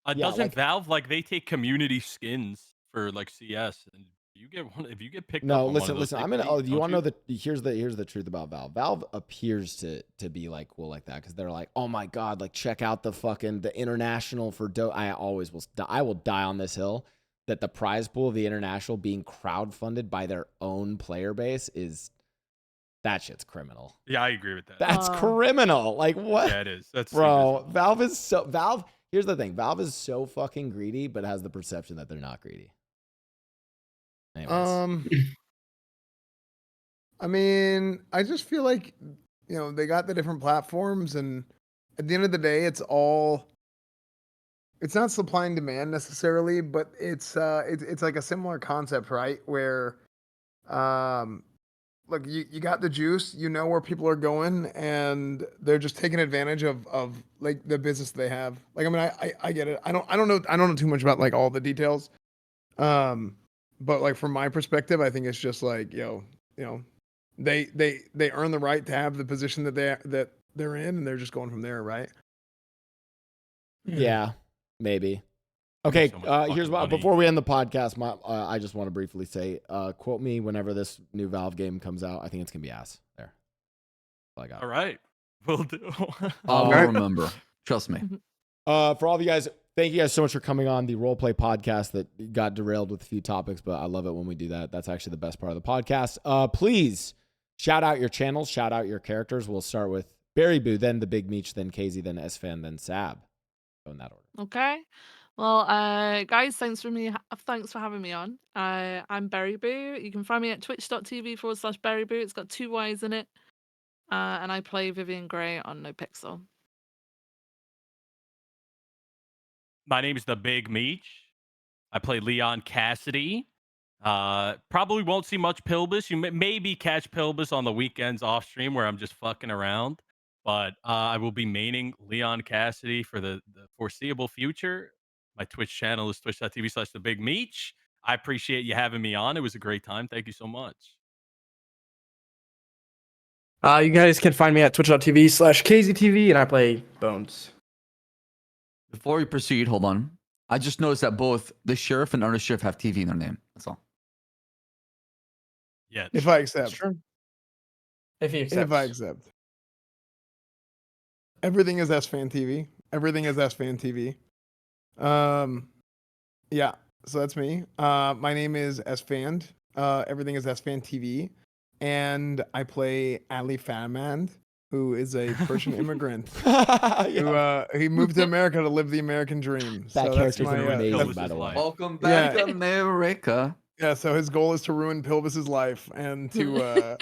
Yeah, Doesn't like- Valve like they take community skins for like CS, and you get one if you get picked up. No, on one of listen. those, I'm they gonna. pay, Oh, you don't want to know the here's the truth about Valve. Valve appears to be like cool like that because they're like, oh my god, like check out the international for I will die on this hill that the prize pool of the international being crowdfunded by their own player base is that shit's criminal. Yeah, I agree with that. That's criminal. Like what? Yeah, it is. That's Bro, super- Valve. Here's the thing. Valve is so fucking greedy, but has the perception that they're not greedy. Anyways. I mean, I just feel like they got the different platforms, and at the end of the day, it's not supply and demand necessarily, but it's like a similar concept, right? Where look, you got the juice, you know where people are going, and they're just taking advantage of like the business they have. Like, I mean, I get it. I don't know too much about like all the details. But like from my perspective, I think it's just like, they earn the right to have the position that they're in, and they're just going from there, right? Yeah, maybe. Okay, So much here's fucking what money. before we end the podcast, I just want to briefly say, quote me whenever this new Valve game comes out. I think it's gonna be ass. There. That's all I got. All right, will do. I'll Alright. remember. Trust me. For all of you guys, thank you guys so much for coming on the Roleplay Podcast that got derailed with a few topics, but I love it when we do that. That's actually the best part of the podcast. Please shout out your channels, shout out your characters. We'll start with Barry Boo, then the Big Meech, then Cazey, then Esfand, then Saab. Go in that order. Okay. Well, guys, thanks for having me on. I'm Berry Boo. You can find me at twitch.tv/Berry Boo. It's got 2 Y's in it. And I play Vivian Grey on NoPixel. My name is the Big Meech. I play Leon Cassidy. Probably won't see much Pilbus. You maybe catch Pilbus on the weekends off stream where I'm just fucking around. But I will be maining Leon Cassidy for the foreseeable future. My Twitch channel is twitch.tv/the Big Meech. I appreciate you having me on. It was a great time. Thank you so much. You guys can find me at twitch.tv/KZTV, and I play Bones. Before we proceed, hold on. I just noticed that both the sheriff and under sheriff have TV in their name. That's all. Yeah. If I accept. True. If he accepts. If I accept. Everything is Esfand TV. Everything is Esfand TV. Yeah, so that's me. My name is Esfand. Everything is Esfand TV. And I play Ali Famand, who is a Persian immigrant. Yeah. Who he moved to America to live the American dream. That So that's character's my, amazing, Pilbus' by the way. life. Welcome back Yeah. to America. yeah, so his goal is to ruin Pilbus's life and to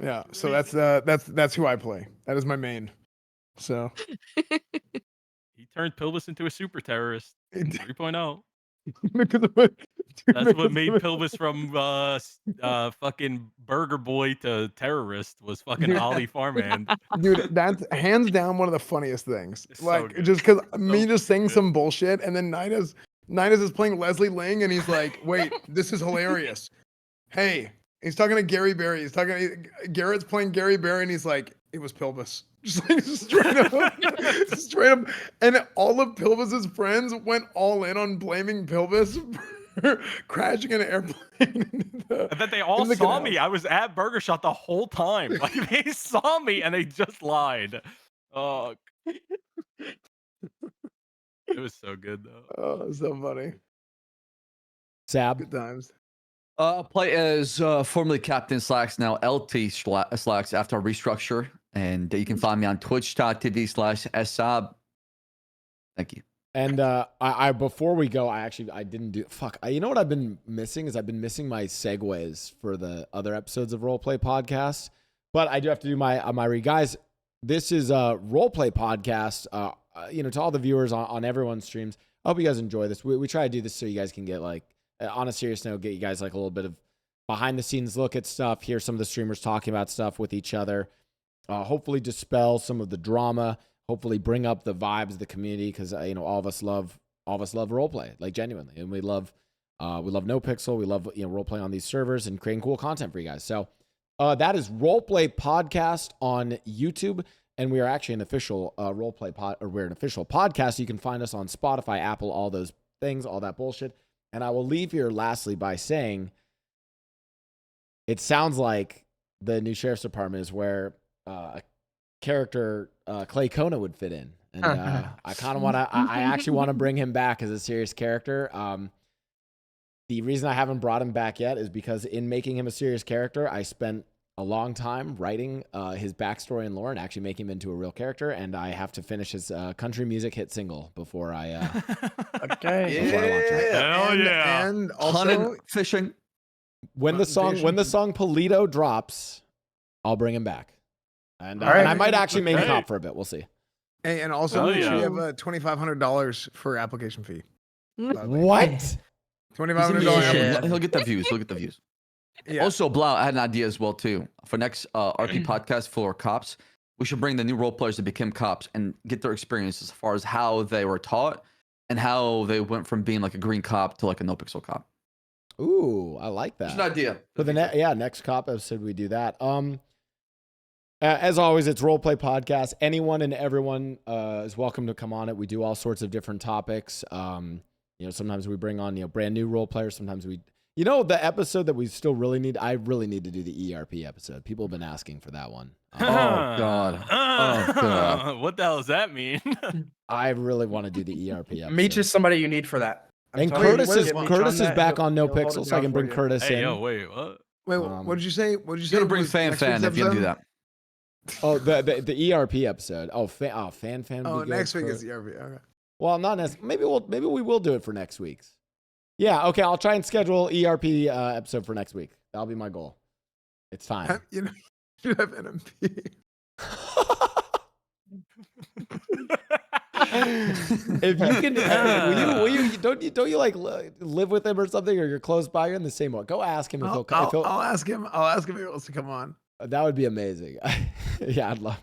yeah, so that's who I play. That is my main. So He turned Pilbus into a super terrorist. 3.0. Because of what- dude, That's what because made of- Pilvis from fucking Burger Boy to terrorist was fucking Dude. Ollie Farmhand. Dude, that's hands down one of the funniest things. It's so Like, good. just because So me just saying good. some bullshit, and then Nina's is playing Leslie Ling, and he's like, "Wait, this is hilarious." Hey, he's talking to Gary Barry. Garrett's playing Gary Barry, and he's like, "It was Pilvis." Just like straight up, straight up. And all of Pilvis's friends went all in on blaming Pilvis for crashing an airplane. And then they all saw me. I was at Burger Shot the whole time. Like they saw me and they just lied. Oh, it was so good though. Oh, so funny. Saab. Good times. Play as formerly Captain Slacks, now LT Slacks after a restructure. And you can find me on twitch.tv/Saab. Thank you. And I before we go, I didn't do you know what I've been missing is I've been missing my segues for the other episodes of Roleplay Podcast. But I do have to do my read. Guys, this is a Roleplay Podcast. To all the viewers on everyone's streams. I hope you guys enjoy this. We try to do this so you guys can get like on a serious note, get you guys like a little bit of behind the scenes look at stuff, hear some of the streamers talking about stuff with each other. Hopefully dispel some of the drama. Hopefully bring up the vibes of the community because all of us love roleplay, like genuinely, and we love NoPixel. We love roleplay on these servers and creating cool content for you guys. So that is Roleplay Podcast on YouTube, and we are actually an official we're an official podcast. You can find us on Spotify, Apple, all those things, all that bullshit. And I will leave here lastly by saying, it sounds like the new sheriff's department is where a character Clay Kona would fit in, and I kind of want to. I actually want to bring him back as a serious character. The reason I haven't brought him back yet is because in making him a serious character, I spent a long time writing his backstory and lore and actually making him into a real character, and I have to finish his country music hit single before I. Okay. Before I launch it. Hell yeah. And also, Hunting, fishing. When the song Polito drops, I'll bring him back. And, All right. and I might actually make Okay. him cop for a bit. We'll see. hey, and also Oh, we yeah. have a $2,500 for application fee. What? $2,500. He'll get the views. He'll get the views. Yeah. Also, Blau, I had an idea as well too for next RP podcast for cops. We should bring the new role players to become cops and get their experience as far as how they were taught and how they went from being like a green cop to like a NoPixel cop. Ooh, I like that. It's an idea. For the next cop episode, we do that. As always, it's Roleplay Podcast. Anyone and everyone is welcome to come on it. We do all sorts of different topics. Sometimes we bring on brand new role players. Sometimes we, the episode that we still really need. I really need to do the ERP episode. People have been asking for that one. Oh God. Oh God. What the hell does that mean? I really want to do the ERP episode. Meech is somebody you need for that. I'm And telling you, Curtis get is Meech Curtis on is that, back he'll- on he'll hold NoPixel, it so I down can for bring you. Curtis Hey, in. yo, wait, what? Wait, what did you say? What did you say? You're gonna bring was fan next fan week's if you're gonna do episode? that. Oh, the ERP episode. Oh, fan. Would Oh, be good next week for- is the ERP. Okay. Well, not necessarily. Maybe we will do it for next week's. Yeah. Okay. I'll try and schedule ERP episode for next week. That'll be my goal. It's time. You should have NMP. If you can, will you don't you like live with him or something, or you're close by, you're in the same one. Go ask him if he'll come. I'll ask him. I'll ask him if he wants to come on. That would be amazing. Yeah, I'd love.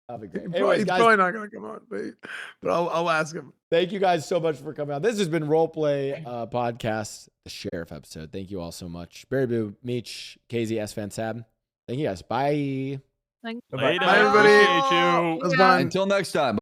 That'd be great. He's Anyways, guys, probably not gonna come on, but I'll ask him. thank you guys so much for coming out. This has been Roleplay Podcast, the Sheriff episode. Thank you all so much. Barry Boo, Meech, Cazey, Esfand, Saab. Thank you guys. Bye. Thank Later. Bye, everybody. Appreciate you. It was fun. Until next time.